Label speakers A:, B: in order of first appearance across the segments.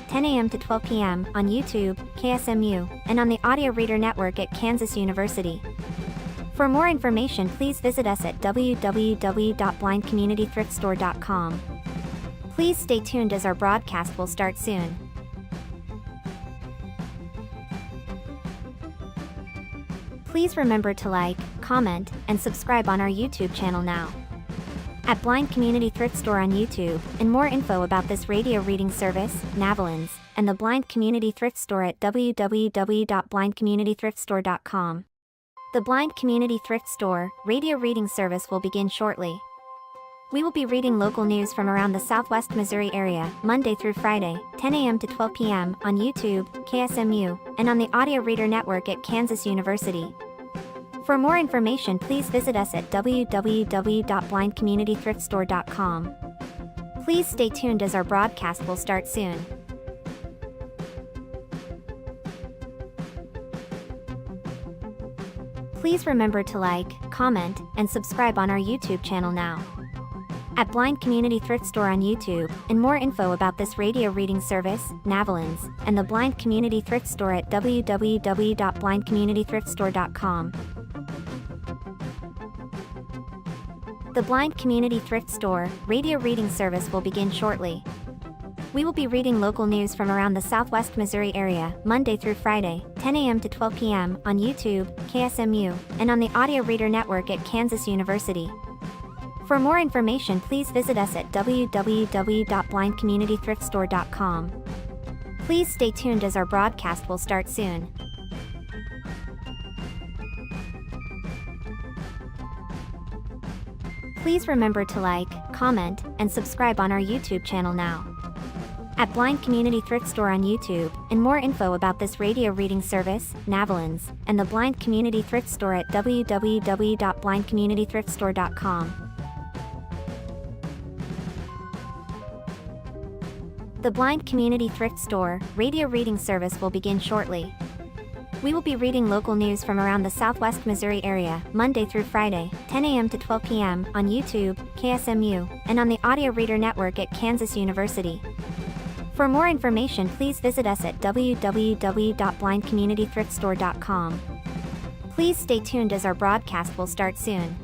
A: 10 a.m. to 12 p.m. on YouTube, KSMU, and on the Audio Reader Network at Kansas University. For more information, please visit us at www.blindcommunitythriftstore.com. Please stay tuned as our broadcast will start soon. Please remember to like, comment, and subscribe on our YouTube channel now. At Blind Community Thrift Store on YouTube, and more info about this radio reading service, Navalins, and the Blind Community Thrift Store at www.blindcommunitythriftstore.com. The Blind Community Thrift Store radio reading service will begin shortly. We will be reading local news from around the Southwest Missouri area, Monday through Friday, 10 a.m. to 12 p.m. on YouTube, KSMU, and on the Audio Reader Network at Kansas University. For more information, please visit us at www.blindcommunitythriftstore.com. Please stay tuned as our broadcast will start soon. Please remember to like, comment, and subscribe on our YouTube channel now. At Blind Community Thrift Store on YouTube, and more info about this radio reading service, Navalins, and the Blind Community Thrift Store at www.blindcommunitythriftstore.com. The Blind Community Thrift Store radio reading service will begin shortly. We will be reading local news from around the Southwest Missouri area, Monday through Friday, 10 a.m. to 12 p.m. on YouTube, KSMU, and on the Audio Reader Network at Kansas University. For more information, please visit us at www.blindcommunitythriftstore.com. Please stay tuned as our broadcast will start soon. Please remember to like, comment, and subscribe on our YouTube channel now. At Blind Community Thrift Store on YouTube, and more info about this radio reading service, Navalins, and the Blind Community Thrift Store at www.blindcommunitythriftstore.com. The Blind Community Thrift Store radio reading service will begin shortly. We will be reading local news from around the Southwest Missouri area, Monday through Friday, 10 a.m. to 12 p.m. on YouTube, KSMU, and on the Audio Reader Network at Kansas University. For more information, please visit us at www.blindcommunitythriftstore.com. Please stay tuned as our broadcast will start soon.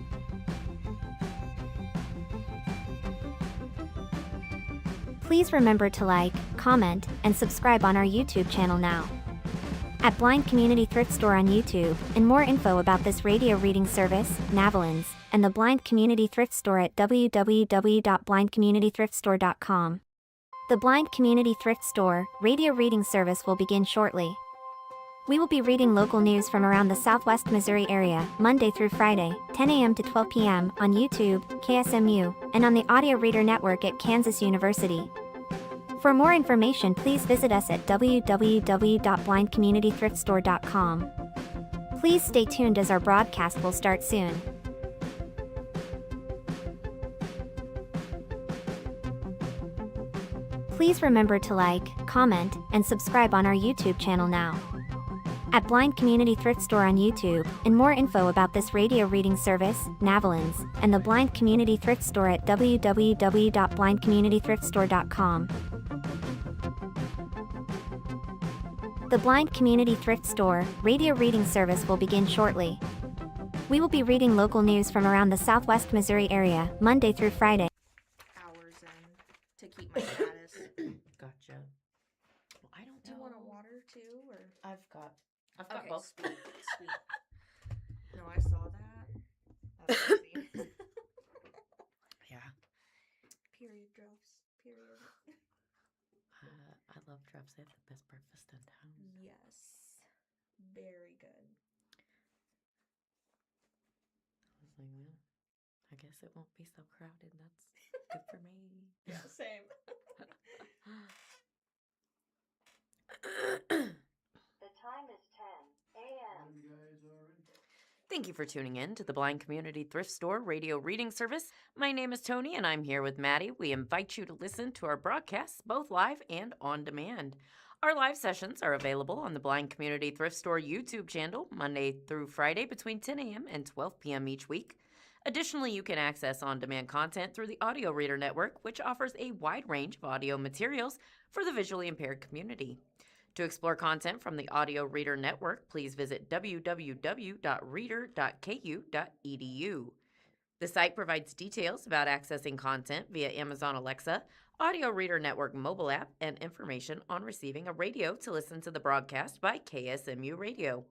A: Please remember to like, comment, and subscribe on our YouTube channel now. At Blind Community Thrift Store on YouTube, and more info about this radio reading service, Navalins, and the Blind Community Thrift Store at www.blindcommunitythriftstore.com. The Blind Community Thrift Store radio reading service will begin shortly. We will be reading local news from around the Southwest Missouri area, Monday through Friday, 10 a.m. to 12 p.m. on YouTube, KSMU, and on the Audio Reader Network at Kansas University. For more information, please visit us at www.blindcommunitythriftstore.com. Please stay tuned as our broadcast will start soon. Please remember to like, comment, and subscribe on our YouTube channel now. At Blind Community Thrift Store on YouTube, and more info about this radio reading service, Navalins, and the Blind Community Thrift Store at www.blindcommunitythriftstore.com. The Blind Community Thrift Store radio reading service will begin shortly. We will be reading local news from around the Southwest Missouri area, Monday through Friday.
B: Hours in to keep my status.
C: Gotcha. Well, I don't
B: Do you
C: know.
B: want a water too, or?
C: I've got
B: Okay,
C: both.
B: sweet, sweet. No, I saw that. That's crazy.
C: Yeah.
B: Period drops. Period.
C: I love drops. They have the best breakfast in town.
B: Yes. Very good.
C: I was like, well, I guess it won't be so crowded. That's good for me.
B: Yeah, same.
D: The time is 10 a.m.
C: Thank you for tuning in to the Blind Community Thrift Store radio reading service. My name is Tony, and I'm here with Maddie. We invite you to listen to our broadcasts, both live and on demand. Our live sessions are available on the Blind Community Thrift Store YouTube channel, Monday through Friday between 10 a.m. and 12 p.m. each week. Additionally, you can access on-demand content through the Audio Reader Network, which offers a wide range of audio materials for the visually impaired community. To explore content from the Audio Reader Network, please visit www.reader.ku.edu. The site provides details about accessing content via Amazon Alexa, Audio Reader Network mobile app, and information on receiving a radio to listen to the broadcast by KSMU Radio.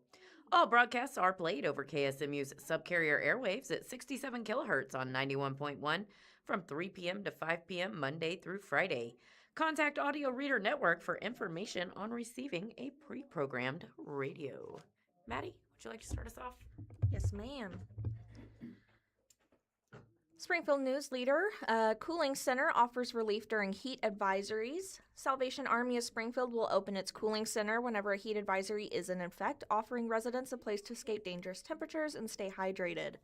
C: All broadcasts are played over KSMU's subcarrier airwaves at 67 kilohertz on 91.1 from 3 p.m. to 5 p.m. Monday through Friday. Contact Audio Reader Network for information on receiving a pre-programmed radio. Maddie, would you like to start us off?
B: Yes, ma'am. Springfield News Leader, Cooling Center offers relief during heat advisories. Salvation Army of Springfield will open its cooling center whenever a heat advisory is in effect, offering residents a place to escape dangerous temperatures and stay hydrated.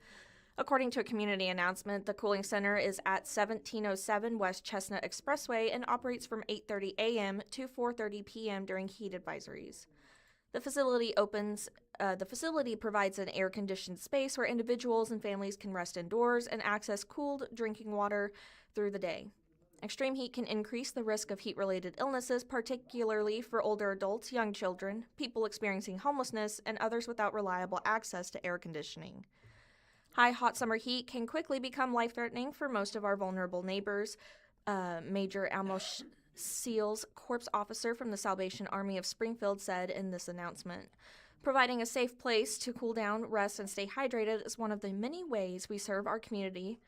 B: According to a community announcement, the cooling center is at 1707 West Chestnut Expressway and operates from 8:30 a.m. to 4:30 p.m. during heat advisories. The facility provides an air-conditioned space where individuals and families can rest indoors and access cooled drinking water through the day. Extreme heat can increase the risk of heat-related illnesses, particularly for older adults, young children, people experiencing homelessness, and others without reliable access to air conditioning. High hot summer heat can quickly become life-threatening for most of our vulnerable neighbors. Major Amos Seals, corpse officer from the Salvation Army of Springfield, said in this announcement. Providing a safe place to cool down, rest, and stay hydrated is one of the many ways we serve our community.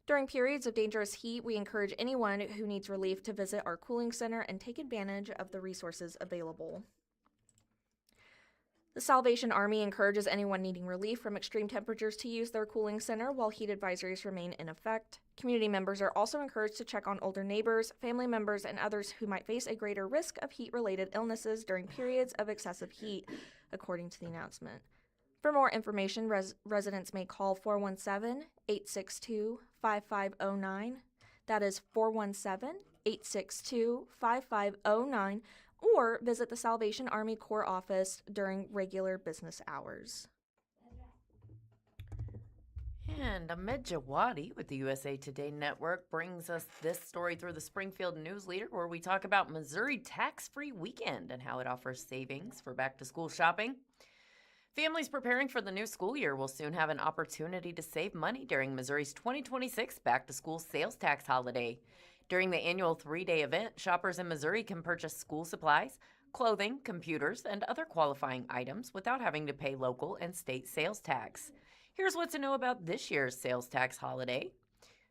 B: During periods of dangerous heat, we encourage anyone who needs relief to visit our cooling center and take advantage of the resources available. The Salvation Army encourages anyone needing relief from extreme temperatures to use their cooling center while heat advisories remain in effect. Community members are also encouraged to check on older neighbors, family members, and others who might face a greater risk of heat-related illnesses during periods of excessive heat, according to the announcement. For more information, residents may call 417-862-5509. That is 417-862-5509. Or visit the Salvation Army Corps office during regular business hours.
C: And Ahmed Jawadi with the USA Today Network brings us this story through the Springfield News Leader, where we talk about Missouri tax-free weekend and how it offers savings for back-to-school shopping. Families preparing for the new school year will soon have an opportunity to save money during Missouri's 2026 back-to-school sales tax holiday. During the annual 3-day event, shoppers in Missouri can purchase school supplies, clothing, computers, and other qualifying items without having to pay local and state sales tax. Here's what to know about this year's sales tax holiday.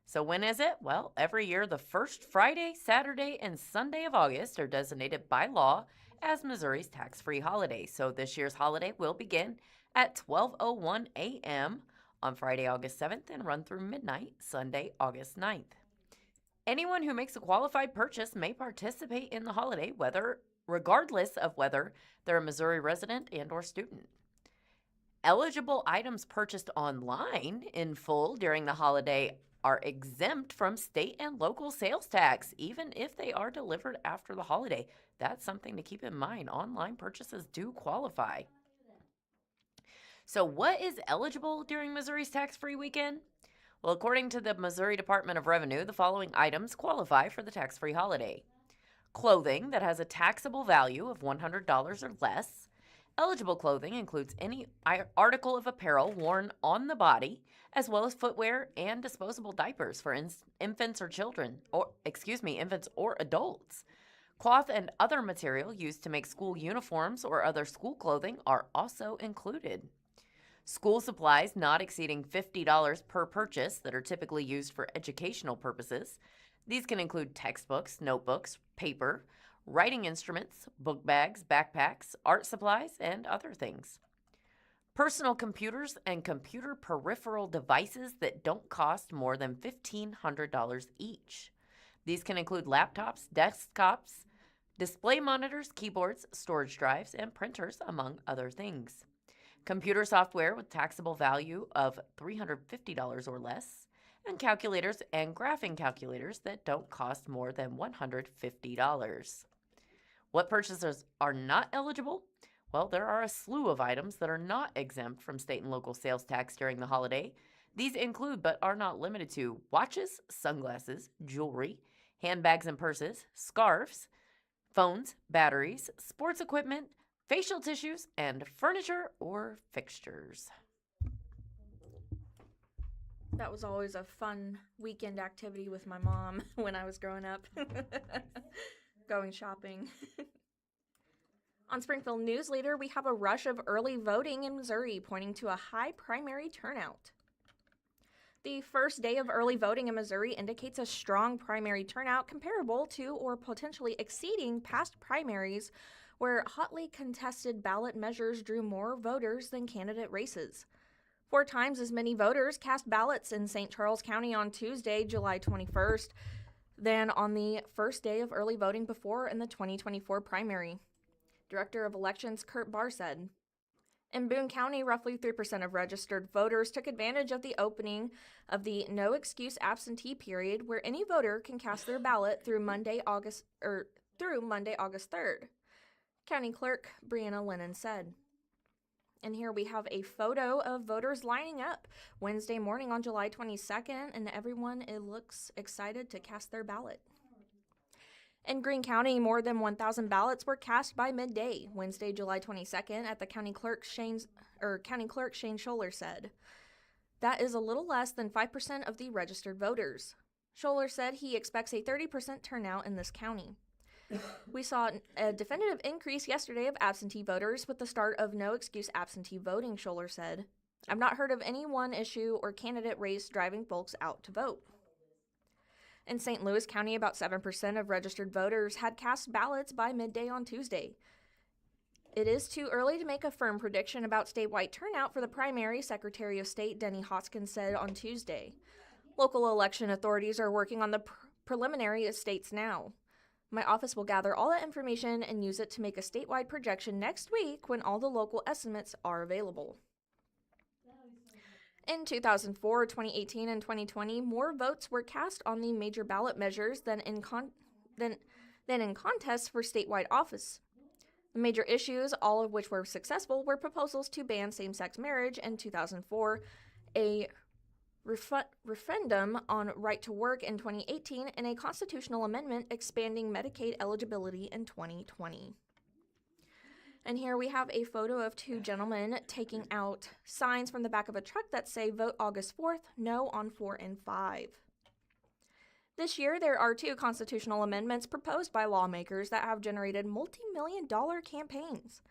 C: So when is it? Well, every year the first Friday, Saturday, and Sunday of August are designated by law as Missouri's tax-free holiday. So this year's holiday will begin at 12:01 a.m. on Friday, August 7th and run through midnight, Sunday, August 9th. Anyone who makes a qualified purchase may participate in the holiday, regardless of whether they're a Missouri resident and or student. Eligible items purchased online in full during the holiday are exempt from state and local sales tax, even if they are delivered after the holiday. That's something to keep in mind. Online purchases do qualify. So what is eligible during Missouri's tax-free weekend? Well, according to the Missouri Department of Revenue, the following items qualify for the tax-free holiday. Clothing that has a taxable value of $100 or less. Eligible clothing includes any article of apparel worn on the body, as well as footwear and disposable diapers for infants or adults. Cloth and other material used to make school uniforms or other school clothing are also included. School supplies not exceeding $50 per purchase that are typically used for educational purposes. These can include textbooks, notebooks, paper, writing instruments, book bags, backpacks, art supplies, and other things. Personal computers and computer peripheral devices that don't cost more than $1,500 each. These can include laptops, desktops, display monitors, keyboards, storage drives, and printers, among other things. Computer software with taxable value of $350 or less, and calculators and graphing calculators that don't cost more than $150. What purchases are not eligible? Well, there are a slew of items that are not exempt from state and local sales tax during the holiday. These include, but are not limited to, watches, sunglasses, jewelry, handbags and purses, scarves, phones, batteries, sports equipment, facial tissues, and furniture or fixtures.
B: That was always a fun weekend activity with my mom when I was growing up. Going shopping. On Springfield News Leader, we have a rush of early voting in Missouri, pointing to a high primary turnout. The first day of early voting in Missouri indicates a strong primary turnout comparable to or potentially exceeding past primaries where hotly contested ballot measures drew more voters than candidate races. 4 times as many voters cast ballots in St. Charles County on Tuesday, July 21st, than on the first day of early voting before in the 2024 primary. Director of Elections Kurt Barr said. In Boone County, roughly 3% of registered voters took advantage of the opening of the no excuse absentee period, where any voter can cast their ballot through Monday, August 3rd. County Clerk Brianna Lennon said. And here we have a photo of voters lining up Wednesday morning on July 22nd, and everyone looks excited to cast their ballot. In Greene County, more than 1,000 ballots were cast by midday, Wednesday, July 22nd, at the County Clerk Shane Scholler said. That is a little less than 5% of the registered voters. Scholler said he expects a 30% turnout in this county. We saw a definitive increase yesterday of absentee voters with the start of no excuse absentee voting, Scholler said. I've not heard of any one issue or candidate race driving folks out to vote. In St. Louis County, about 7% of registered voters had cast ballots by midday on Tuesday. It is too early to make a firm prediction about statewide turnout for the primary, Secretary of State Denny Hoskins said on Tuesday. Local election authorities are working on the preliminary estates now. My office will gather all that information and use it to make a statewide projection next week when all the local estimates are available. In 2004, 2018, and 2020, more votes were cast on the major ballot measures than in contests for statewide office. The major issues, all of which were successful, were proposals to ban same-sex marriage in 2004, a referendum on right to work in 2018, and a constitutional amendment expanding Medicaid eligibility in 2020. And here we have a photo of 2 gentlemen taking out signs from the back of a truck that say, "Vote August 4th, no on 4 and 5. This year, there are 2 constitutional amendments proposed by lawmakers that have generated multi-million-dollar campaigns.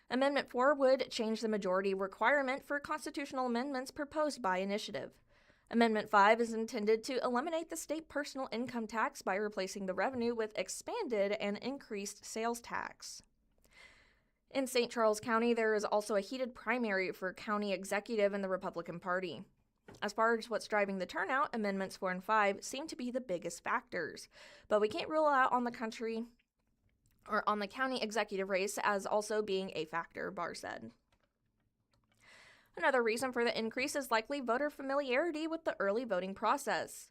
B: Amendment 4 would change the majority requirement for constitutional amendments proposed by initiative. Amendment 5 is intended to eliminate the state personal income tax by replacing the revenue with expanded and increased sales tax. In St. Charles County, there is also a heated primary for county executive in the Republican Party. As far as what's driving the turnout, Amendments 4 and 5 seem to be the biggest factors, but we can't rule out on the county executive race as also being a factor, Barr said. Another reason for the increase is likely voter familiarity with the early voting process.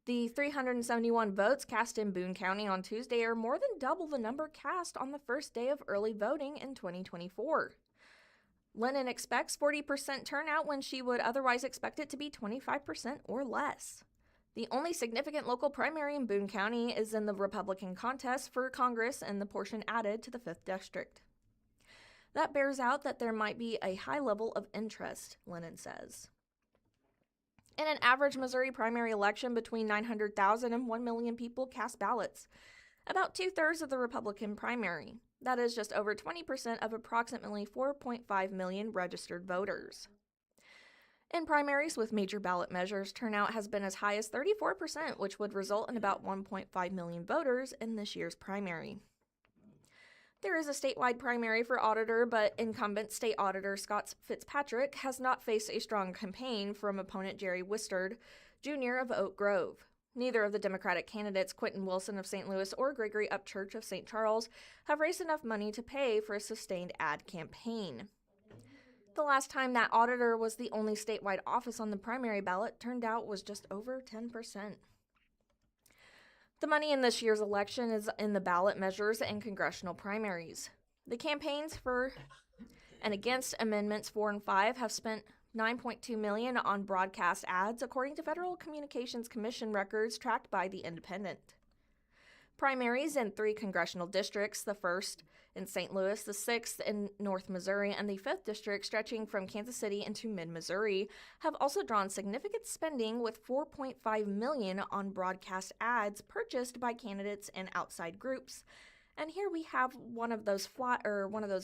B: The 371 votes cast in Boone County on Tuesday are more than double the number cast on the first day of early voting in 2024. Lennon expects 40% turnout when she would otherwise expect it to be 25% or less. The only significant local primary in Boone County is in the Republican contest for Congress and the portion added to the 5th District. That bears out that there might be a high level of interest, Lennon says. In an average Missouri primary election, between 900,000 and 1 million people cast ballots, about 2/3 of the Republican primary. That is just over 20% of approximately 4.5 million registered voters. In primaries with major ballot measures, turnout has been as high as 34%, which would result in about 1.5 million voters in this year's primary. There is a statewide primary for auditor, but incumbent state auditor Scott Fitzpatrick has not faced a strong campaign from opponent Jerry Wistard, Jr. of Oak Grove. Neither of the Democratic candidates, Quentin Wilson of St. Louis or Gregory Upchurch of St. Charles, have raised enough money to pay for a sustained ad campaign. The last time that auditor was the only statewide office on the primary ballot turned out was just over 10%. The money in this year's election is in the ballot measures and congressional primaries. The campaigns for and against Amendments 4 and 5 have spent $9.2 million on broadcast ads, according to Federal Communications Commission records tracked by The Independent. Primaries in 3 congressional districts, the 1st in St. Louis, the 6th in North Missouri, and the 5th district stretching from Kansas City into mid-Missouri, have also drawn significant spending with $4.5 million on broadcast ads purchased by candidates and outside groups. And here we have one of those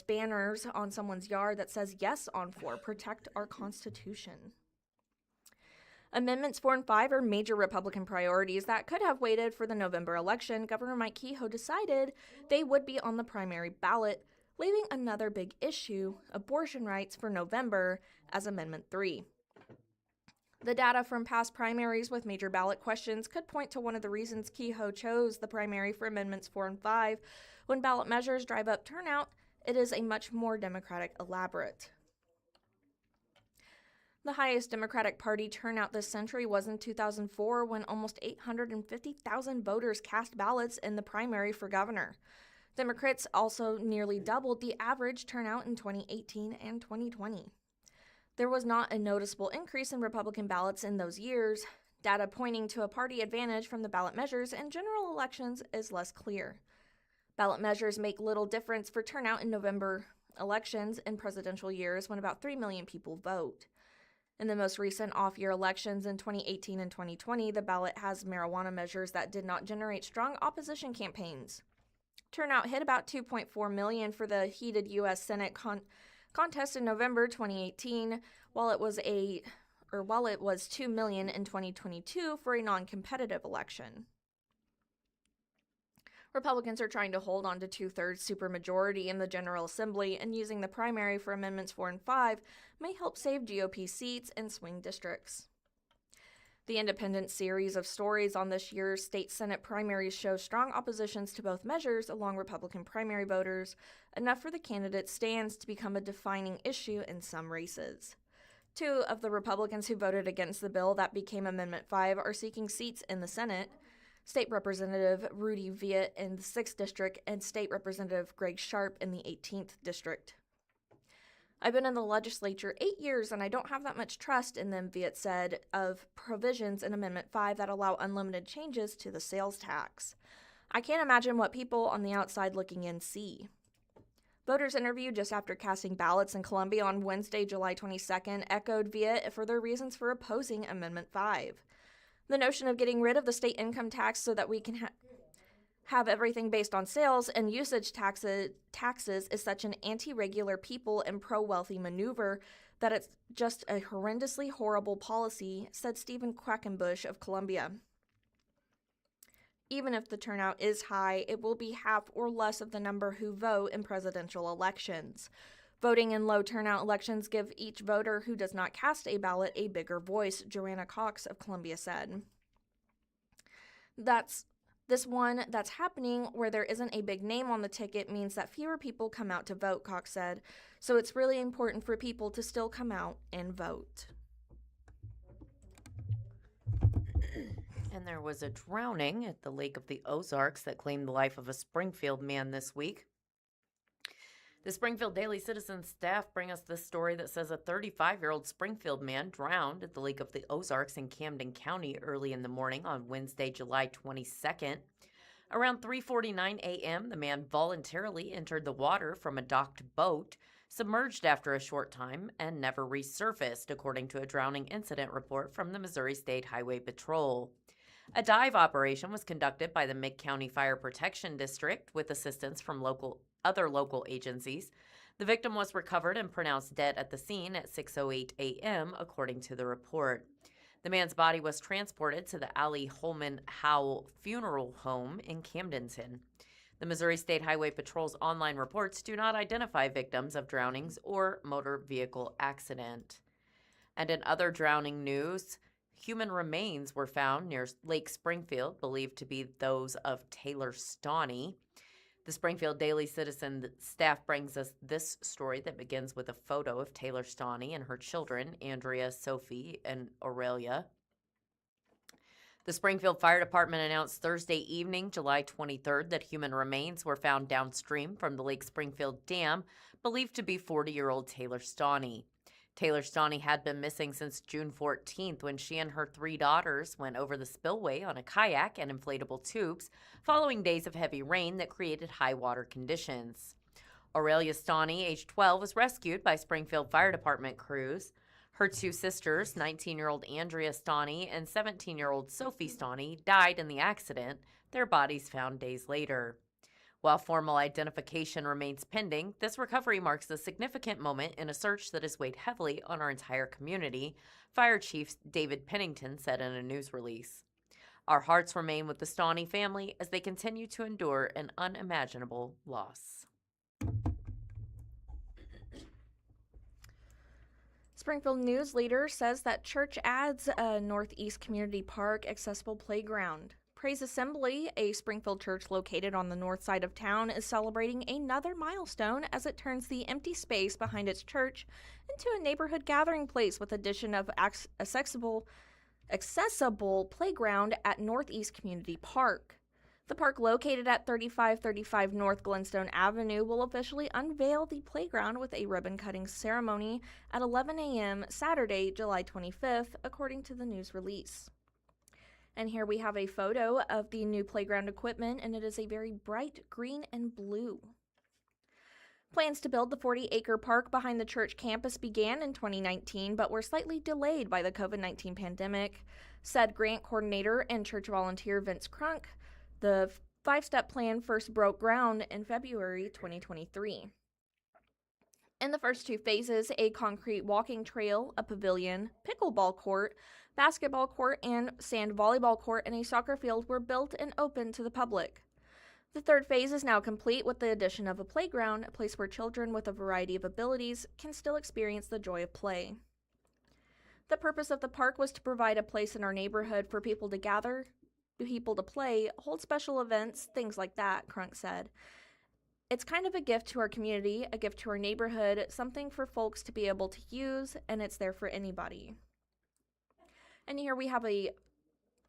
B: banners on someone's yard that says "Yes on 4, protect our Constitution." Amendments 4 and 5 are major Republican priorities that could have waited for the November election. Governor Mike Kehoe decided they would be on the primary ballot, leaving another big issue, abortion rights, for November as Amendment 3. The data from past primaries with major ballot questions could point to one of the reasons Kehoe chose the primary for Amendments 4 and 5. When ballot measures drive up turnout, it is a much more Democratic elaborate. The highest Democratic Party turnout this century was in 2004, when almost 850,000 voters cast ballots in the primary for governor. Democrats also nearly doubled the average turnout in 2018 and 2020. There was not a noticeable increase in Republican ballots in those years. Data pointing to a party advantage from the ballot measures in general elections is less clear. Ballot measures make little difference for turnout in November elections in presidential years when about 3 million people vote. In the most recent off-year elections in 2018 and 2020, the ballot has marijuana measures that did not generate strong opposition campaigns. Turnout hit about 2.4 million for the heated U.S. Senate contest in November 2018, while it was 2 million in 2022 for a non-competitive election. Republicans are trying to hold on to 2/3 supermajority in the General Assembly, and using the primary for Amendments 4 and 5 may help save GOP seats in swing districts. The Independent series of stories on this year's state Senate primaries show strong oppositions to both measures along Republican primary voters, enough for the candidate stands to become a defining issue in some races. 2 of the Republicans who voted against the bill that became Amendment 5 are seeking seats in the Senate: State Representative Rudy Viet in the 6th District and State Representative Greg Sharp in the 18th District. "I've been in the legislature 8 years and I don't have that much trust in them," Viet said, of provisions in Amendment 5 that allow unlimited changes to the sales tax. "I can't imagine what people on the outside looking in see." Voters interviewed just after casting ballots in Columbia on Wednesday, July 22nd, echoed Viet for their reasons for opposing Amendment 5. The notion of getting rid of the state income tax so that we can have everything based on sales and usage taxes is such an anti-regular people and pro-wealthy maneuver that it's just a horrendously horrible policy, said Stephen Quackenbush of Columbia. Even if the turnout is high, it will be half or less of the number who vote in presidential elections. Voting in low turnout elections give each voter who does not cast a ballot a bigger voice, Joanna Cox of Columbia said. This one that's happening where there isn't a big name on the ticket means that fewer people come out to vote, Cox said. So it's really important for people to still come out and vote.
C: And there was a drowning at the Lake of the Ozarks that claimed the life of a Springfield man this week. The Springfield Daily Citizen staff bring us this story that says a 35-year-old Springfield man drowned at the Lake of the Ozarks in Camden County early in the morning on Wednesday, July 22nd. Around 3:49 a.m., the man voluntarily entered the water from a docked boat, submerged after a short time, and never resurfaced, according to a drowning incident report from the Missouri State Highway Patrol. A dive operation was conducted by the Mid-County Fire Protection District with assistance from other local agencies. The victim was recovered and pronounced dead at the scene at 6:08 a.m., according to the report. The man's body was transported to the Allie Holman Howe Funeral Home in Camdenton. The Missouri State Highway Patrol's online reports do not identify victims of drownings or motor vehicle accident. And in other drowning news, human remains were found near Lake Springfield, believed to be those of Taylor Stauney. The Springfield Daily Citizen staff brings us this story that begins with a photo of Taylor Stauney and her children, Andrea, Sophie, and Aurelia. The Springfield Fire Department announced Thursday evening, July 23rd, that human remains were found downstream from the Lake Springfield Dam, believed to be 40-year-old Taylor Stauney. Taylor Stauney had been missing since June 14th when she and her 3 daughters went over the spillway on a kayak and inflatable tubes following days of heavy rain that created high water conditions. Aurelia Stauney, age 12, was rescued by Springfield Fire Department crews. Her 2 sisters, 19-year-old Andrea Stauney and 17-year-old Sophie Stauney, died in the accident, their bodies found days later. While formal identification remains pending, this recovery marks a significant moment in a search that has weighed heavily on our entire community, Fire Chief David Pennington said in a news release. Our hearts remain with the Stauney family as they continue to endure an unimaginable loss.
B: Springfield News Leader says that church adds a Northeast Community Park accessible playground. Praise Assembly, a Springfield church located on the north side of town, is celebrating another milestone as it turns the empty space behind its church into a neighborhood gathering place with addition of accessible playground at Northeast Community Park. The park, located at 3535 North Glenstone Avenue, will officially unveil the playground with a ribbon-cutting ceremony at 11 a.m. Saturday, July 25th, according to the news release. And here we have a photo of the new playground equipment, and it is a very bright green and blue. Plans to build the 40-acre park behind the church campus began in 2019, but were slightly delayed by the COVID-19 pandemic, said grant coordinator and church volunteer Vince Crunk. The 5-step plan first broke ground in February 2023. In the first 2 phases, a concrete walking trail, a pavilion, pickleball court, basketball court, and sand volleyball court and a soccer field were built and opened to the public. The 3rd phase is now complete with the addition of a playground, a place where children with a variety of abilities can still experience the joy of play. The purpose of the park was to provide a place in our neighborhood for people to gather, people to play, hold special events, things like that, Crunk said. It's kind of a gift to our community, a gift to our neighborhood, something for folks to be able to use, and it's there for anybody. And here we have a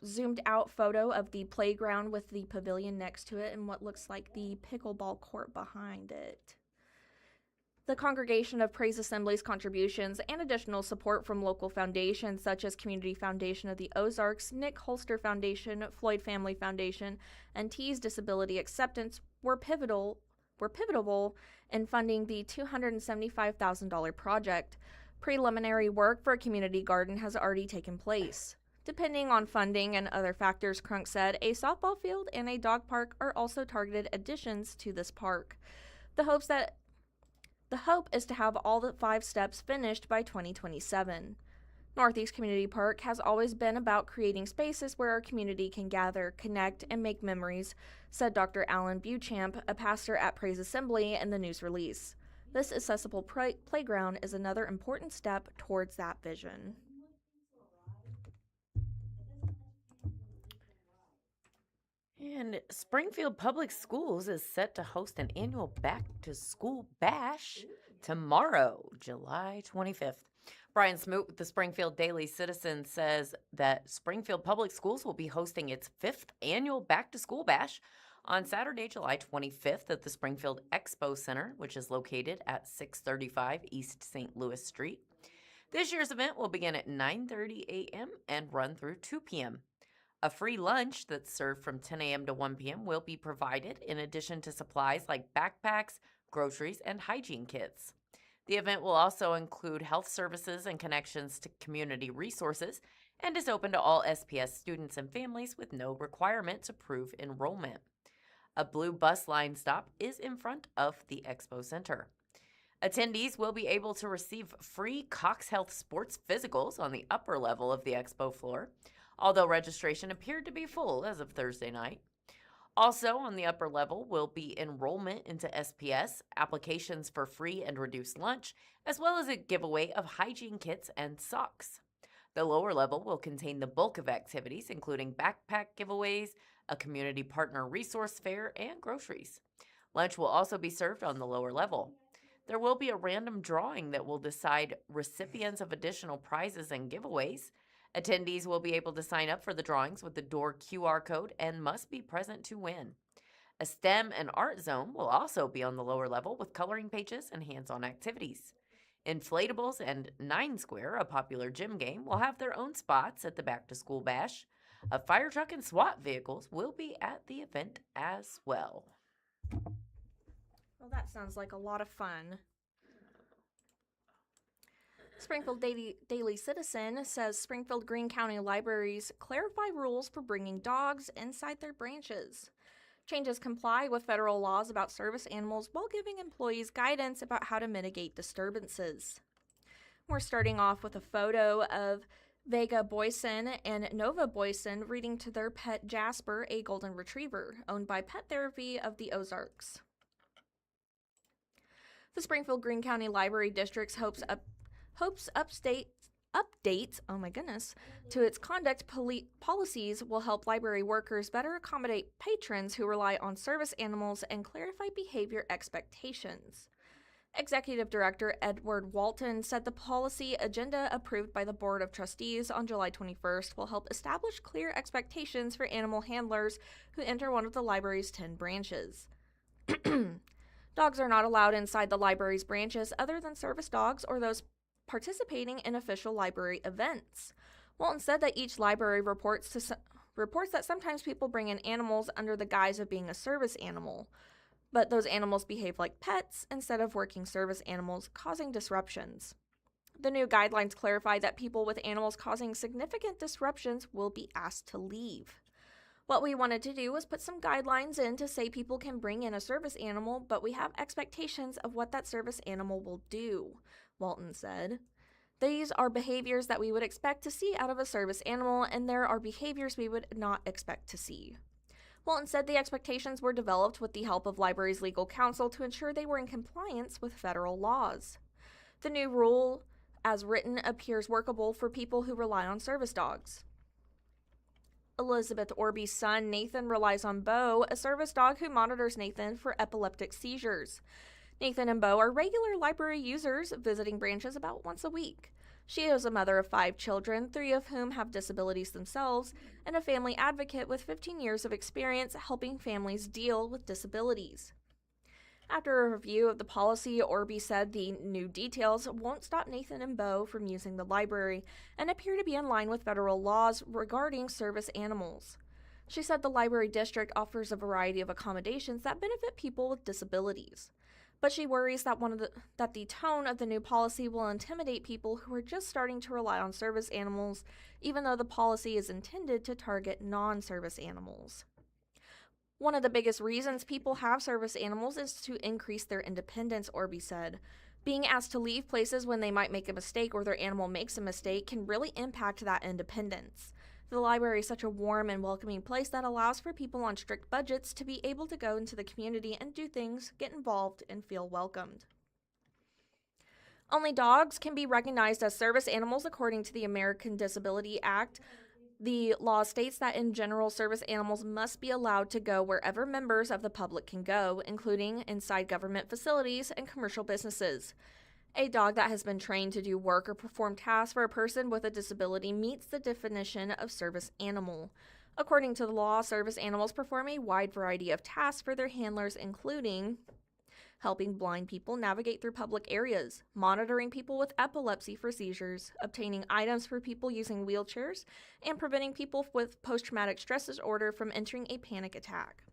B: zoomed out photo of the playground with the pavilion next to it and what looks like the pickleball court behind it. The Congregation of Praise Assembly's contributions and additional support from local foundations such as Community Foundation of the Ozarks, Nick Holster Foundation, Floyd Family Foundation, and Tees Disability Acceptance were pivotal in funding the $275,000 project. Preliminary work for a community garden has already taken place. Depending on funding and other factors, Crunk said, a softball field and a dog park are also targeted additions to this park. The hope is to have all the 5 steps finished by 2027. Northeast Community Park has always been about creating spaces where our community can gather, connect, and make memories, said Dr. Alan Beauchamp, a pastor at Praise Assembly, in the news release. This accessible playground is another important step towards that vision.
C: And Springfield Public Schools is set to host an annual back-to-school bash tomorrow, July 25th. Brian Smoot with the Springfield Daily Citizen says that Springfield Public Schools will be hosting its 5th annual back-to-school bash on Saturday, July 25th at the Springfield Expo Center, which is located at 635 East St. Louis Street. This year's event will begin at 9:30 a.m. and run through 2 p.m. A free lunch that's served from 10 a.m. to 1 p.m. will be provided, in addition to supplies like backpacks, groceries, and hygiene kits. The event will also include health services and connections to community resources and is open to all SPS students and families with no requirement to prove enrollment. A blue bus line stop is in front of the Expo Center. Attendees will be able to receive free Cox Health sports physicals on the upper level of the expo floor, although registration appeared to be full as of Thursday night. Also on the upper level will be enrollment into SPS, applications for free and reduced lunch, as well as a giveaway of hygiene kits and socks. The lower level will contain the bulk of activities, including backpack giveaways, a community partner resource fair, and groceries. Lunch will also be served on the lower level. There will be a random drawing that will decide recipients of additional prizes and giveaways. Attendees will be able to sign up for the drawings with the door QR code and must be present to win. A STEM and art zone will also be on the lower level with coloring pages and hands-on activities. Inflatables and Nine Square, a popular gym game, will have their own spots at the Back to School Bash. A fire truck and SWAT vehicles will be at the event as well.
B: Well, that sounds like a lot of fun. Springfield Daily Citizen says Springfield Greene County Libraries clarify rules for bringing dogs inside their branches. Changes comply with federal laws about service animals while giving employees guidance about how to mitigate disturbances. We're starting off with a photo of Vega Boyson and Nova Boyson reading to their pet Jasper, a golden retriever, owned by Pet Therapy of the Ozarks. The Springfield Greene County Library District's updates to its conduct policies will help library workers better accommodate patrons who rely on service animals and clarify behavior expectations. Executive Director Edward Walton said the policy agenda approved by the Board of Trustees on July 21st will help establish clear expectations for animal handlers who enter one of the library's 10 branches. Dogs are not allowed inside the library's branches other than service dogs or those participating in official library events. Walton said that each library reports that sometimes people bring in animals under the guise of being a service animal, but those animals behave like pets instead of working service animals, causing disruptions. The new guidelines clarify that people with animals causing significant disruptions will be asked to leave. What we wanted to do was put some guidelines in to say people can bring in a service animal, but we have expectations of what that service animal will do, Walton said. These are behaviors that we would expect to see out of a service animal, and there are behaviors we would not expect to see. Walton said the expectations were developed with the help of library's legal counsel to ensure they were in compliance with federal laws. The new rule, as written, appears workable for people who rely on service dogs. Elizabeth Orby's son, Nathan, relies on Bo, a service dog who monitors Nathan for epileptic seizures. Nathan and Bo are regular library users, visiting branches about once a week. She is a mother of 5 children, 3 of whom have disabilities themselves, and a family advocate with 15 years of experience helping families deal with disabilities. After a review of the policy, Orby said the new details won't stop Nathan and Bo from using the library and appear to be in line with federal laws regarding service animals. She said the library district offers a variety of accommodations that benefit people with disabilities, but she worries that the tone of the new policy will intimidate people who are just starting to rely on service animals, even though the policy is intended to target non-service animals. One of the biggest reasons people have service animals is to increase their independence, Orby said. Being asked to leave places when they might make a mistake or their animal makes a mistake can really impact that independence. The library is such a warm and welcoming place that allows for people on strict budgets to be able to go into the community and do things, get involved, and feel welcomed. Only dogs can be recognized as service animals according to the American Disability Act. The law states that in general, service animals must be allowed to go wherever members of the public can go, including inside government facilities and commercial businesses. A dog that has been trained to do work or perform tasks for a person with a disability meets the definition of service animal. According to the law, service animals perform a wide variety of tasks for their handlers, including helping blind people navigate through public areas, monitoring people with epilepsy for seizures, obtaining items for people using wheelchairs, and preventing people with post-traumatic stress disorder from entering a panic attack.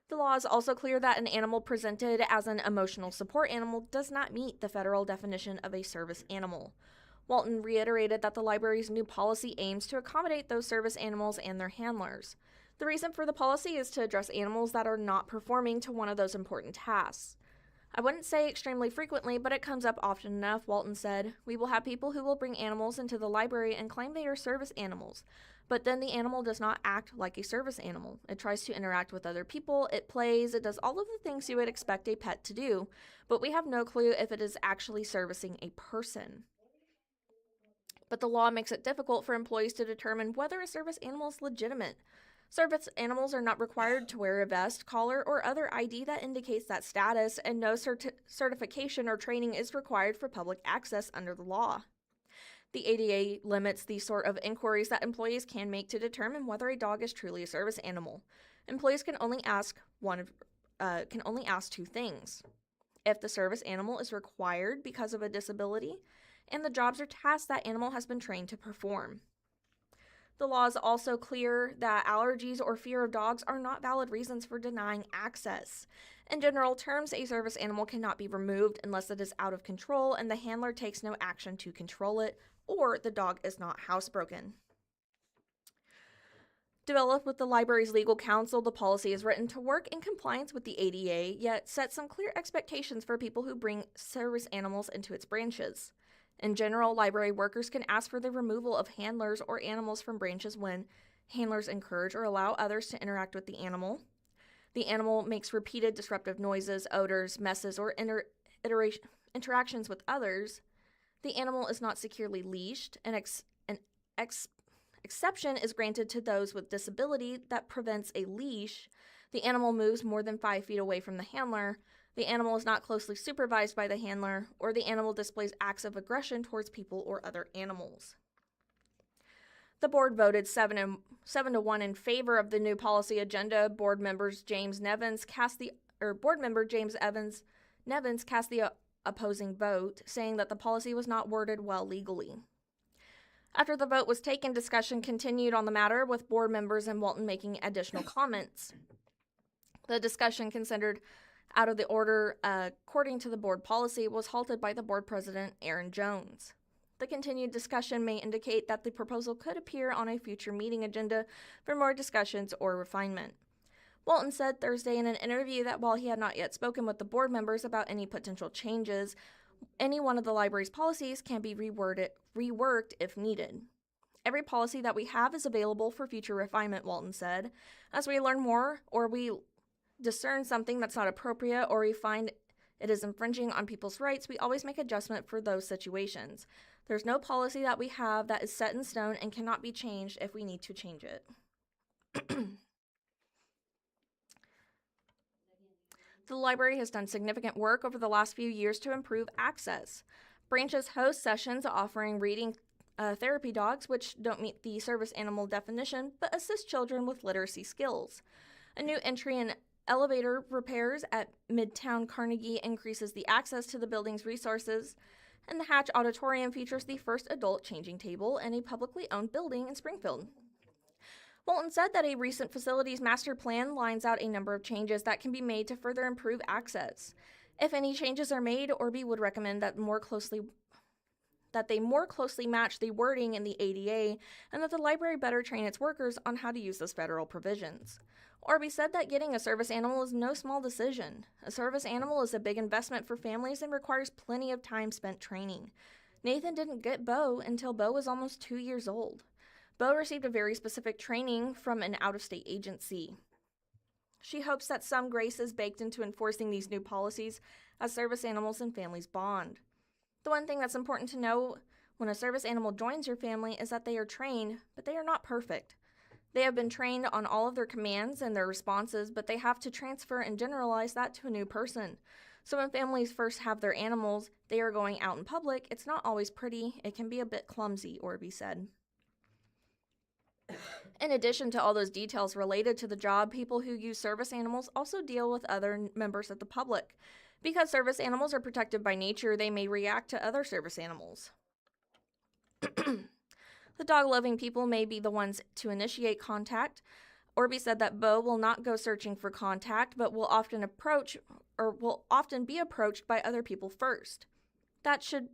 B: The law is also clear that an animal presented as an emotional support animal does not meet the federal definition of a service animal. Walton reiterated that the library's new policy aims to accommodate those service animals and their handlers. The reason for the policy is to address animals that are not performing to one of those important tasks. I wouldn't say extremely frequently, but it comes up often enough, Walton said. We will have people who will bring animals into the library and claim they are service animals, but then the animal does not act like a service animal. It tries to interact with other people, it plays, it does all of the things you would expect a pet to do, but we have no clue if it is actually servicing a person. But the law makes it difficult for employees to determine whether a service animal is legitimate. Service animals are not required to wear a vest, collar, or other ID that indicates that status, and no certification or training is required for public access under the law. The ADA limits the sort of inquiries that employees can make to determine whether a dog is truly a service animal. Employees can only ask 2 things. if the service animal is required because of a disability, and the jobs or tasks that animal has been trained to perform. The law is also clear that allergies or fear of dogs are not valid reasons for denying access. In general terms, a service animal cannot be removed unless it is out of control and the handler takes no action to control it, or the dog is not housebroken. Developed with the library's legal counsel, the policy is written to work in compliance with the ADA, yet sets some clear expectations for people who bring service animals into its branches. In general, library workers can ask for the removal of handlers or animals from branches when handlers encourage or allow others to interact with the animal makes repeated disruptive noises, odors, messes, or interactions with others, the animal is not securely leashed, an exception is granted to those with disability that prevents a leash, the animal moves more than 5 feet away from the handler, the animal is not closely supervised by the handler, or the animal displays acts of aggression towards people or other animals. The board voted 7 to 1 in favor of the new policy agenda. Board member James Nevins cast the opposing vote, saying that the policy was not worded well legally. After the vote was taken, discussion continued on the matter, with board members in Walton making additional comments. The discussion, considered out of the order according to the board policy, was halted by the board president, Aaron Jones. The continued discussion may indicate that the proposal could appear on a future meeting agenda for more discussions or refinement. Walton said Thursday in an interview that while he had not yet spoken with the board members about any potential changes, any one of the library's policies can be reworked if needed. Every policy that we have is available for future refinement, Walton said. As we learn more or we discern something that's not appropriate or we find it is infringing on people's rights, we always make adjustment for those situations. There's no policy that we have that is set in stone and cannot be changed if we need to change it. The library has done significant work over the last few years to improve access. Branches host sessions offering reading therapy dogs, which don't meet the service animal definition, but assist children with literacy skills. A new entry in elevator repairs at Midtown Carnegie increases the access to the building's resources, and the Hatch Auditorium features the first adult changing table in a publicly owned building in Springfield. Walton said that a recent facilities master plan lines out a number of changes that can be made to further improve access. If any changes are made, Orby would recommend that they more closely match the wording in the ADA and that the library better train its workers on how to use those federal provisions. Orby said that getting a service animal is no small decision. A service animal is a big investment for families and requires plenty of time spent training. Nathan didn't get Bo until Bo was almost 2 years old. Bo received a very specific training from an out-of-state agency. She hopes that some grace is baked into enforcing these new policies as service animals and families bond. The one thing that's important to know when a service animal joins your family is that they are trained, but they are not perfect. They have been trained on all of their commands and their responses, but they have to transfer and generalize that to a new person. So when families first have their animals, they are going out in public. It's not always pretty. It can be a bit clumsy, Orby said. In addition to all those details related to the job, people who use service animals also deal with other members of the public. Because service animals are protected by nature, they may react to other service animals. The dog-loving people may be the ones to initiate contact. Orby said that Bo will not go searching for contact, but will often be approached by other people first. That should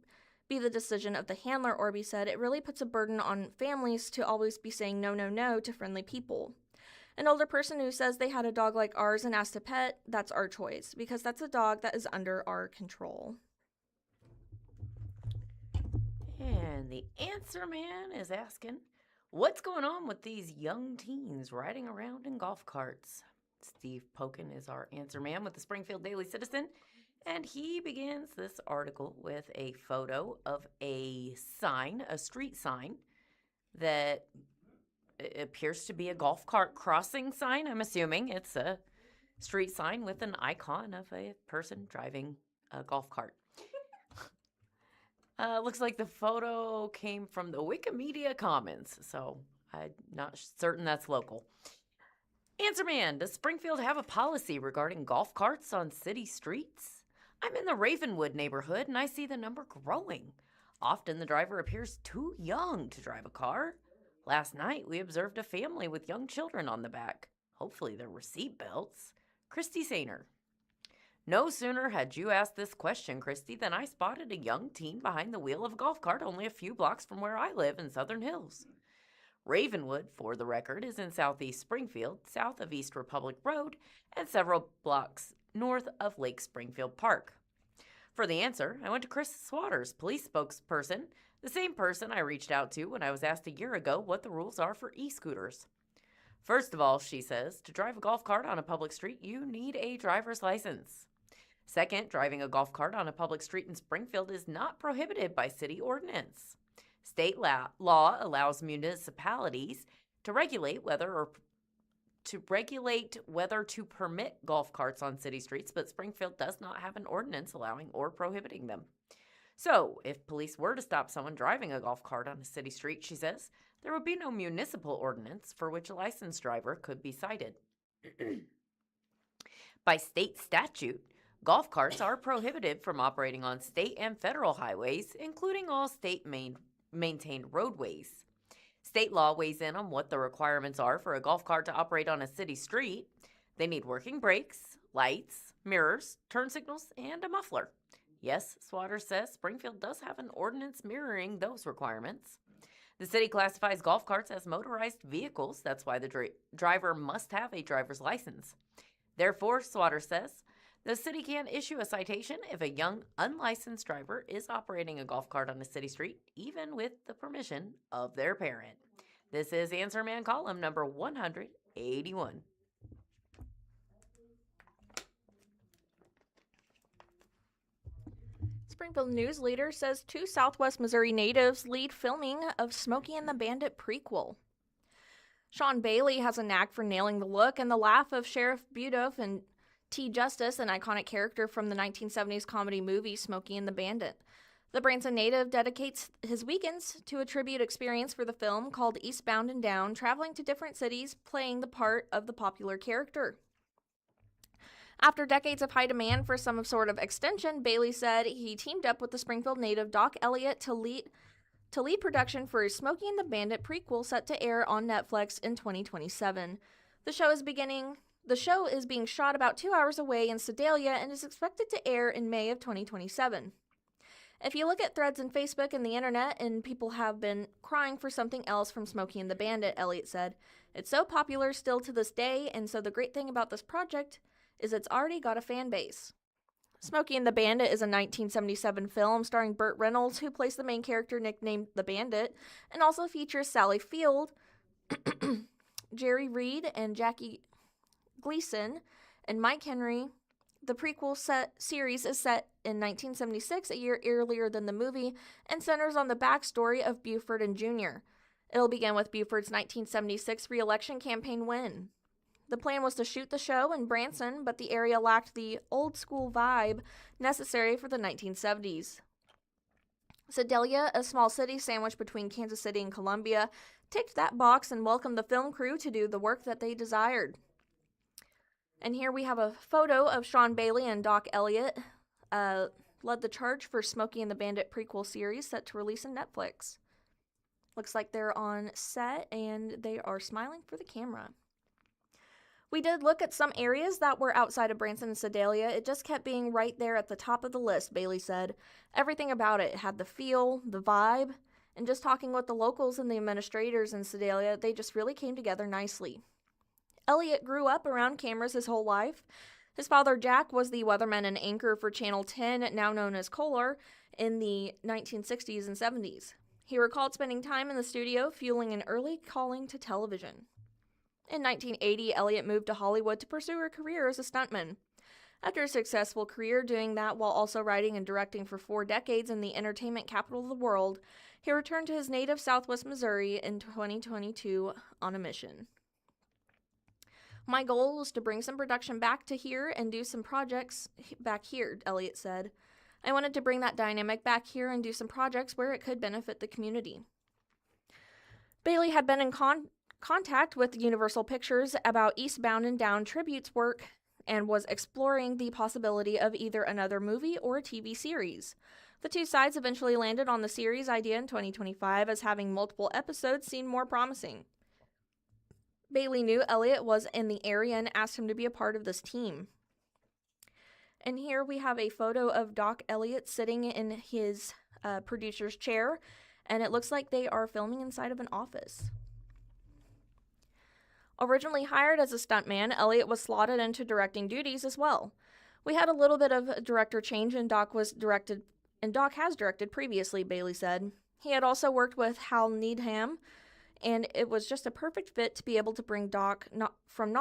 B: be the decision of the handler, Orby said. It really puts a burden on families to always be saying no, no, no to friendly people. An older person who says they had a dog like ours and asked to pet, that's our choice, because that's a dog that is under our control.
C: And the answer man is asking, what's going on with these young teens riding around in golf carts? Steve Pokin is our answer man with the Springfield Daily Citizen, and he begins this article with a photo of a sign, a street sign, that appears to be a golf cart crossing sign. I'm assuming it's a street sign with an icon of a person driving a golf cart. Looks like the photo came from the Wikimedia Commons, so I'm not certain that's local. Answer man, does Springfield have a policy regarding golf carts on city streets? I'm in the Ravenwood neighborhood and I see the number growing. Often the driver appears too young to drive a car. Last night we observed a family with young children on the back. Hopefully there were seat belts. Christy Sainer. No sooner had you asked this question, Christy, than I spotted a young teen behind the wheel of a golf cart only a few blocks from where I live in Southern Hills. Ravenwood, for the record, is in southeast Springfield, south of East Republic Road, and several blocks north of Lake Springfield Park. For the answer, I went to Chris Swatters, police spokesperson, the same person I reached out to when I was asked a year ago what the rules are for e-scooters. First of all, she says, to drive a golf cart on a public street, you need a driver's license. Second, driving a golf cart on a public street in Springfield is not prohibited by city ordinance. State law allows municipalities to regulate whether to permit golf carts on city streets, but Springfield does not have an ordinance allowing or prohibiting them. So, if police were to stop someone driving a golf cart on a city street, she says, there would be no municipal ordinance for which a licensed driver could be cited. By state statute, golf carts are prohibited from operating on state and federal highways, including all state maintained roadways. State law weighs in on what the requirements are for a golf cart to operate on a city street. They need working brakes, lights, mirrors, turn signals, and a muffler. Yes, Swatter says Springfield does have an ordinance mirroring those requirements. The city classifies golf carts as motorized vehicles. That's why the driver must have a driver's license. Therefore, Swatter says, the city can issue a citation if a young, unlicensed driver is operating a golf cart on a city street, even with the permission of their parent. This is Answer Man column number 181.
B: Springfield News Leader says 2 Southwest Missouri natives lead filming of Smokey and the Bandit prequel. Sean Bailey has a knack for nailing the look and the laugh of Sheriff Budoff and T. Justice, an iconic character from the 1970s comedy movie Smokey and the Bandit. The Branson native dedicates his weekends to a tribute experience for the film called Eastbound and Down, traveling to different cities playing the part of the popular character. After decades of high demand for some sort of extension, Bailey said he teamed up with the Springfield native Doc Elliott to lead production for a Smokey and the Bandit prequel set to air on Netflix in 2027. The show is being shot about 2 hours away in Sedalia and is expected to air in May of 2027. If you look at threads on Facebook and the internet, and people have been crying for something else from Smokey and the Bandit, Elliott said. It's so popular still to this day, and so the great thing about this project is it's already got a fan base. Smokey and the Bandit is a 1977 film starring Burt Reynolds, who plays the main character nicknamed the Bandit, and also features Sally Field, Jerry Reed, and Jackie Gleason, and Mike Henry. The prequel series is set in 1976, a year earlier than the movie, and centers on the backstory of Buford and Jr. It'll begin with Buford's 1976 re-election campaign win. The plan was to shoot the show in Branson, but the area lacked the old-school vibe necessary for the 1970s. Sedalia, a small city sandwiched between Kansas City and Columbia, ticked that box and welcomed the film crew to do the work that they desired. And here we have a photo of Sean Bailey and Doc Elliott led the charge for Smokey and the Bandit prequel series set to release on Netflix. Looks like they're on set and they are smiling for the camera. We did look at some areas that were outside of Branson and Sedalia. It just kept being right there at the top of the list, Bailey said. Everything about it had the feel, the vibe, and just talking with the locals and the administrators in Sedalia, they just really came together nicely. Elliott grew up around cameras his whole life. His father, Jack, was the weatherman and anchor for Channel 10, now known as Kohler, in the 1960s and 70s. He recalled spending time in the studio, fueling an early calling to television. In 1980, Elliott moved to Hollywood to pursue her career as a stuntman. After a successful career doing that while also writing and directing for 4 decades in the entertainment capital of the world, he returned to his native Southwest Missouri in 2022 on a mission. My goal was to bring some production back to here and do some projects back here, Elliott said. I wanted to bring that dynamic back here and do some projects where it could benefit the community. Bailey had been in contact with Universal Pictures about Eastbound and Down tribute's work and was exploring the possibility of either another movie or a TV series. The two sides eventually landed on the series idea in 2025, as having multiple episodes seemed more promising. Bailey knew Elliot was in the area and asked him to be a part of this team. And here we have a photo of Doc Elliott sitting in his producer's chair, and it looks like they are filming inside of an office. Originally hired as a stuntman, Elliott was slotted into directing duties as well. We had a little bit of director change, and Doc has directed previously, Bailey said. He had also worked with Hal Needham, and it was just a perfect fit to be able to bring Doc not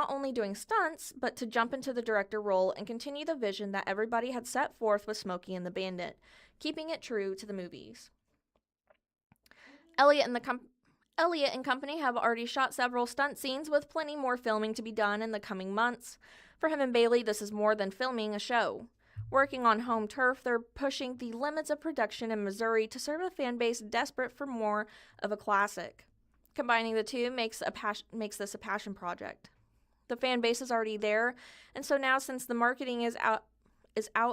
B: only doing stunts, but to jump into the director role and continue the vision that everybody had set forth with Smokey and the Bandit, keeping it true to the movies. Elliott and company have already shot several stunt scenes, with plenty more filming to be done in the coming months. For him and Bailey, this is more than filming a show. Working on home turf, they're pushing the limits of production in Missouri to serve a fan base desperate for more of a classic. Combining the two makes this a passion project. The fan base is already there, and so now, since the marketing is out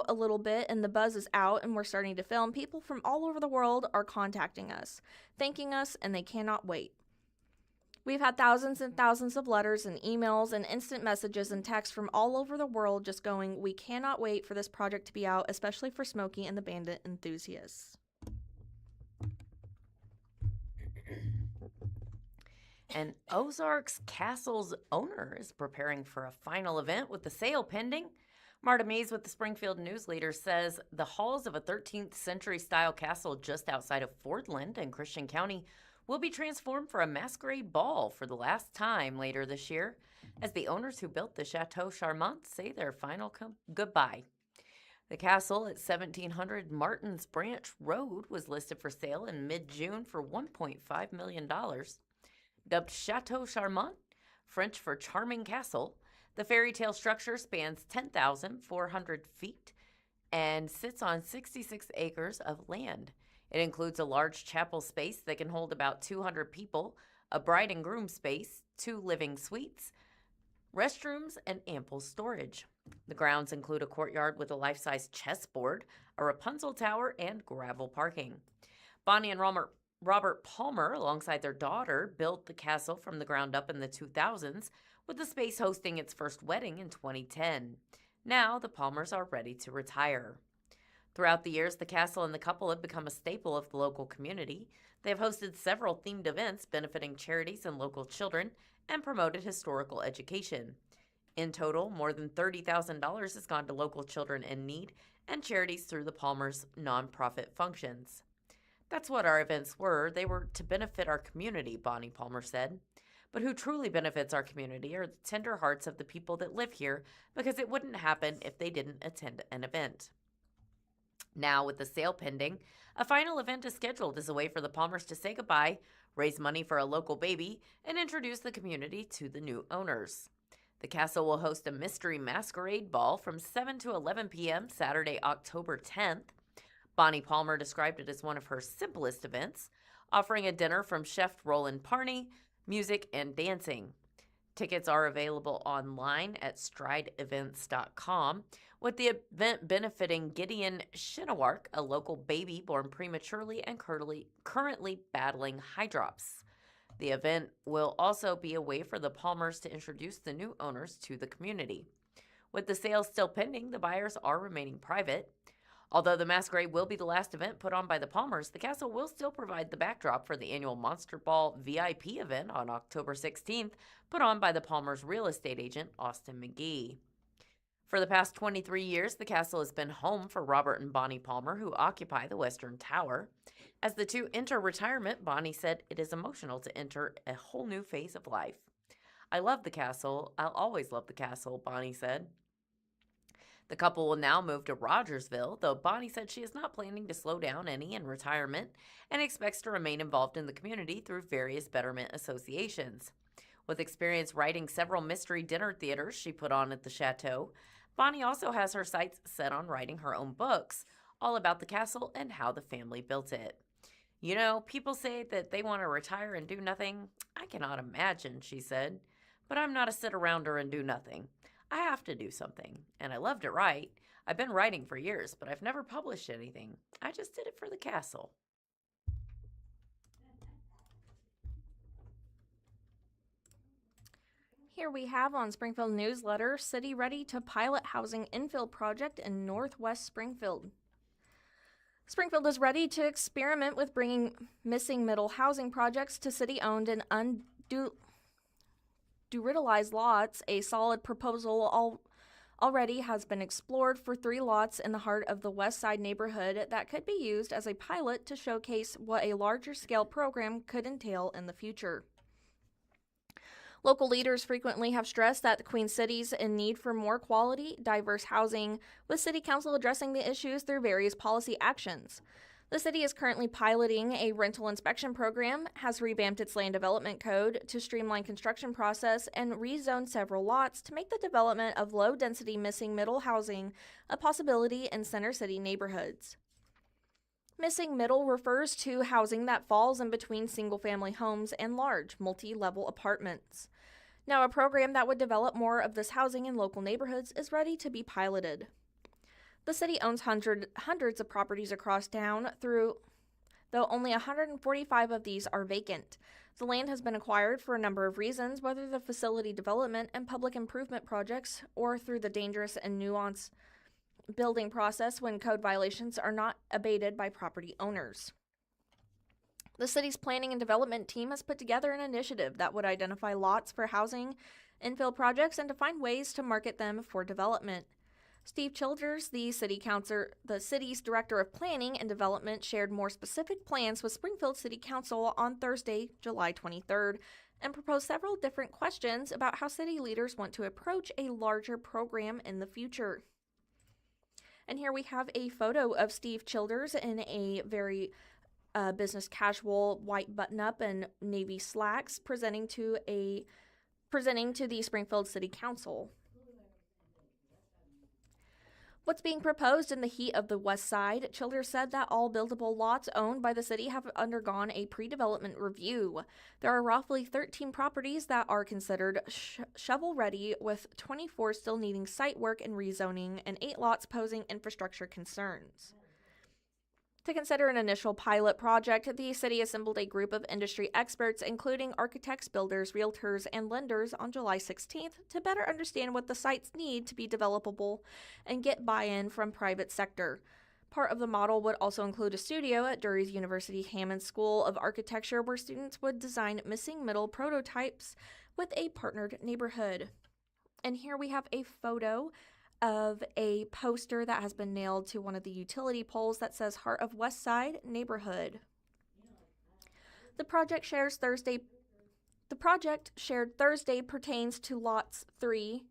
B: a little bit and the buzz is out and we're starting to film, people from all over the world are contacting us, thanking us, and they cannot wait. We've had thousands and thousands of letters and emails and instant messages and texts from all over the world just going, "We cannot wait for this project to be out, especially for Smokey and the Bandit enthusiasts."
C: And Ozarks Castle's owner is preparing for a final event with the sale pending. Marta Mays with the Springfield News Leader says the halls of a 13th century style castle just outside of Fordland in Christian County will be transformed for a masquerade ball for the last time later this year, as the owners who built the Chateau Charmant say their final goodbye. The castle at 1700 Martins Branch Road was listed for sale in mid-June for $1.5 million. Dubbed Chateau Charmant, French for charming castle, the fairy tale structure spans 10,400 feet and sits on 66 acres of land. It includes a large chapel space that can hold about 200 people, a bride and groom space, 2 living suites, restrooms, and ample storage. The grounds include a courtyard with a life-size chessboard, a Rapunzel tower, and gravel parking. Bonnie and Robert Palmer, alongside their daughter, built the castle from the ground up in the 2000s, with the space hosting its first wedding in 2010. Now, the Palmers are ready to retire. Throughout the years, the castle and the couple have become a staple of the local community. They have hosted several themed events benefiting charities and local children and promoted historical education. In total, more than $30,000 has gone to local children in need and charities through the Palmers' nonprofit functions. "That's what our events were. They were to benefit our community," Bonnie Palmer said. "But who truly benefits our community are the tender hearts of the people that live here, because it wouldn't happen if they didn't attend an event." Now, with the sale pending, a final event is scheduled as a way for the Palmers to say goodbye, raise money for a local baby, and introduce the community to the new owners. The castle will host a mystery masquerade ball from 7 to 11 p.m. Saturday, October 10th. Bonnie Palmer described it as one of her simplest events, offering a dinner from Chef Roland Parney, music, and dancing. Tickets are available online at strideevents.com, with the event benefiting Gideon Shinawark, a local baby born prematurely and currently battling hydrops. The event will also be a way for the Palmers to introduce the new owners to the community. With the sale still pending, the buyers are remaining private. Although the masquerade will be the last event put on by the Palmers, the castle will still provide the backdrop for the annual Monster Ball VIP event on October 16th, put on by the Palmers' real estate agent, Austin McGee. For the past 23 years, the castle has been home for Robert and Bonnie Palmer, who occupy the Western Tower. As the two enter retirement, Bonnie said it is emotional to enter a whole new phase of life. "I love the castle. I'll always love the castle," Bonnie said. The couple will now move to Rogersville, though Bonnie said she is not planning to slow down any in retirement and expects to remain involved in the community through various betterment associations. With experience writing several mystery dinner theaters she put on at the chateau, Bonnie also has her sights set on writing her own books, all about the castle and how the family built it. "You know, people say that they want to retire and do nothing. I cannot imagine," she said. "But I'm not a sit-arounder and do nothing. I have to do something, and I love to write. I've been writing for years, but I've never published anything. I just did it for the castle.
B: Here we have on Springfield Newsletter, city ready to pilot housing infill project in Northwest Springfield. Springfield is ready to experiment with bringing missing middle housing projects to city-owned and unduralized lots. A solid proposal already has been explored for 3 lots in the heart of the West Side neighborhood that could be used as a pilot to showcase what a larger-scale program could entail in the future. Local leaders frequently have stressed that the Queen City is in need for more quality, diverse housing, with City Council addressing the issues through various policy actions. The city is currently piloting a rental inspection program, has revamped its land development code to streamline construction process, and rezoned several lots to make the development of low-density missing middle housing a possibility in center city neighborhoods. Missing middle refers to housing that falls in between single-family homes and large, multi-level apartments. Now, a program that would develop more of this housing in local neighborhoods is ready to be piloted. The city owns hundreds of properties across town, though only 145 of these are vacant. The land has been acquired for a number of reasons, whether the facility development and public improvement projects or through the dangerous and nuanced building process when code violations are not abated by property owners. The city's planning and development team has put together an initiative that would identify lots for housing infill projects and to find ways to market them for development. Steve Childers, the city's director of planning and development, shared more specific plans with Springfield City Council on Thursday, July 23rd, and proposed several different questions about how city leaders want to approach a larger program in the future. And here we have a photo of Steve Childers in a very business casual white button-up and navy slacks presenting to the Springfield City Council. What's being proposed in the heat of the West Side? Childers said that all buildable lots owned by the city have undergone a pre-development review. There are roughly 13 properties that are considered shovel-ready, with 24 still needing site work and rezoning, and 8 lots posing infrastructure concerns. To consider an initial pilot project, the city assembled a group of industry experts, including architects, builders, realtors, and lenders, on July 16th to better understand what the sites need to be developable and get buy-in from private sector. Part of the model would also include a studio at Durham University Hammond School of Architecture where students would design missing middle prototypes with a partnered neighborhood. And here we have a photo of a poster that has been nailed to one of the utility poles that says Heart of West Side Neighborhood. The project shared Thursday pertains to three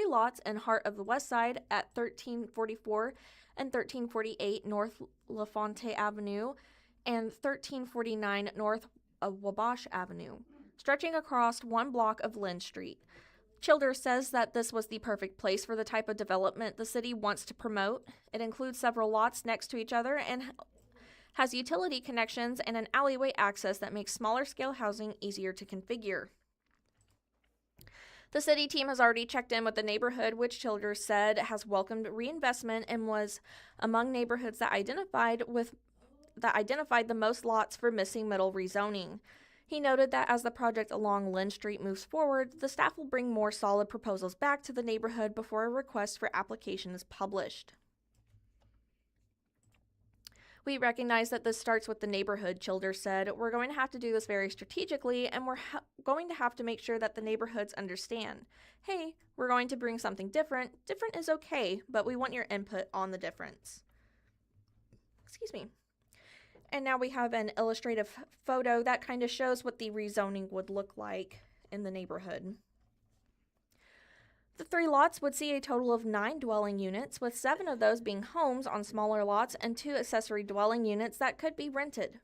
B: lots in Heart of the West Side at 1344 and 1348 North LaFontaine Avenue and 1349 North Wabash Avenue, stretching across one block of Lynn Street. Childers says that this was the perfect place for the type of development the city wants to promote. It includes several lots next to each other and has utility connections and an alleyway access that makes smaller scale housing easier to configure. The city team has already checked in with the neighborhood, which Childers said has welcomed reinvestment and was among neighborhoods that identified the most lots for missing middle rezoning. He noted that as the project along Lynn Street moves forward, the staff will bring more solid proposals back to the neighborhood before a request for application is published. We recognize that this starts with the neighborhood, Childers said. We're going to have to do this very strategically, and we're going to have to make sure that the neighborhoods understand. Hey, we're going to bring something different. Different is okay, but we want your input on the difference. Excuse me. And now we have an illustrative photo that kind of shows what the rezoning would look like in the neighborhood. The 3 lots would see a total of 9 dwelling units, with 7 of those being homes on smaller lots and 2 accessory dwelling units that could be rented.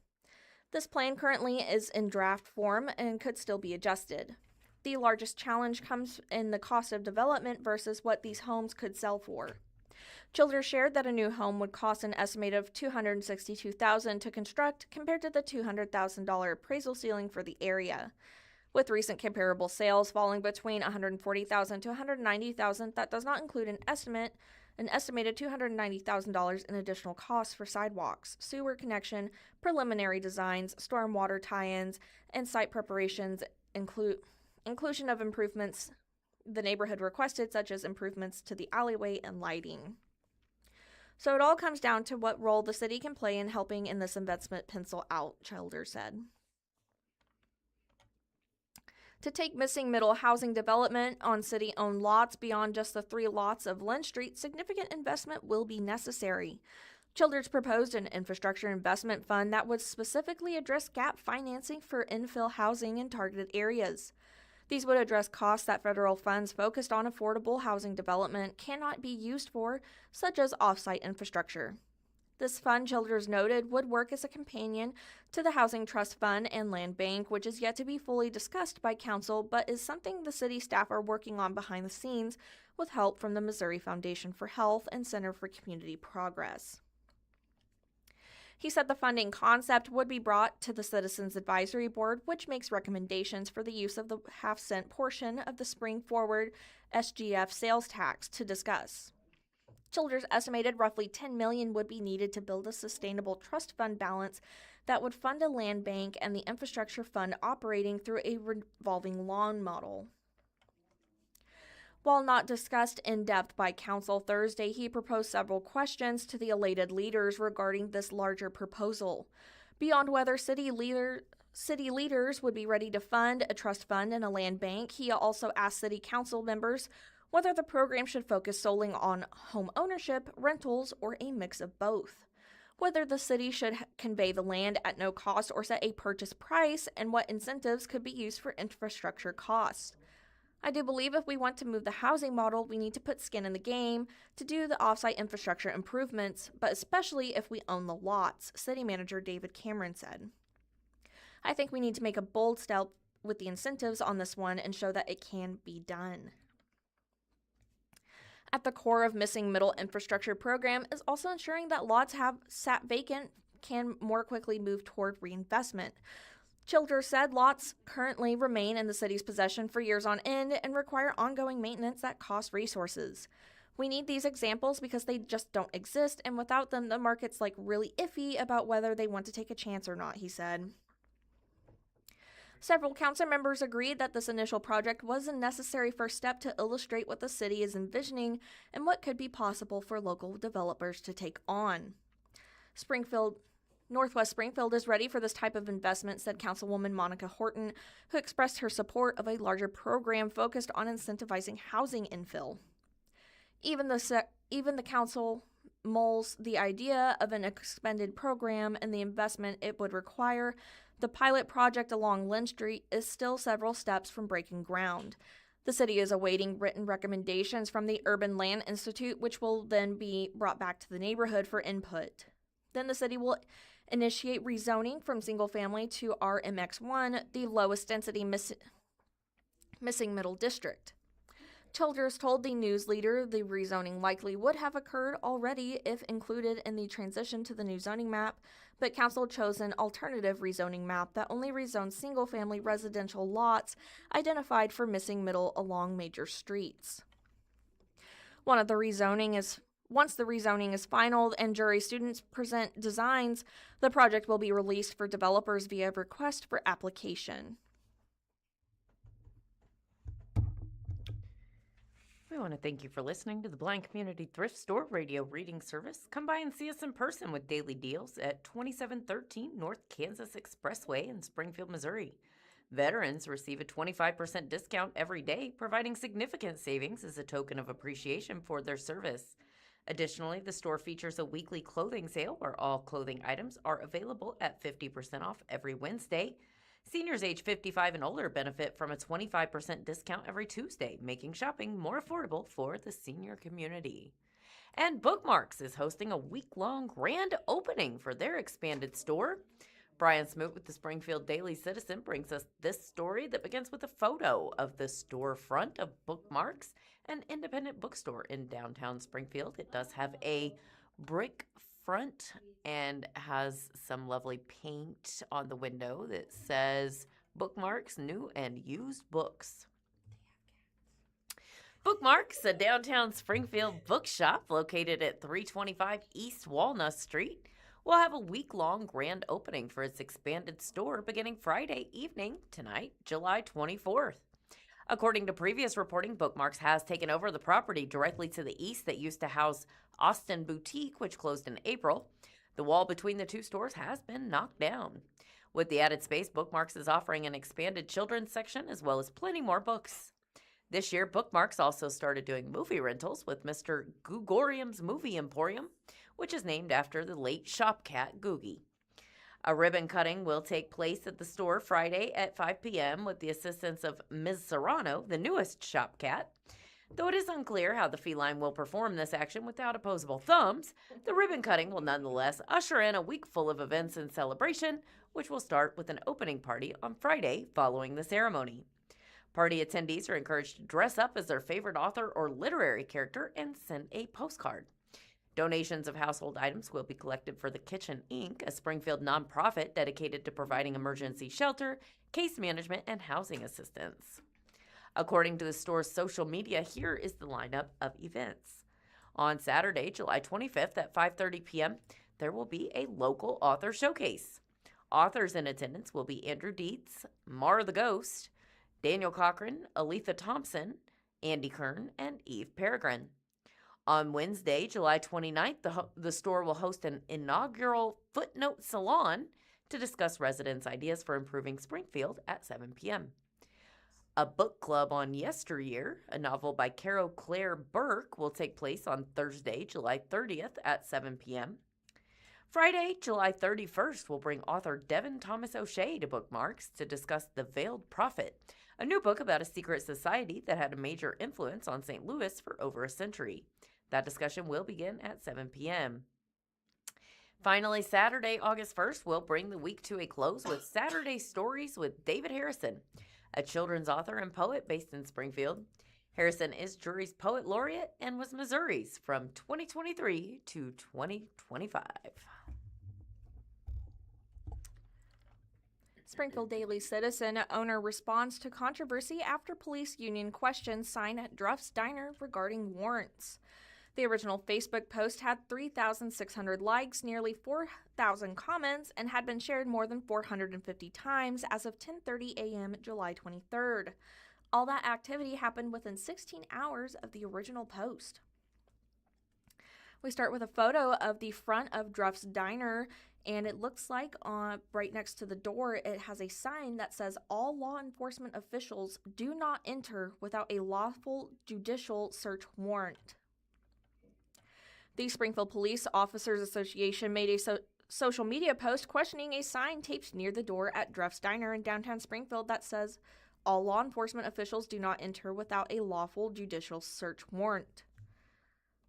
B: This plan currently is in draft form and could still be adjusted. The largest challenge comes in the cost of development versus what these homes could sell for. Childers shared that a new home would cost an estimate of $262,000 to construct compared to the $200,000 appraisal ceiling for the area. With recent comparable sales falling between $140,000 to $190,000, that does not include an estimated $290,000 in additional costs for sidewalks, sewer connection, preliminary designs, stormwater tie-ins, and site preparations, inclusion of improvements the neighborhood requested, such as improvements to the alleyway and lighting. So it all comes down to what role the city can play in helping in this investment pencil out, Childers said. To take missing middle housing development on city-owned lots beyond just the 3 lots of Lynn Street, significant investment will be necessary. Childers proposed an infrastructure investment fund that would specifically address gap financing for infill housing in targeted areas. These would address costs that federal funds focused on affordable housing development cannot be used for, such as off-site infrastructure. This fund, Childers noted, would work as a companion to the Housing Trust Fund and Land Bank, which is yet to be fully discussed by council, but is something the city staff are working on behind the scenes with help from the Missouri Foundation for Health and Center for Community Progress. He said the funding concept would be brought to the Citizens Advisory Board, which makes recommendations for the use of the half-cent portion of the Spring Forward SGF sales tax to discuss. Childers estimated roughly $10 million would be needed to build a sustainable trust fund balance that would fund a land bank and the infrastructure fund operating through a revolving loan model. While not discussed in depth by council Thursday, he proposed several questions to the elected leaders regarding this larger proposal. Beyond whether city leaders would be ready to fund a trust fund and a land bank, he also asked city council members whether the program should focus solely on home ownership, rentals, or a mix of both, whether the city should convey the land at no cost or set a purchase price, and what incentives could be used for infrastructure costs. I do believe if we want to move the housing model, we need to put skin in the game to do the offsite infrastructure improvements, but especially if we own the lots, City Manager David Cameron said. I think we need to make a bold step with the incentives on this one and show that it can be done. At the core of Missing Middle Infrastructure Program is also ensuring that lots have sat vacant can more quickly move toward reinvestment. Childers said lots currently remain in the city's possession for years on end and require ongoing maintenance that costs resources. We need these examples because they just don't exist, and without them, the market's really iffy about whether they want to take a chance or not, he said. Several council members agreed that this initial project was a necessary first step to illustrate what the city is envisioning and what could be possible for local developers to take on. Northwest Springfield is ready for this type of investment, said Councilwoman Monica Horton, who expressed her support of a larger program focused on incentivizing housing infill. Even the council mulls the idea of an expanded program and the investment it would require. The pilot project along Lynn Street is still several steps from breaking ground. The city is awaiting written recommendations from the Urban Land Institute, which will then be brought back to the neighborhood for input. Then the city will initiate rezoning from single-family to RMX1, the lowest density missing middle district. Childers told the news leader the rezoning likely would have occurred already if included in the transition to the new zoning map, but council chose an alternative rezoning map that only rezones single-family residential lots identified for missing middle along major streets. Once the rezoning is final and jury students present designs, the project will be released for developers via request for application.
C: We want to thank you for listening to the Blind Community Thrift Store Radio Reading Service. Come by and see us in person with daily deals at 2713 North Kansas Expressway in Springfield, Missouri. Veterans receive a 25% discount every day, providing significant savings as a token of appreciation for their service. Additionally, the store features a weekly clothing sale where all clothing items are available at 50% off every Wednesday. Seniors age 55 and older benefit from a 25% discount every Tuesday, making shopping more affordable for the senior community. And Bookmarks is hosting a week-long grand opening for their expanded store. Brian Smoot with the Springfield Daily Citizen brings us this story that begins with a photo of the storefront of Bookmarks, an independent bookstore in downtown Springfield. It does have a brick front and has some lovely paint on the window that says Bookmarks, new and used books. Bookmarks, a downtown Springfield bookshop located at 325 East Walnut Street, will have a week-long grand opening for its expanded store beginning Friday evening, tonight, July 24th. According to previous reporting, Bookmarks has taken over the property directly to the east that used to house Austin Boutique, which closed in April. The wall between the two stores has been knocked down. With the added space, Bookmarks is offering an expanded children's section as well as plenty more books. This year, Bookmarks also started doing movie rentals with Mr. Gugorium's Movie Emporium, which is named after the late shop cat Googie. A ribbon cutting will take place at the store Friday at 5 p.m. with the assistance of Ms. Serrano, the newest shop cat. Though it is unclear how the feline will perform this action without opposable thumbs, the ribbon cutting will nonetheless usher in a week full of events and celebration, which will start with an opening party on Friday following the ceremony. Party attendees are encouraged to dress up as their favorite author or literary character and send a postcard. Donations of household items will be collected for the Kitchen Inc., a Springfield nonprofit dedicated to providing emergency shelter, case management, and housing assistance. According to the store's social media, here is the lineup of events. On Saturday, July 25th at 5:30 p.m., there will be a local author showcase. Authors in attendance will be Andrew Dietz, Mara the Ghost, Daniel Cochran, Aletha Thompson, Andy Kern, and Eve Peregrine. On Wednesday, July 29th, the store will host an inaugural Footnote Salon to discuss residents' ideas for improving Springfield at 7 p.m. A book club on Yesteryear, a novel by Carol Claire Burke, will take place on Thursday, July 30th at 7 p.m. Friday, July 31st, will bring author Devin Thomas O'Shea to Bookmarks to discuss The Veiled Prophet, a new book about a secret society that had a major influence on St. Louis for over a century. That discussion will begin at 7 p.m. Finally, Saturday, August 1st, will bring the week to a close with Saturday Stories with David Harrison, a children's author and poet based in Springfield. Harrison is Jury's Poet Laureate and was Missouri's from 2023 to 2025.
B: Springfield Daily Citizen owner responds to controversy after police union questions sign at Druff's Diner regarding warrants. The original Facebook post had 3,600 likes, nearly 4,000 comments, and had been shared more than 450 times as of 10:30 a.m. July 23rd. All that activity happened within 16 hours of the original post. We start with a photo of the front of Druff's Diner, and it looks like right next to the door, it has a sign that says, "All law enforcement officials do not enter without a lawful judicial search warrant." The Springfield Police Officers Association made a social media post questioning a sign taped near the door at Druff's Diner in downtown Springfield that says, "All law enforcement officials do not enter without a lawful judicial search warrant."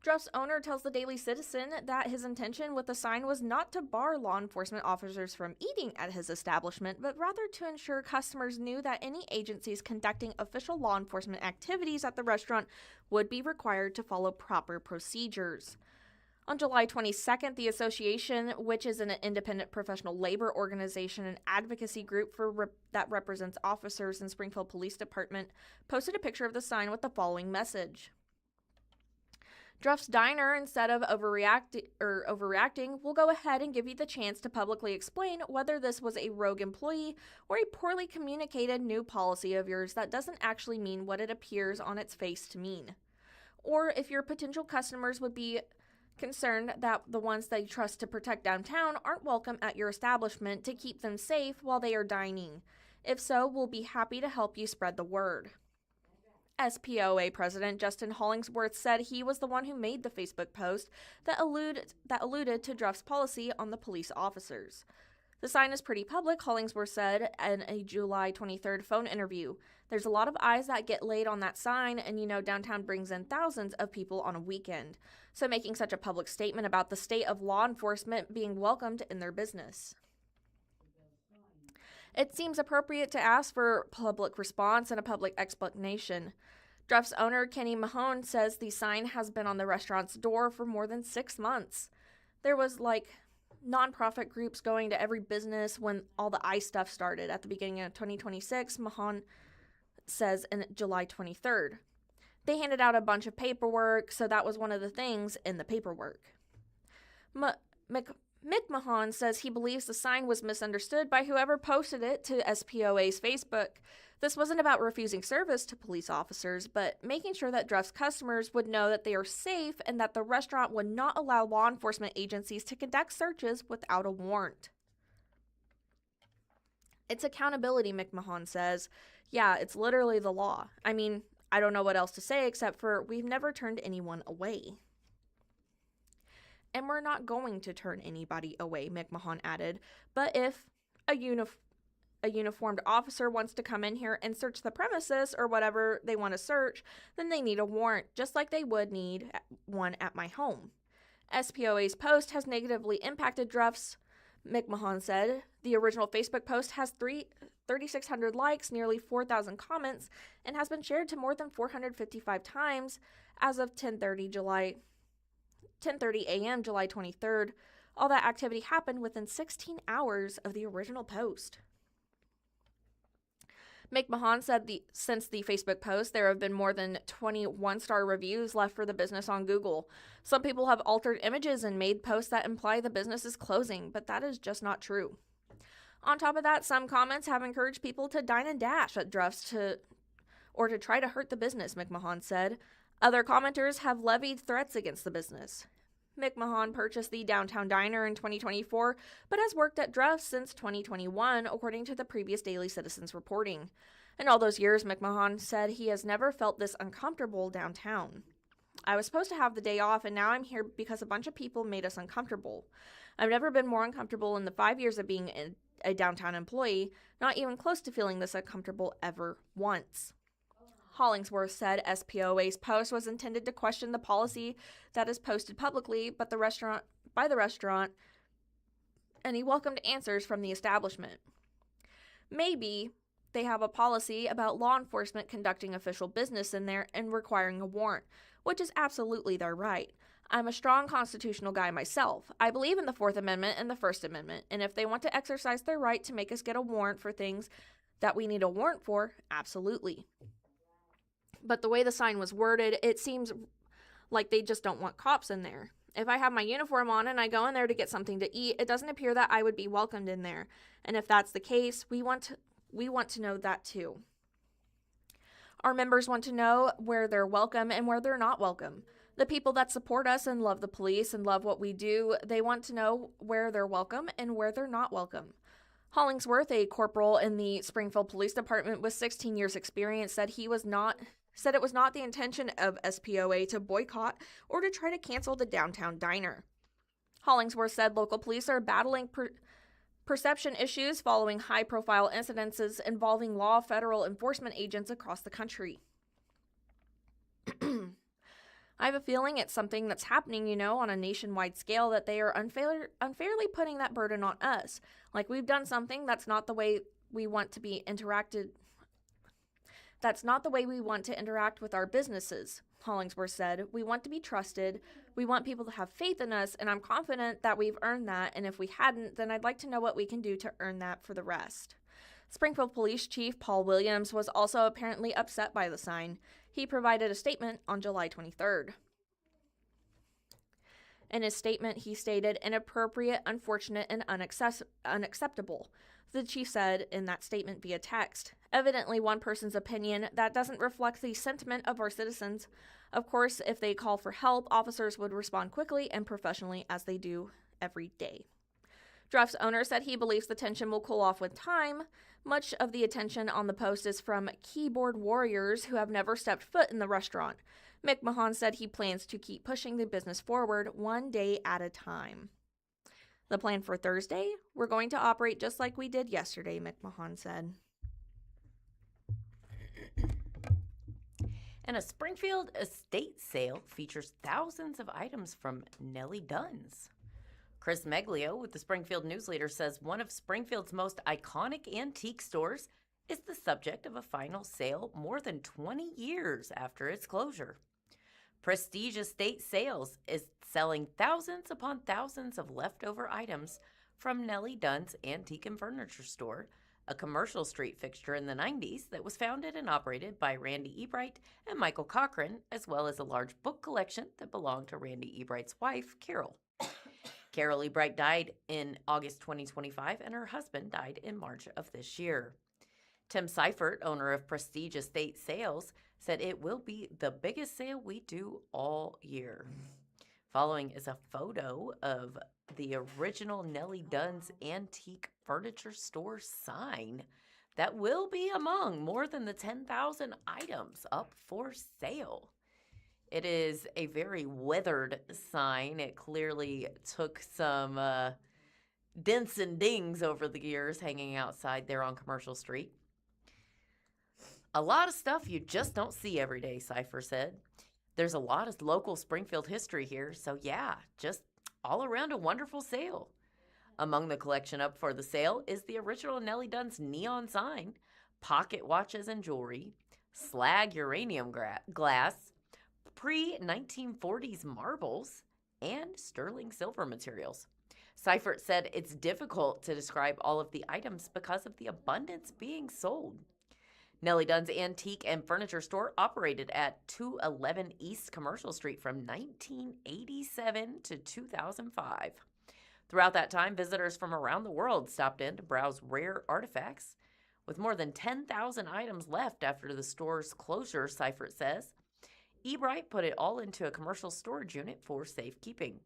B: Druff's owner tells the Daily Citizen that his intention with the sign was not to bar law enforcement officers from eating at his establishment, but rather to ensure customers knew that any agencies conducting official law enforcement activities at the restaurant would be required to follow proper procedures. On July 22nd, the association, which is an independent professional labor organization and advocacy group that represents officers in Springfield Police Department, posted a picture of the sign with the following message. Druff's Diner, instead of overreacting, will go ahead and give you the chance to publicly explain whether this was a rogue employee or a poorly communicated new policy of yours that doesn't actually mean what it appears on its face to mean. Or if your potential customers would be concerned that the ones they trust to protect downtown aren't welcome at your establishment to keep them safe while they are dining. If so, we'll be happy to help you spread the word. SPOA President Justin Hollingsworth said he was the one who made the Facebook post that alluded to Druff's policy on the police officers. The sign is pretty public, Hollingsworth said in a July 23rd phone interview. There's a lot of eyes that get laid on that sign, and downtown brings in thousands of people on a weekend. So making such a public statement about the state of law enforcement being welcomed in their business. It seems appropriate to ask for public response and a public explanation. Druff's owner, Kenny Mahone, says the sign has been on the restaurant's door for more than 6 months. There was nonprofit groups going to every business when all the ICE stuff started at the beginning of 2026, Mahan says in July 23rd. They handed out a bunch of paperwork, so that was one of the things in the paperwork. Mick Mahan says he believes the sign was misunderstood by whoever posted it to SPOA's Facebook. This wasn't about refusing service to police officers, but making sure that Druff's customers would know that they are safe and that the restaurant would not allow law enforcement agencies to conduct searches without a warrant. It's accountability, Mick Mahan says. Yeah, it's literally the law. I mean, I don't know what else to say except for we've never turned anyone away. And we're not going to turn anybody away, Mick Mahan added. But if a uniformed officer wants to come in here and search the premises or whatever they want to search, then they need a warrant, just like they would need one at my home. SPOA's post has negatively impacted Druff's, Mick Mahan said. The original Facebook post has 3,600 likes, nearly 4,000 comments, and has been shared to more than 455 times as of 10:30 a.m. July 23rd. All that activity happened within 16 hours of the original post. Mick Mahan said since the Facebook post, there have been more than 20 one-star reviews left for the business on Google. Some people have altered images and made posts that imply the business is closing, but that is just not true. On top of that, some comments have encouraged people to dine and dash at Druff's to try to hurt the business, Mick Mahan said. Other commenters have levied threats against the business. Mick Mahan purchased the Downtown Diner in 2024, but has worked at Druff's since 2021, according to the previous Daily Citizen's reporting. In all those years, Mick Mahan said he has never felt this uncomfortable downtown. I was supposed to have the day off, and now I'm here because a bunch of people made us uncomfortable. I've never been more uncomfortable in the 5 years of being a downtown employee, not even close to feeling this uncomfortable ever once. Hollingsworth said SPOA's post was intended to question the policy that is posted publicly by the restaurant, and he welcomed answers from the establishment. Maybe they have a policy about law enforcement conducting official business in there and requiring a warrant, which is absolutely their right. I'm a strong constitutional guy myself. I believe in the Fourth Amendment and the First Amendment, and if they want to exercise their right to make us get a warrant for things that we need a warrant for, absolutely. But the way the sign was worded, it seems like they just don't want cops in there. If I have my uniform on and I go in there to get something to eat, it doesn't appear that I would be welcomed in there. And if that's the case, we want to know that too. Our members want to know where they're welcome and where they're not welcome. The people that support us and love the police and love what we do, they want to know where they're welcome and where they're not welcome. Hollingsworth, a corporal in the Springfield Police Department with 16 years experience, said it was not the intention of SPOA to boycott or to try to cancel the Downtown Diner. Hollingsworth said local police are battling perception issues following high-profile incidences involving federal enforcement agents across the country. I have a feeling it's something that's happening, on a nationwide scale, that they are unfairly putting that burden on us. Like we've done something that's not the way we want to be interacted. That's not the way we want to interact with our businesses, Hollingsworth said. We want to be trusted. We want people to have faith in us, and I'm confident that we've earned that, and if we hadn't, then I'd like to know what we can do to earn that for the rest. Springfield Police Chief Paul Williams was also apparently upset by the sign. He provided a statement on July 23rd. In his statement, he stated, inappropriate, unfortunate, and unacceptable. The chief said in that statement via text. Evidently one person's opinion that doesn't reflect the sentiment of our citizens. Of course, if they call for help, officers would respond quickly and professionally as they do every day. Druff's owner said he believes the tension will cool off with time. Much of the attention on the post is from keyboard warriors who have never stepped foot in the restaurant. Mick Mahan said he plans to keep pushing the business forward one day at a time. The plan for Thursday? We're going to operate just like we did yesterday, Mick Mahan said.
C: And a Springfield estate sale features thousands of items from Nellie Dunn's. Chris Meglio with the Springfield News Leader says one of Springfield's most iconic antique stores is the subject of a final sale more than 20 years after its closure. Prestige Estate Sales is selling thousands upon thousands of leftover items from Nellie Dunn's Antique and Furniture Store, a commercial street fixture in the 90s that was founded and operated by Randy Ebright and Michael Cochran, as well as a large book collection that belonged to Randy Ebright's wife, Carol. Carol Ebright died in August 2025, and her husband died in March of this year. Tim Seifert, owner of Prestige Estate Sales, said it will be the biggest sale we do all year. Following is a photo of the original Nellie Dunn's Antique Furniture Store sign that will be among more than the 10,000 items up for sale. It is a very weathered sign. It clearly took some dents and dings over the years hanging outside there on Commercial Street. A lot of stuff you just don't see every day, Cypher said. There's a lot of local Springfield history here, so yeah, just all around a wonderful sale. Among the collection up for the sale is the original Nellie Dunn's neon sign, pocket watches and jewelry, slag uranium glass, pre-1940s marbles, and sterling silver materials. Seifert said it's difficult to describe all of the items because of the abundance being sold. Nellie Dunn's Antique and Furniture Store operated at 211 East Commercial Street from 1987 to 2005. Throughout that time, visitors from around the world stopped in to browse rare artifacts. With more than 10,000 items left after the store's closure, Seifert says, Ebright put it all into a commercial storage unit for safekeeping.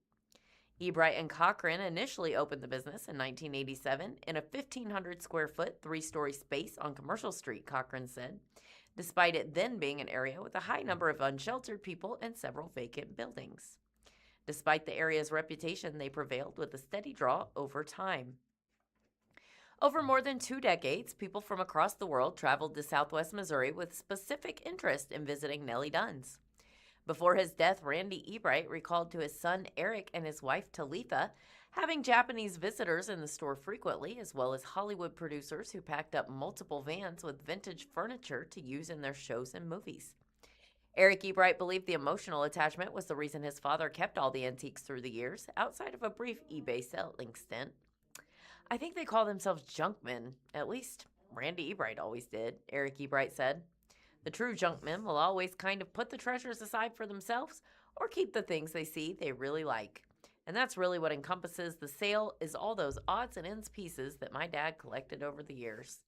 C: Ebright and Cochran initially opened the business in 1987 in a 1,500 square foot, 3-story space on Commercial Street, Cochran said, despite it then being an area with a high number of unsheltered people and several vacant buildings. Despite the area's reputation, they prevailed with a steady draw over time. Over more than 2 decades, people from across the world traveled to Southwest Missouri with specific interest in visiting Nellie Dunn's. Before his death, Randy Ebright recalled to his son Eric and his wife Talitha having Japanese visitors in the store frequently, as well as Hollywood producers who packed up multiple vans with vintage furniture to use in their shows and movies. Eric Ebright believed the emotional attachment was the reason his father kept all the antiques through the years, outside of a brief eBay selling stint. I think they call themselves junkmen. At least Randy Ebright always did, Eric Ebright said. The true junkmen will always kind of put the treasures aside for themselves or keep the things they see they really like. And that's really what encompasses the sale, is all those odds and ends pieces that my dad collected over the years.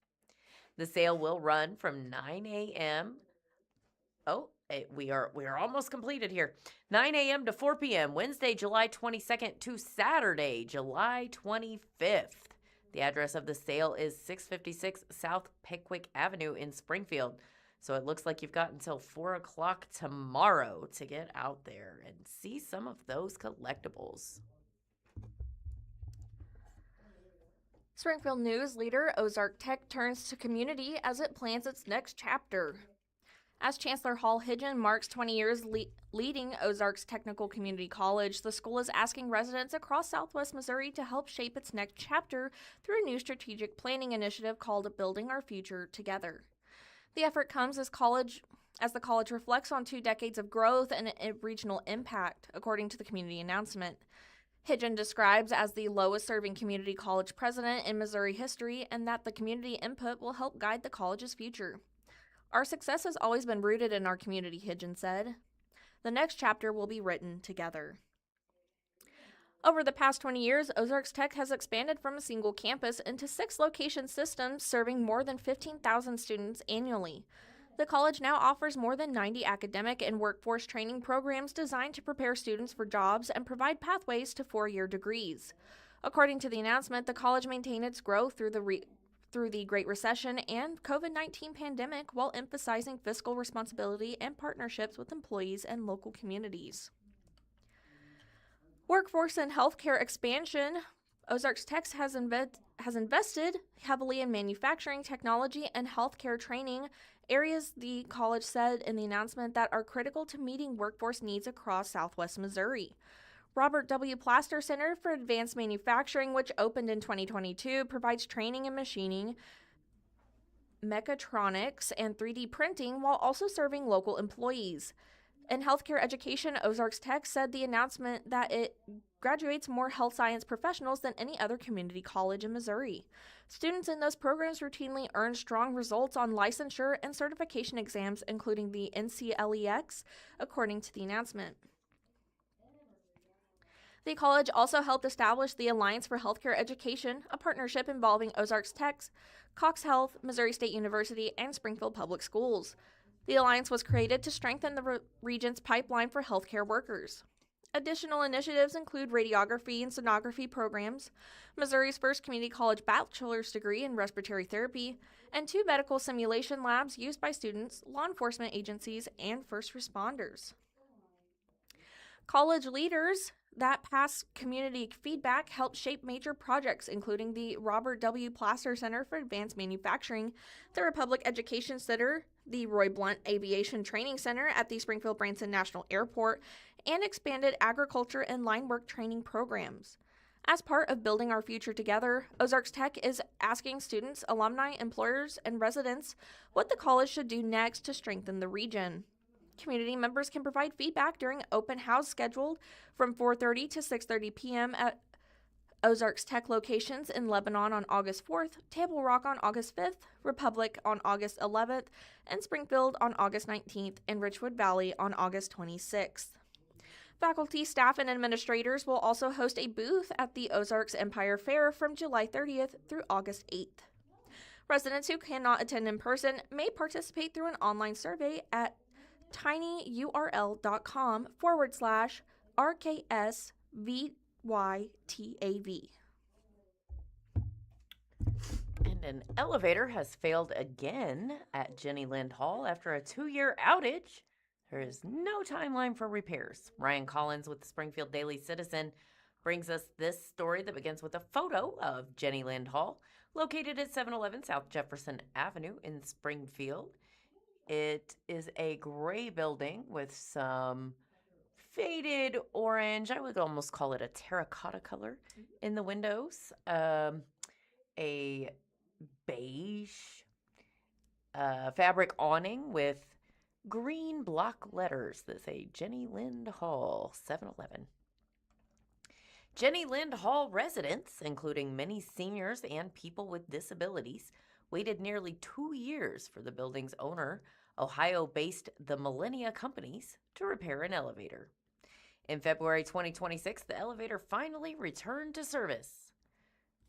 C: The sale will run from 9 a.m. We are almost completed here. 9 a.m. to 4 p.m. Wednesday, July 22nd to Saturday, July 25th. The address of the sale is 656 South Pickwick Avenue in Springfield. So it looks like you've got until 4 o'clock tomorrow to get out there and see some of those collectibles.
B: Springfield News leader Ozark Tech turns to community as it plans its next chapter. As Chancellor Hall Hidgen marks 20 years leading Ozark's Technical Community College, the school is asking residents across Southwest Missouri to help shape its next chapter through a new strategic planning initiative called Building Our Future Together. The effort comes as the college reflects on 2 decades of growth and regional impact, according to the community announcement. Hidgen describes as the lowest-serving community college president in Missouri history, and that the community input will help guide the college's future. Our success has always been rooted in our community, Hidgen said. The next chapter will be written together. Over the past 20 years, Ozarks Tech has expanded from a single campus into 6 location systems serving more than 15,000 students annually. The college now offers more than 90 academic and workforce training programs designed to prepare students for jobs and provide pathways to 4-year degrees. According to the announcement, the college maintained its growth through the Great Recession and COVID-19 pandemic while emphasizing fiscal responsibility and partnerships with employees and local communities. Workforce and healthcare expansion. Ozarks Tech has invested heavily in manufacturing, technology, and healthcare training, areas the college said in the announcement that are critical to meeting workforce needs across Southwest Missouri. Robert W. Plaster Center for Advanced Manufacturing, which opened in 2022, provides training in machining, mechatronics, and 3D printing while also serving local employees. In healthcare education, Ozarks Tech said the announcement that it graduates more health science professionals than any other community college in Missouri. Students in those programs routinely earn strong results on licensure and certification exams, including the NCLEX, according to the announcement. The college also helped establish the Alliance for Healthcare Education, a partnership involving Ozarks Tech, Cox Health, Missouri State University, and Springfield Public Schools. The alliance was created to strengthen the region's pipeline for healthcare workers. Additional initiatives include radiography and sonography programs, Missouri's first community college bachelor's degree in respiratory therapy, and 2 medical simulation labs used by students, law enforcement agencies, and first responders. College leaders that pass community feedback helped shape major projects, including the Robert W. Plaster Center for Advanced Manufacturing, the Republic Education Center, the Roy Blunt Aviation Training Center at the Springfield-Branson National Airport, and expanded agriculture and line work training programs. As part of Building Our Future Together, Ozarks Tech is asking students, alumni, employers, and residents what the college should do next to strengthen the region. Community members can provide feedback during open house scheduled from 4:30 to 6:30 p.m. at Ozarks Tech locations in Lebanon on August 4th, Table Rock on August 5th, Republic on August 11th, and Springfield on August 19th, and Richwood Valley on August 26th. Faculty, staff, and administrators will also host a booth at the Ozarks Empire Fair from July 30th through August 8th. Residents who cannot attend in person may participate through an online survey at tinyurl.com/RKSVYTAV.
C: And an elevator has failed again at Jenny Lind Hall after a 2-year outage. There is no timeline for repairs. Ryan Collins with the Springfield Daily Citizen brings us this story that begins with a photo of Jenny Lind Hall, located at 711 South Jefferson Avenue in Springfield. It is a gray building with some faded orange, I would almost call it a terracotta color in the windows, a beige fabric awning with green block letters that say Jenny Lind Hall, 711. Jenny Lind Hall residents, including many seniors and people with disabilities, waited nearly 2 years for the building's owner, Ohio-based The Millennia Companies, to repair an elevator. In February 2026, the elevator finally returned to service.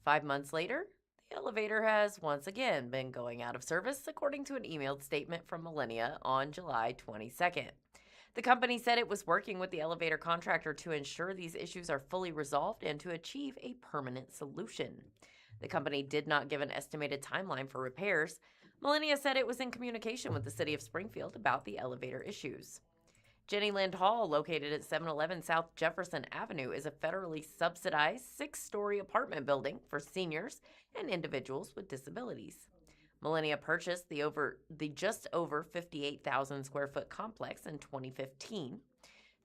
C: 5 months later, the elevator has once again been going out of service, according to an emailed statement from Millennia on July 22nd. The company said it was working with the elevator contractor to ensure these issues are fully resolved and to achieve a permanent solution. The company did not give an estimated timeline for repairs. Millennia said it was in communication with the city of Springfield about the elevator issues. Jenny Lind Hall, located at 711 South Jefferson Avenue, is a federally subsidized 6-story apartment building for seniors and individuals with disabilities. Millennia purchased the just over 58,000 square foot complex in 2015.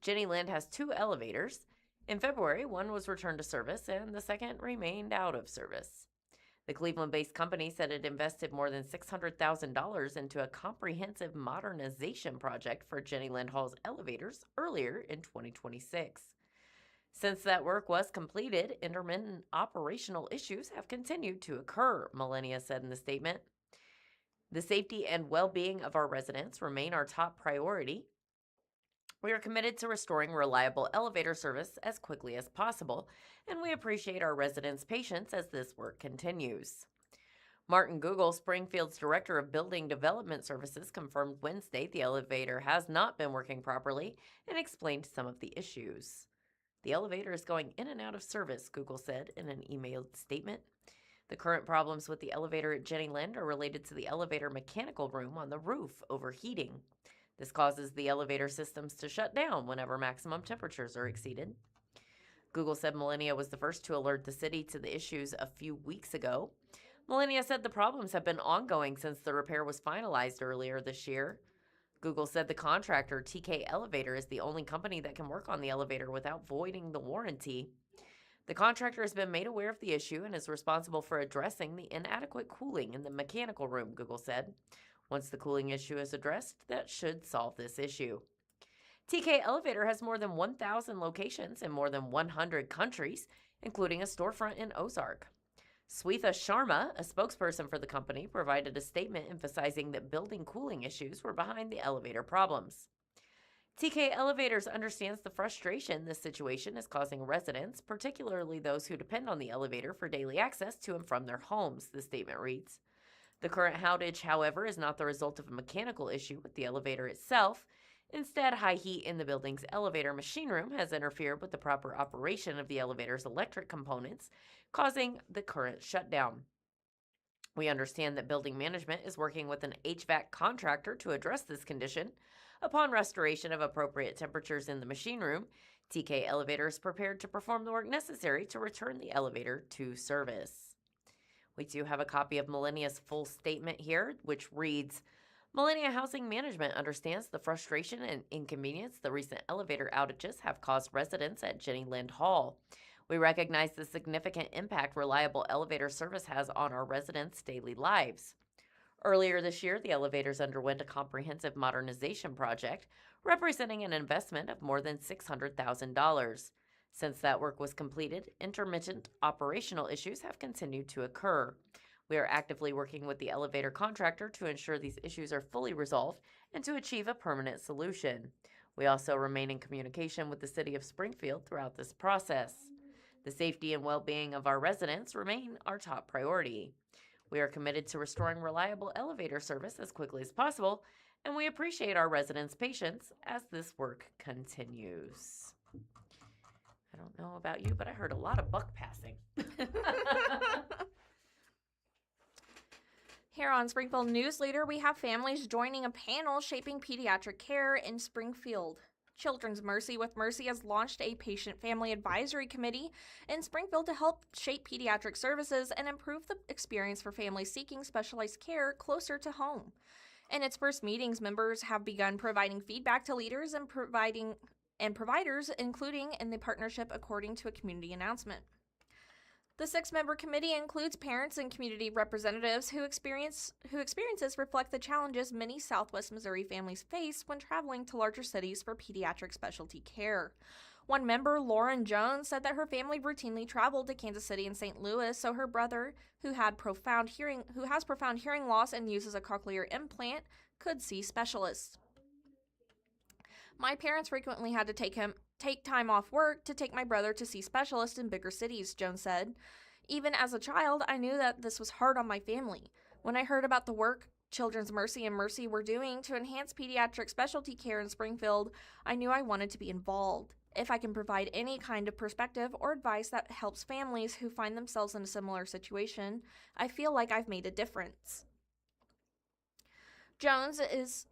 C: Jenny Lind has 2 elevators. In February, one was returned to service and the second remained out of service. The Cleveland-based company said it invested more than $600,000 into a comprehensive modernization project for Jenny Lind Hall's elevators earlier in 2026. Since that work was completed, intermittent operational issues have continued to occur, Millennia said in the statement. The safety and well-being of our residents remain our top priority. We are committed to restoring reliable elevator service as quickly as possible, and we appreciate our residents' patience as this work continues. Martin Google, Springfield's Director of Building Development Services, confirmed Wednesday the elevator has not been working properly and explained some of the issues. The elevator is going in and out of service, Google said in an emailed statement. The current problems with the elevator at Jenny Lind are related to the elevator mechanical room on the roof overheating. This causes the elevator systems to shut down whenever maximum temperatures are exceeded. Google said Millennia was the first to alert the city to the issues a few weeks ago. Millennia said the problems have been ongoing since the repair was finalized earlier this year. Google said the contractor, TK Elevator, is the only company that can work on the elevator without voiding the warranty. The contractor has been made aware of the issue and is responsible for addressing the inadequate cooling in the mechanical room, Google said. Once the cooling issue is addressed, that should solve this issue. TK Elevator has more than 1,000 locations in more than 100 countries, including a storefront in Ozark. Swetha Sharma, a spokesperson for the company, provided a statement emphasizing that building cooling issues were behind the elevator problems. TK Elevators understands the frustration this situation is causing residents, particularly those who depend on the elevator for daily access to and from their homes, the statement reads. The current outage, however, is not the result of a mechanical issue with the elevator itself. Instead, high heat in the building's elevator machine room has interfered with the proper operation of the elevator's electric components, causing the current shutdown. We understand that building management is working with an HVAC contractor to address this condition. Upon restoration of appropriate temperatures in the machine room, TK Elevator is prepared to perform the work necessary to return the elevator to service. We do have a copy of Millennia's full statement here, which reads, Millennia Housing Management understands the frustration and inconvenience the recent elevator outages have caused residents at Jenny Lind Hall. We recognize the significant impact reliable elevator service has on our residents' daily lives. Earlier this year, the elevators underwent a comprehensive modernization project, representing an investment of more than $600,000. Since that work was completed, intermittent operational issues have continued to occur. We are actively working with the elevator contractor to ensure these issues are fully resolved and to achieve a permanent solution. We also remain in communication with the City of Springfield throughout this process. The safety and well-being of our residents remain our top priority. We are committed to restoring reliable elevator service as quickly as possible, and we appreciate our residents' patience as this work continues. I don't know about you, but I heard a lot of buck passing.
B: Here on Springfield News Leader, we have families joining a panel shaping pediatric care in Springfield. Children's Mercy with Mercy has launched a patient family advisory committee in Springfield to help shape pediatric services and improve the experience for families seeking specialized care closer to home. In its first meetings, members have begun providing feedback to leaders and providers, including in the partnership according to a community announcement. The 6-member committee includes parents and community representatives whose experiences reflect the challenges many Southwest Missouri families face when traveling to larger cities for pediatric specialty care. One member, Lauren Jones, said that her family routinely traveled to Kansas City and St. Louis so her brother, who has profound hearing loss and uses a cochlear implant, could see specialists. My parents frequently had to take time off work to take my brother to see specialists in bigger cities, Jones said. Even as a child, I knew that this was hard on my family. When I heard about the work Children's Mercy and Mercy were doing to enhance pediatric specialty care in Springfield, I knew I wanted to be involved. If I can provide any kind of perspective or advice that helps families who find themselves in a similar situation, I feel like I've made a difference. Jones is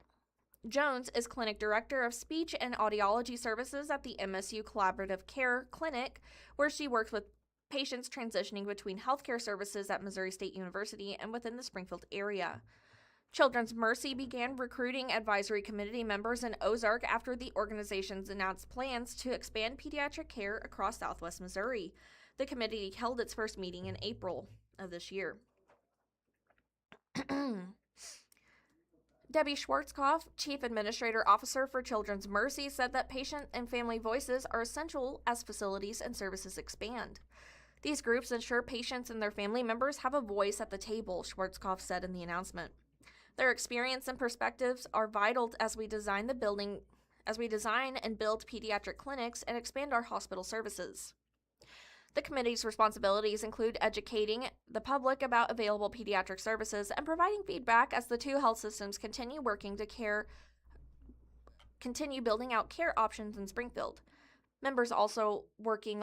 B: Clinic Director of Speech and Audiology Services at the MSU Collaborative Care Clinic, where she works with patients transitioning between healthcare services at Missouri State University and within the Springfield area. Children's Mercy began recruiting advisory committee members in Ozark after the organization's announced plans to expand pediatric care across Southwest Missouri. The committee held its first meeting in April of this year. Debbie Schwarzkopf, Chief Administrator Officer for Children's Mercy, said that patient and family voices are essential as facilities and services expand. These groups ensure patients and their family members have a voice at the table, Schwarzkopf said in the announcement. Their experience and perspectives are vital as we design and build pediatric clinics and expand our hospital services. The committee's responsibilities include educating the public about available pediatric services and providing feedback as the two health systems continue working to continue building out care options in Springfield. Members also working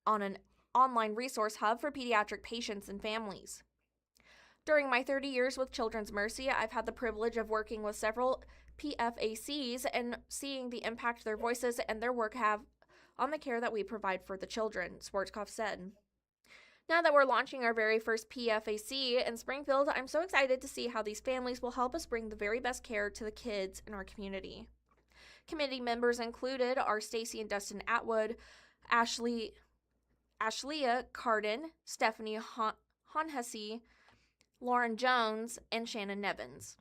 B: on an online resource hub for pediatric patients and families. During my 30 years with Children's Mercy, I've had the privilege of working with several PFACs and seeing the impact their voices and their work have on the care that we provide for the children, Schwarzkopf said. Now that we're launching our very first PFAC in Springfield, I'm so excited to see how these families will help us bring the very best care to the kids in our community. Committee members included are Stacy and Dustin Atwood, Ashlea Carden, Stephanie Honhessy, Lauren Jones, and Shannon Nevins.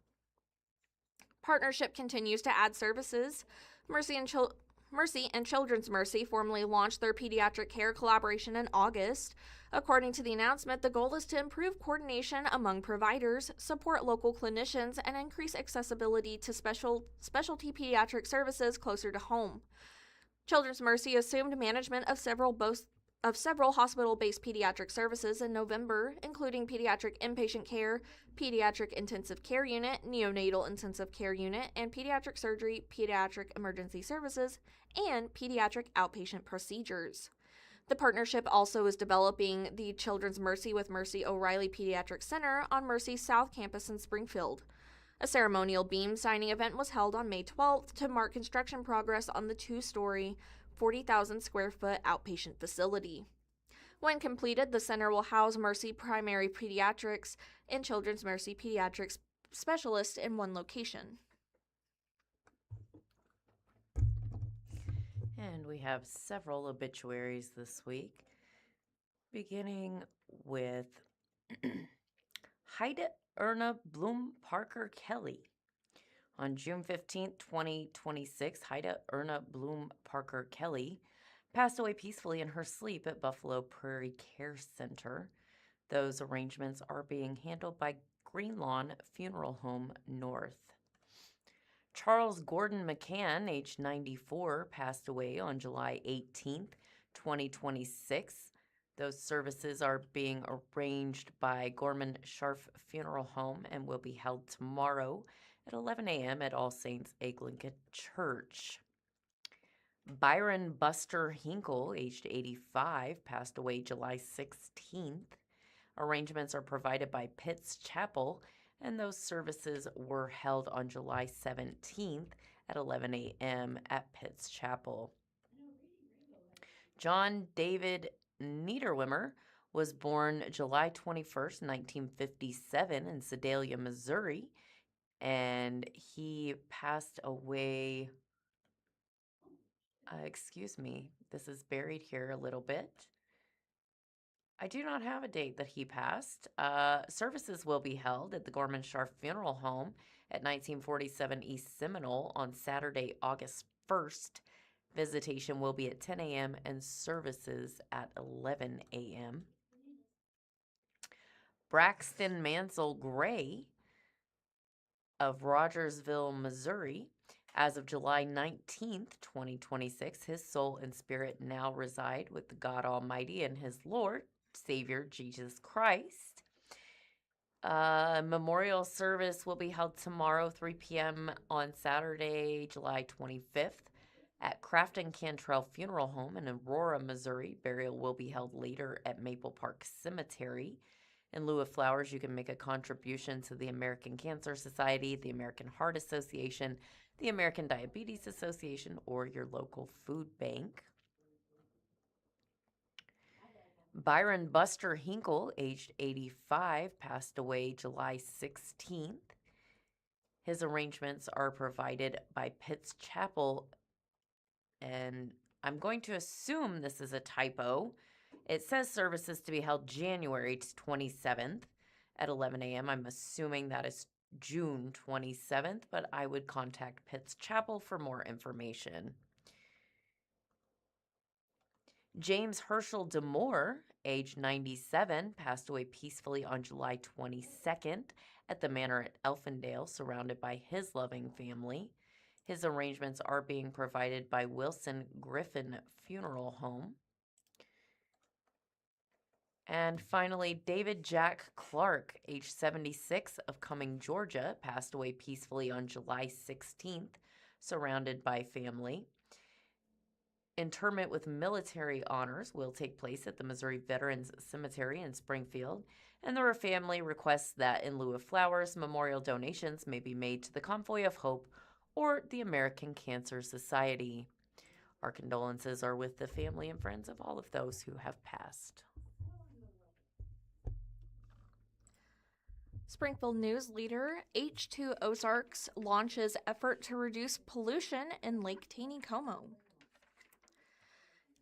B: Partnership continues to add services. Mercy and Children's Mercy formally launched their pediatric care collaboration in August. According to the announcement, the goal is to improve coordination among providers, support local clinicians, and increase accessibility to specialty pediatric services closer to home. Children's Mercy assumed management of several hospital-based pediatric services in November, including pediatric inpatient care, pediatric intensive care unit, neonatal intensive care unit, and pediatric surgery, pediatric emergency services, and pediatric outpatient procedures. The partnership also is developing the Children's Mercy with Mercy O'Reilly Pediatric Center on Mercy's South Campus in Springfield. A ceremonial beam signing event was held on May 12th to mark construction progress on the two-story, 40,000 square foot outpatient facility. When completed, the center will house Mercy Primary Pediatrics and Children's Mercy Pediatrics specialists in one location.
C: And we have several obituaries this week, beginning with Heide Erna Bloom Parker Kelly. On June 15, 2026, Heide Erna Bloom Parker Kelly passed away peacefully in her sleep at Buffalo Prairie Care Center. Those arrangements are being handled by Green Lawn Funeral Home North. Charles Gordon McCann, age 94, passed away on July 18, 2026. Those services are being arranged by Gorman Scharf Funeral Home and will be held tomorrow at 11 a.m. at All Saints Anglican Church. Byron Buster Hinkle, aged 85, passed away July 16th. Arrangements are provided by Pitts Chapel, and those services were held on July 17th at 11 a.m. at Pitts Chapel. John David Niederwimmer was born July 21st, 1957 in Sedalia, Missouri, and he passed away, this is buried here a little bit. I do not have a date that he passed. Services will be held at the Gorman Scharf Funeral Home at 1947 East Seminole on Saturday, August 1st. Visitation will be at 10 a.m. and services at 11 a.m. Braxton Mansell Gray of Rogersville, Missouri. As of July 19th, 2026, his soul and spirit now reside with the God Almighty and his Lord, Savior, Jesus Christ. Memorial service will be held tomorrow, 3 p.m. on Saturday, July 25th at Crafton Cantrell Funeral Home in Aurora, Missouri. Burial will be held later at Maple Park Cemetery. In lieu of flowers, you can make a contribution to the American Cancer Society, the American Heart Association, the American Diabetes Association, or your local food bank. Byron Buster Hinkle, aged 85, passed away July 16th. His arrangements are provided by Pitts Chapel, and I'm going to assume this is a typo. It says services to be held January 27th at 11 a.m. I'm assuming that is June 27th, but I would contact Pitts Chapel for more information. James Herschel DeMoore, age 97, passed away peacefully on July 22nd at the manor at Elfindale, surrounded by his loving family. His arrangements are being provided by Wilson Griffin Funeral Home. And finally, David Jack Clark, age 76, of Cumming, Georgia, passed away peacefully on July 16th, surrounded by family. Interment with military honors will take place at the Missouri Veterans Cemetery in Springfield, and the family requests that in lieu of flowers, memorial donations may be made to the Convoy of Hope or the American Cancer Society. Our condolences are with the family and friends of all of those who have passed.
B: Springfield News leader H2 Ozarks launches effort to reduce pollution in Lake Taneycomo.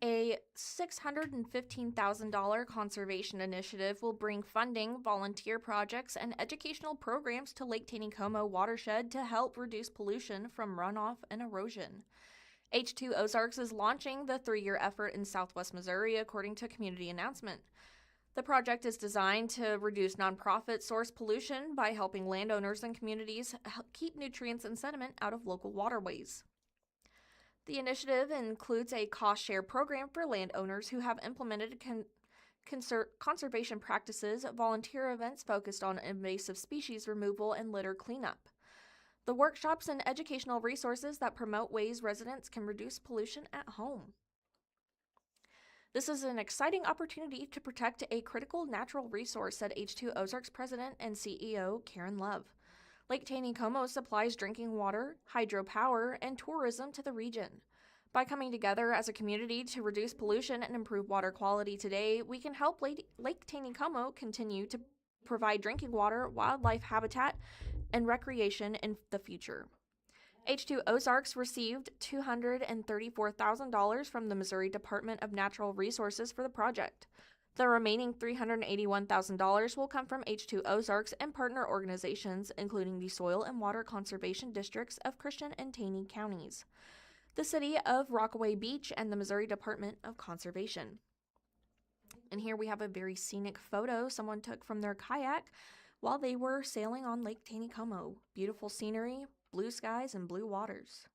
B: A $615,000 conservation initiative will bring funding, volunteer projects, and educational programs to Lake Taneycomo watershed to help reduce pollution from runoff and erosion. H2 Ozarks is launching the 3-year effort in southwest Missouri, according to a community announcement. The project is designed to reduce nonprofit source pollution by helping landowners and communities keep nutrients and sediment out of local waterways. The initiative includes a cost-share program for landowners who have implemented conservation practices, volunteer events focused on invasive species removal, and litter cleanup. The workshops and educational resources that promote ways residents can reduce pollution at home. This is an exciting opportunity to protect a critical natural resource, said H2 Ozarks President and CEO Karen Love. Lake Taneycomo supplies drinking water, hydropower, and tourism to the region. By coming together as a community to reduce pollution and improve water quality today, we can help Lake Taneycomo continue to provide drinking water, wildlife habitat, and recreation in the future. H2 Ozarks received $234,000 from the Missouri Department of Natural Resources for the project. The remaining $381,000 will come from H2 Ozarks and partner organizations, including the Soil and Water Conservation Districts of Christian and Taney counties, the City of Rockaway Beach, and the Missouri Department of Conservation. And here we have a very scenic photo someone took from their kayak while they were sailing on Lake Taneycomo. Beautiful scenery, blue skies, and blue waters.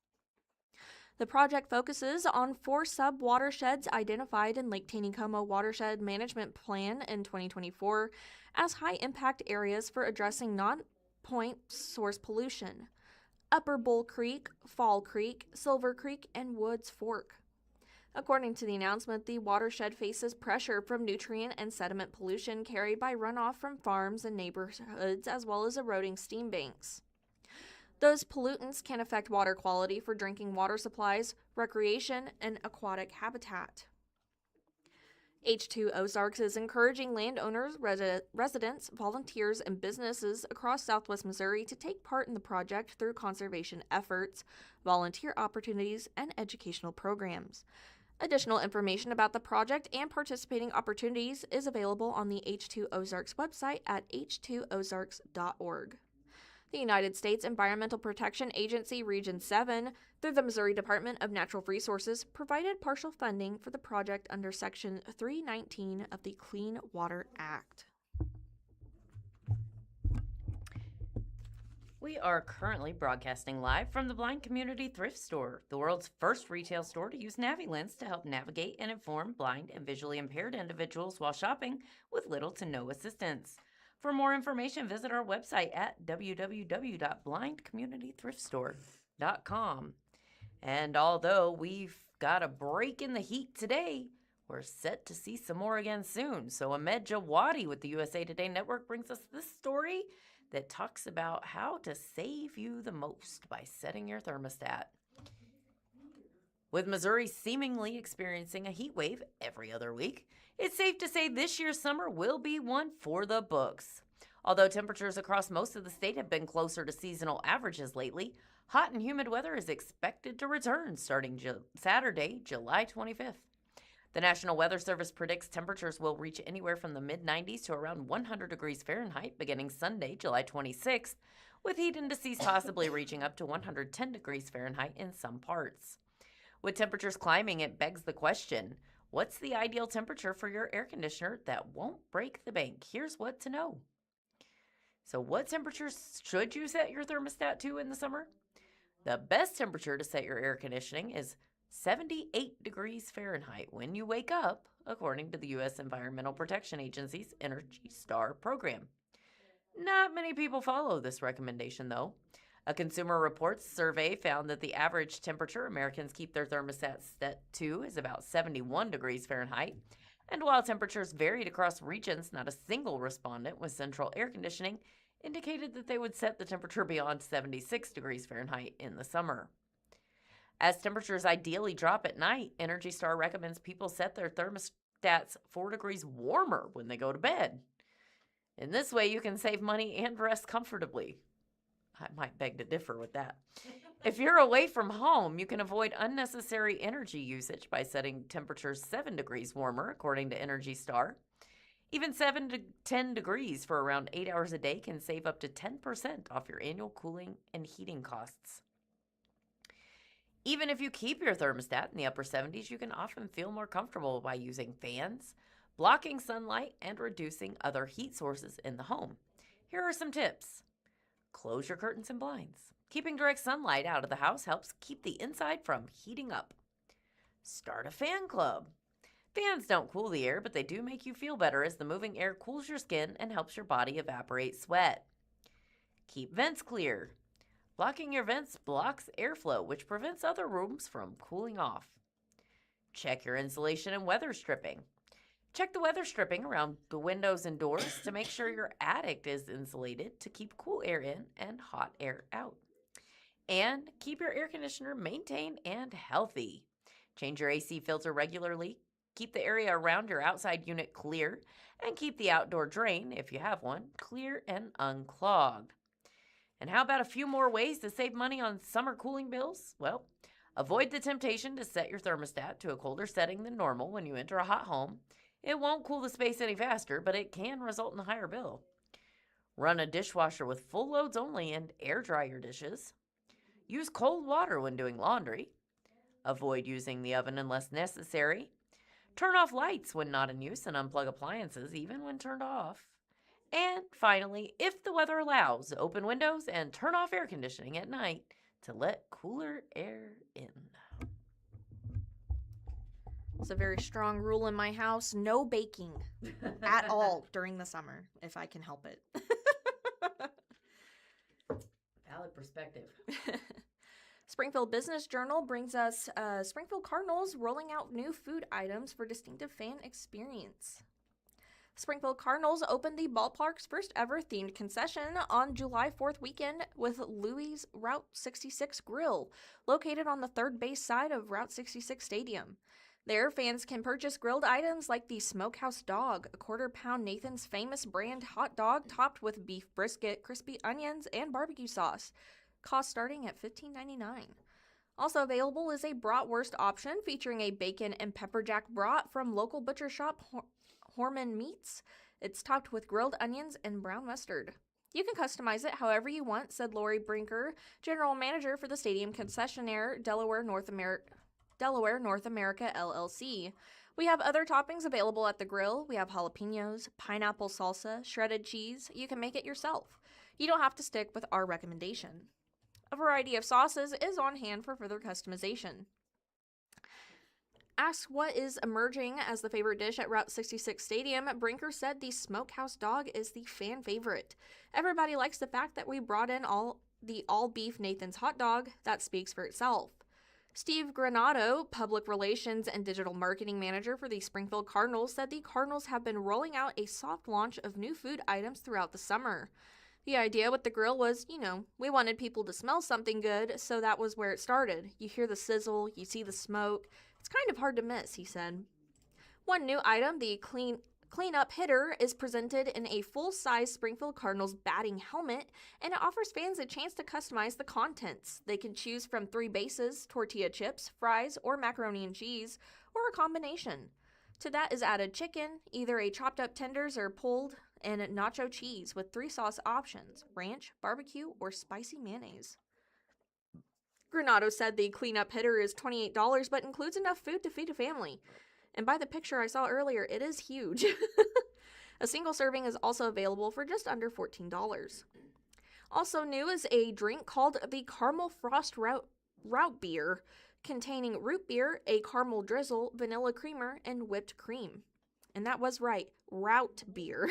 B: The project focuses on 4 sub-watersheds identified in Lake Taneycomo Watershed Management Plan in 2024 as high-impact areas for addressing non-point source pollution: Upper Bull Creek, Fall Creek, Silver Creek, and Woods Fork. According to the announcement, the watershed faces pressure from nutrient and sediment pollution carried by runoff from farms and neighborhoods, as well as eroding steam banks. Those pollutants can affect water quality for drinking water supplies, recreation, and aquatic habitat. H2 Ozarks is encouraging landowners, residents, volunteers, and businesses across southwest Missouri to take part in the project through conservation efforts, volunteer opportunities, and educational programs. Additional information about the project and participating opportunities is available on the H2 Ozarks website at h2ozarks.org. The United States Environmental Protection Agency Region 7, through the Missouri Department of Natural Resources, provided partial funding for the project under Section 319 of the Clean Water Act.
C: We are currently broadcasting live from the Blind Community Thrift Store, the world's first retail store to use NaviLens to help navigate and inform blind and visually impaired individuals while shopping with little to no assistance. For more information, visit our website at www.blindcommunitythriftstore.com. And although we've got a break in the heat today, we're set to see some more again soon. So Ahmed Jawadi with the USA Today Network brings us this story that talks about how to save you the most by setting your thermostat. With Missouri seemingly experiencing a heat wave every other week, it's safe to say this year's summer will be one for the books. Although temperatures across most of the state have been closer to seasonal averages lately, hot and humid weather is expected to return starting Saturday, July 25th. The National Weather Service predicts temperatures will reach anywhere from the mid-90s to around 100 degrees Fahrenheit beginning Sunday, July 26th, with heat indices possibly reaching up to 110 degrees Fahrenheit in some parts. With temperatures climbing, it begs the question, what's the ideal temperature for your air conditioner that won't break the bank? Here's what to know. So what temperatures should you set your thermostat to in the summer? The best temperature to set your air conditioning is 78 degrees Fahrenheit when you wake up, according to the U.S. Environmental Protection Agency's Energy Star program. Not many people follow this recommendation, though. A Consumer Reports survey found that the average temperature Americans keep their thermostats set to is about 71 degrees Fahrenheit. And while temperatures varied across regions, not a single respondent with central air conditioning indicated that they would set the temperature beyond 76 degrees Fahrenheit in the summer. As temperatures ideally drop at night, Energy Star recommends people set their thermostats 4 degrees warmer when they go to bed. In this way, you can save money and rest comfortably. I might beg to differ with that. If you're away from home, you can avoid unnecessary energy usage by setting temperatures 7 degrees warmer, according to Energy Star. Even 7 to 10 degrees for around 8 hours a day can save up to 10% off your annual cooling and heating costs. Even if you keep your thermostat in the upper 70s, you can often feel more comfortable by using fans, blocking sunlight, and reducing other heat sources in the home. Here are some tips. Close your curtains and blinds. Keeping direct sunlight out of the house helps keep the inside from heating up. Start a fan club. Fans don't cool the air, but they do make you feel better as the moving air cools your skin and helps your body evaporate sweat. Keep vents clear. Blocking your vents blocks airflow, which prevents other rooms from cooling off. Check your insulation and weather stripping. Check the weather stripping around the windows and doors to make sure your attic is insulated to keep cool air in and hot air out. And keep your air conditioner maintained and healthy. Change your AC filter regularly. Keep the area around your outside unit clear, and keep the outdoor drain, if you have one, clear and unclogged. And how about a few more ways to save money on summer cooling bills? Well, avoid the temptation to set your thermostat to a colder setting than normal when you enter a hot home. It won't cool the space any faster, but it can result in a higher bill. Run a dishwasher with full loads only and air dry your dishes. Use cold water when doing laundry. Avoid using the oven unless necessary. Turn off lights when not in use and unplug appliances even when turned off. And finally, if the weather allows, open windows and turn off air conditioning at night to let cooler air in.
B: It's a very strong rule in my house. No baking at all during the summer, if I can help it.
C: Valid perspective.
B: Springfield Business Journal brings us Springfield Cardinals rolling out new food items for distinctive fan experience. Springfield Cardinals opened the ballpark's first ever themed concession on July 4th weekend with Louie's Route 66 Grill, located on the third base side of Route 66 Stadium. There, fans can purchase grilled items like the Smokehouse Dog, a quarter-pound Nathan's Famous brand hot dog topped with beef brisket, crispy onions, and barbecue sauce. Cost starting at $15.99. Also available is a bratwurst option featuring a bacon and pepper jack brat from local butcher shop Horman Meats. It's topped with grilled onions and brown mustard. You can customize it however you want, said Lori Brinker, general manager for the stadium concessionaire Delaware North America LLC. We have other toppings available at the grill. We have jalapenos, pineapple salsa, shredded cheese. You can make it yourself. You don't have to stick with our recommendation. A variety of sauces is on hand for further customization. Asked what is emerging as the favorite dish at Route 66 Stadium, Brinker said the Smokehouse Dog is the fan favorite. Everybody likes the fact that we brought in all-beef Nathan's hot dog. That speaks for itself. Steve Granado, Public Relations and Digital Marketing Manager for the Springfield Cardinals, said the Cardinals have been rolling out a soft launch of new food items throughout the summer. The idea with the grill was, we wanted people to smell something good, so that was where it started. You hear the sizzle, you see the smoke. It's kind of hard to miss, he said. One new item, the Clean-Up Hitter, is presented in a full-size Springfield Cardinals batting helmet, and it offers fans a chance to customize the contents. They can choose from 3 bases, tortilla chips, fries, or macaroni and cheese, or a combination. To that is added chicken, either a chopped up tenders or pulled, and nacho cheese with 3 sauce options, ranch, barbecue, or spicy mayonnaise. Granado said the Clean-Up Hitter is $28 but includes enough food to feed a family. And by the picture I saw earlier, it is huge. A single serving is also available for just under $14. Also new is a drink called the Caramel Frost Route Beer, containing root beer, a caramel drizzle, vanilla creamer, and whipped cream. And that was right, route beer.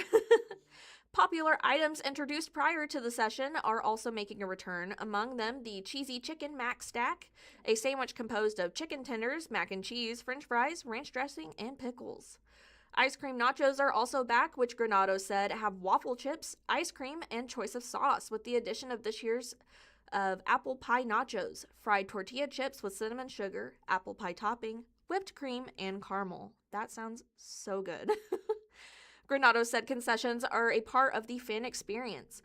B: Popular items introduced prior to the session are also making a return, among them the Cheesy Chicken Mac Stack, a sandwich composed of chicken tenders, mac and cheese, french fries, ranch dressing, and pickles. Ice cream nachos are also back, which Granado said have waffle chips, ice cream, and choice of sauce, with the addition of this year's apple pie nachos, fried tortilla chips with cinnamon sugar, apple pie topping, whipped cream, and caramel. That sounds so good. Granado said concessions are a part of the fan experience.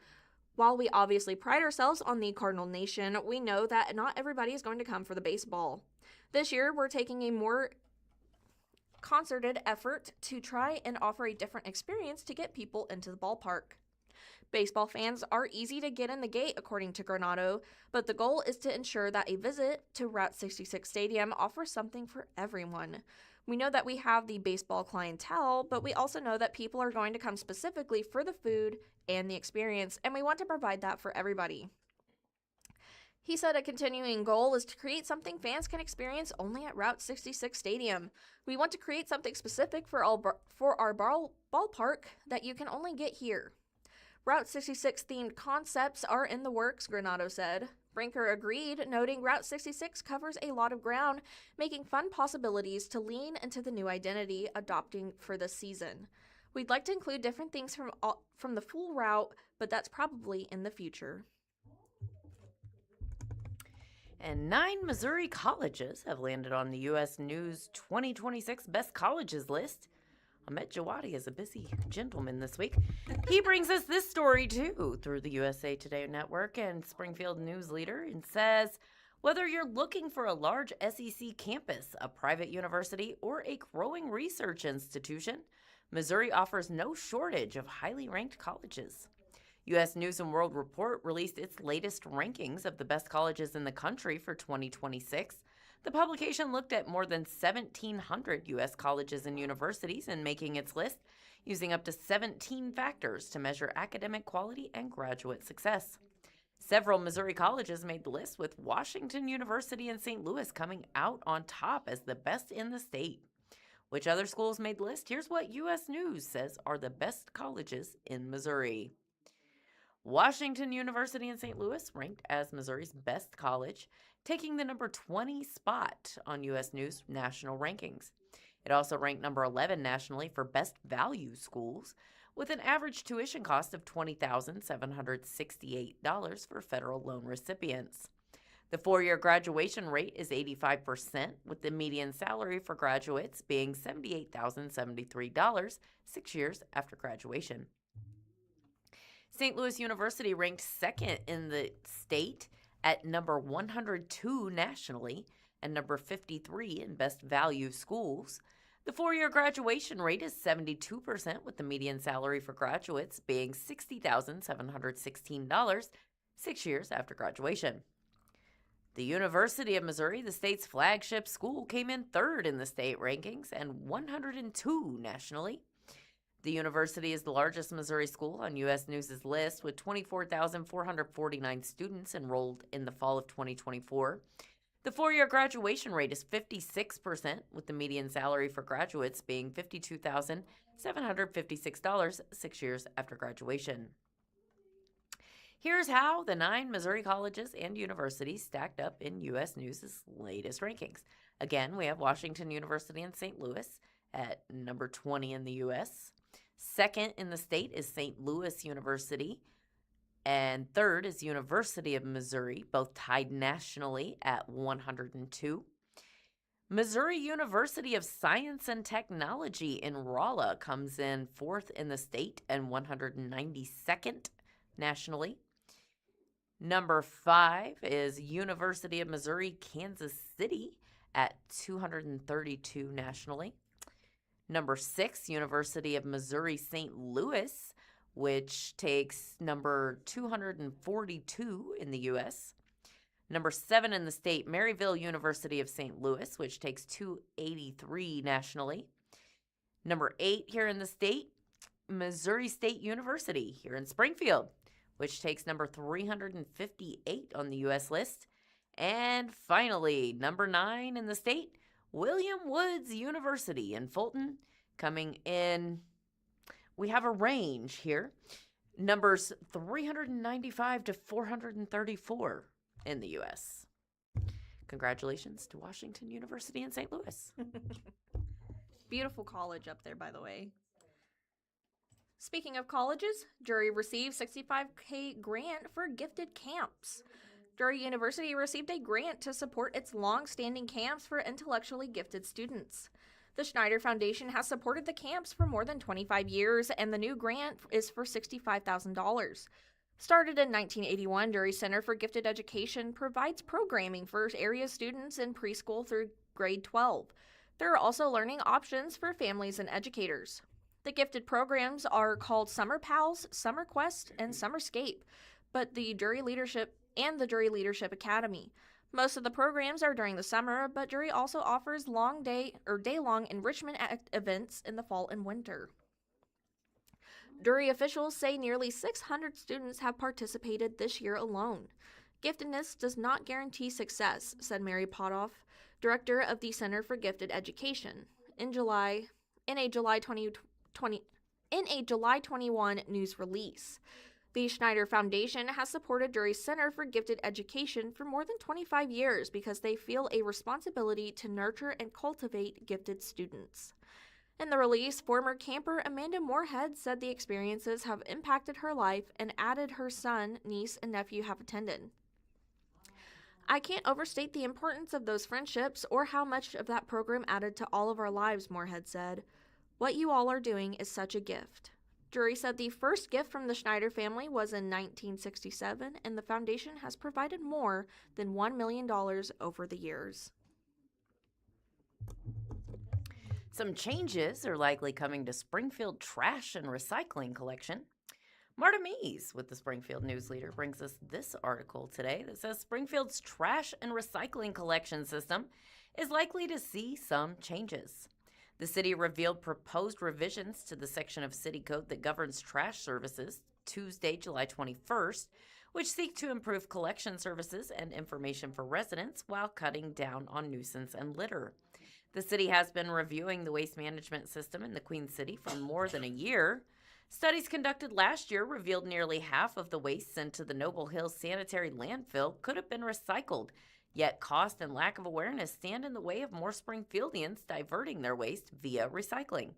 B: While we obviously pride ourselves on the Cardinal Nation, we know that not everybody is going to come for the baseball. This year, we're taking a more concerted effort to try and offer a different experience to get people into the ballpark. Baseball fans are easy to get in the gate, according to Granado, but the goal is to ensure that a visit to Route 66 Stadium offers something for everyone. We know that we have the baseball clientele, but we also know that people are going to come specifically for the food and the experience, and we want to provide that for everybody. He said a continuing goal is to create something fans can experience only at Route 66 Stadium. We want to create something specific for our ballpark that you can only get here. Route 66 themed concepts are in the works, Granado said. Brinker agreed, noting Route 66 covers a lot of ground, making fun possibilities to lean into the new identity adopting for the season. We'd like to include different things from the full route, but that's probably in the future.
C: And 9 Missouri colleges have landed on the U.S. News 2026 Best Colleges list. Ahmed Jawadi is a busy gentleman this week. He brings us this story, too, through the USA Today Network and Springfield News Leader, and says, whether you're looking for a large SEC campus, a private university, or a growing research institution, Missouri offers no shortage of highly ranked colleges. U.S. News & World Report released its latest rankings of the best colleges in the country for 2026. The publication looked at more than 1,700 U.S. colleges and universities in making its list, using up to 17 factors to measure academic quality and graduate success. Several Missouri colleges made the list, with Washington University in St. Louis coming out on top as the best in the state. Which other schools made the list? Here's what U.S. News says are the best colleges in Missouri. Washington University in St. Louis ranked as Missouri's best college, taking the number 20 spot on U.S. News national rankings. It also ranked number 11 nationally for best value schools, with an average tuition cost of $20,768 for federal loan recipients. The 4-year graduation rate is 85%, with the median salary for graduates being $78,073 6 years after graduation. St. Louis University ranked second in the state at number 102 nationally and number 53 in best value schools. The 4-year graduation rate is 72%, with the median salary for graduates being $60,716 6 years after graduation. The University of Missouri, the state's flagship school, came in third in the state rankings and 102 nationally. The university is the largest Missouri school on U.S. News' list, with 24,449 students enrolled in the fall of 2024. The 4-year graduation rate is 56%, with the median salary for graduates being $52,756 6 years after graduation. Here's how the 9 Missouri colleges and universities stacked up in U.S. News' latest rankings. Again, we have Washington University in St. Louis at number 20 in the U.S. Second in the state is St. Louis University, and third is University of Missouri, both tied nationally at 102. Missouri University of Science and Technology in Rolla comes in fourth in the state and 192nd nationally. Number 5 is University of Missouri, Kansas City at 232 nationally. Number 6, University of Missouri, St. Louis, which takes number 242 in the U.S. Number 7 in the state, Maryville University of St. Louis, which takes 283 nationally. Number 8 here in the state, Missouri State University here in Springfield, which takes number 358 on the U.S. list. And finally, number 9 in the state, William Woods University in Fulton, coming in, we have a range here, numbers 395 to 434 in the U.S. Congratulations to Washington University in St. Louis.
B: Beautiful college up there, by the way. Speaking of colleges, Drury received $65K grant for gifted camps. Drury University received a grant to support its long-standing camps for intellectually gifted students. The Schneider Foundation has supported the camps for more than 25 years, and the new grant is for $65,000. Started in 1981, Drury Center for Gifted Education provides programming for area students in preschool through grade 12. There are also learning options for families and educators. The gifted programs are called Summer Pals, Summer Quest, and Summerscape, but the Drury Leadership Academy. Most of the programs are during the summer, but Drury also offers day-long enrichment events in the fall and winter. Drury officials say nearly 600 students have participated this year alone. Giftedness does not guarantee success, said Mary Potoff, director of the Center for Gifted Education. In a July 21 news release. The Schneider Foundation has supported Drury Center for Gifted Education for more than 25 years because they feel a responsibility to nurture and cultivate gifted students. In the release, former camper Amanda Moorhead said the experiences have impacted her life and added her son, niece, and nephew have attended. I can't overstate the importance of those friendships or how much of that program added to all of our lives, Moorhead said. What you all are doing is such a gift. Drury said the first gift from the Schneider family was in 1967, and the foundation has provided more than $1 million over the years.
C: Some changes are likely coming to Springfield Trash and Recycling Collection. Marta Mees with the Springfield News Leader brings us this article today that says Springfield's trash and recycling collection system is likely to see some changes. The city revealed proposed revisions to the section of city code that governs trash services Tuesday, July 21st, which seek to improve collection services and information for residents while cutting down on nuisance and litter. The city has been reviewing the waste management system in the Queen City for more than a year. Studies conducted last year revealed nearly half of the waste sent to the Noble Hills Sanitary Landfill could have been recycled, yet cost and lack of awareness stand in the way of more Springfieldians diverting their waste via recycling.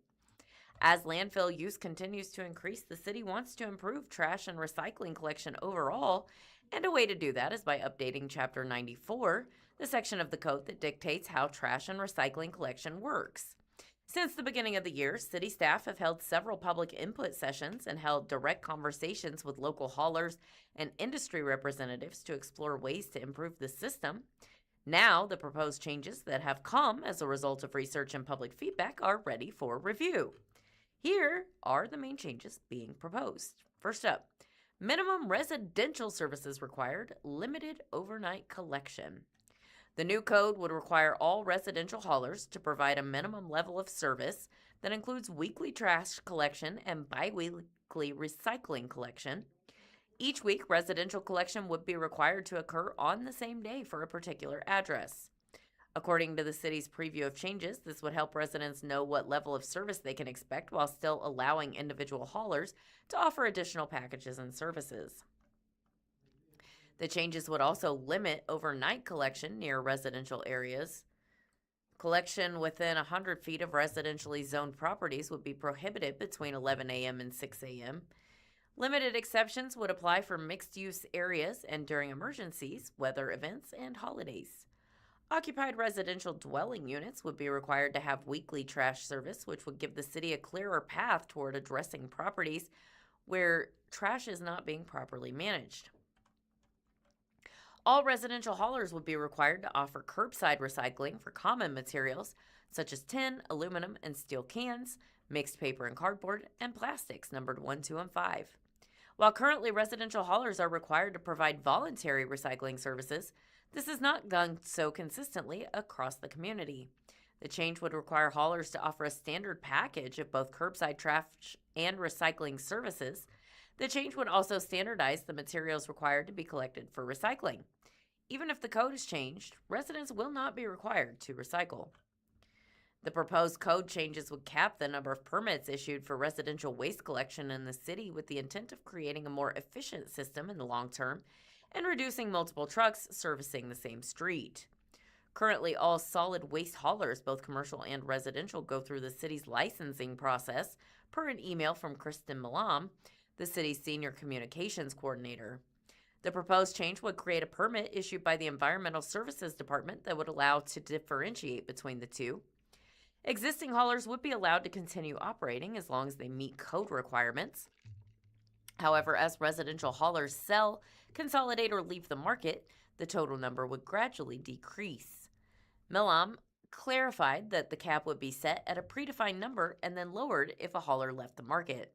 C: As landfill use continues to increase, the city wants to improve trash and recycling collection overall, and a way to do that is by updating Chapter 94, the section of the code that dictates how trash and recycling collection works. Since the beginning of the year, city staff have held several public input sessions and held direct conversations with local haulers and industry representatives to explore ways to improve the system. Now, the proposed changes that have come as a result of research and public feedback are ready for review. Here are the main changes being proposed. First up, minimum residential services required, limited overnight collection. The new code would require all residential haulers to provide a minimum level of service that includes weekly trash collection and bi-weekly recycling collection. Each week, residential collection would be required to occur on the same day for a particular address. According to the city's preview of changes, this would help residents know what level of service they can expect while still allowing individual haulers to offer additional packages and services. The changes would also limit overnight collection near residential areas. Collection within 100 feet of residentially zoned properties would be prohibited between 11 a.m. and 6 a.m. Limited exceptions would apply for mixed-use areas and during emergencies, weather events, and holidays. Occupied residential dwelling units would be required to have weekly trash service, which would give the city a clearer path toward addressing properties where trash is not being properly managed. All residential haulers would be required to offer curbside recycling for common materials such as tin, aluminum, and steel cans, mixed paper and cardboard, and plastics numbered 1, 2, and 5. While currently residential haulers are required to provide voluntary recycling services, this is not done so consistently across the community. The change would require haulers to offer a standard package of both curbside trash and recycling services. The change would also standardize the materials required to be collected for recycling. Even if the code is changed, residents will not be required to recycle. The proposed code changes would cap the number of permits issued for residential waste collection in the city with the intent of creating a more efficient system in the long term and reducing multiple trucks servicing the same street. Currently, all solid waste haulers, both commercial and residential, go through the city's licensing process, per an email from Kristen Malam, the city's senior communications coordinator. The proposed change would create a permit issued by the Environmental Services Department that would allow to differentiate between the two. Existing haulers would be allowed to continue operating as long as they meet code requirements. However, as residential haulers sell, consolidate, or leave the market, the total number would gradually decrease. Milam clarified that the cap would be set at a predefined number and then lowered if a hauler left the market.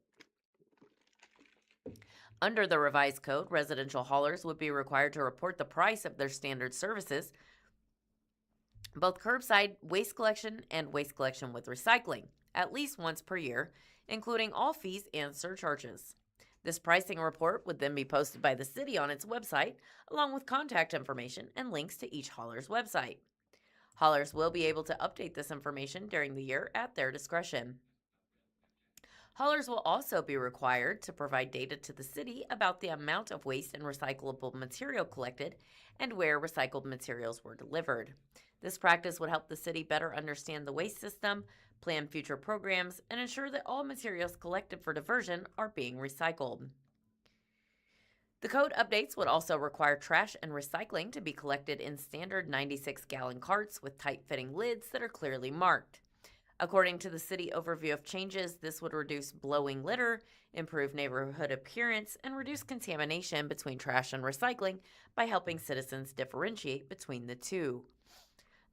C: Under the revised code, residential haulers would be required to report the price of their standard services, both curbside waste collection and waste collection with recycling, at least once per year, including all fees and surcharges. This pricing report would then be posted by the city on its website, along with contact information and links to each hauler's website. Haulers will be able to update this information during the year at their discretion. Haulers will also be required to provide data to the city about the amount of waste and recyclable material collected and where recycled materials were delivered. This practice would help the city better understand the waste system, plan future programs, and ensure that all materials collected for diversion are being recycled. The code updates would also require trash and recycling to be collected in standard 96-gallon carts with tight-fitting lids that are clearly marked. According to the city overview of changes, this would reduce blowing litter, improve neighborhood appearance, and reduce contamination between trash and recycling by helping citizens differentiate between the two.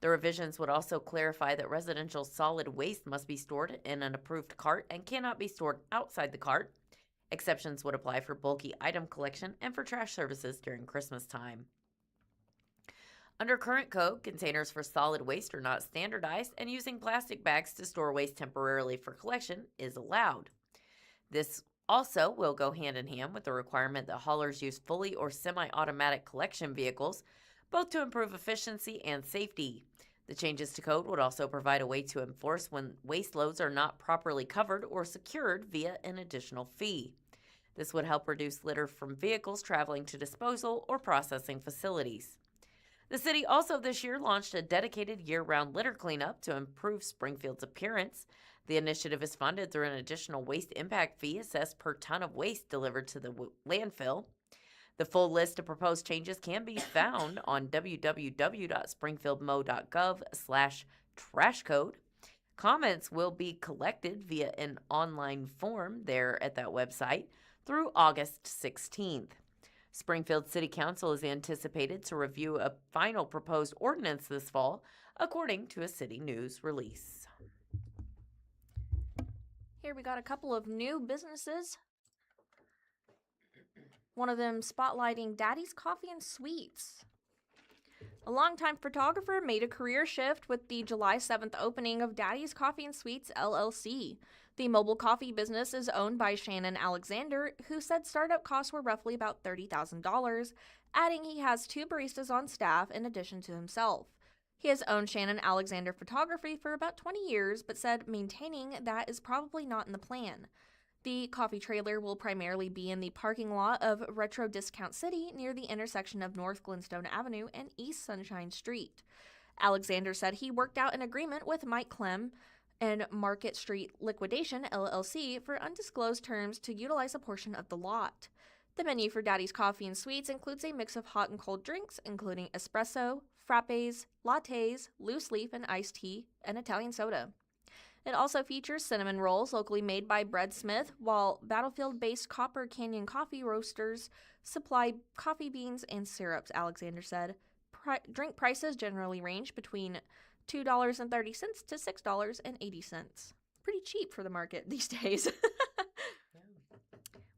C: The revisions would also clarify that residential solid waste must be stored in an approved cart and cannot be stored outside the cart. Exceptions would apply for bulky item collection and for trash services during Christmas time. Under current code, containers for solid waste are not standardized, and using plastic bags to store waste temporarily for collection is allowed. This also will go hand in hand with the requirement that haulers use fully or semi-automatic collection vehicles, both to improve efficiency and safety. The changes to code would also provide a way to enforce when waste loads are not properly covered or secured via an additional fee. This would help reduce litter from vehicles traveling to disposal or processing facilities. The city also this year launched a dedicated year-round litter cleanup to improve Springfield's appearance. The initiative is funded through an additional waste impact fee assessed per ton of waste delivered to the landfill. The full list of proposed changes can be found on www.springfieldmo.gov/trashcode. Comments will be collected via an online form there at that website through August 16th. Springfield City Council is anticipated to review a final proposed ordinance this fall, according to a city news release.
B: Here we got a couple of new businesses. One of them spotlighting Daddy's Coffee and Sweets. A longtime photographer made a career shift with the July 7th opening of Daddy's Coffee and Sweets, LLC. The mobile coffee business is owned by Shannon Alexander, who said startup costs were roughly about $30,000, adding he has 2 baristas on staff in addition to himself. He has owned Shannon Alexander Photography for about 20 years, but said maintaining that is probably not in the plan. The coffee trailer will primarily be in the parking lot of Retro Discount City near the intersection of North Glenstone Avenue and East Sunshine Street. Alexander said he worked out an agreement with Mike Clem and Market Street Liquidation, LLC, for undisclosed terms to utilize a portion of the lot. The menu for Daddy's Coffee and Sweets includes a mix of hot and cold drinks, including espresso, frappes, lattes, loose leaf and iced tea, and Italian soda. It also features cinnamon rolls locally made by Bread Smith, while Battlefield-based Copper Canyon coffee roasters supply coffee beans and syrups, Alexander said. Drink prices generally range between $2.30 to $6.80. Pretty cheap for the market these days.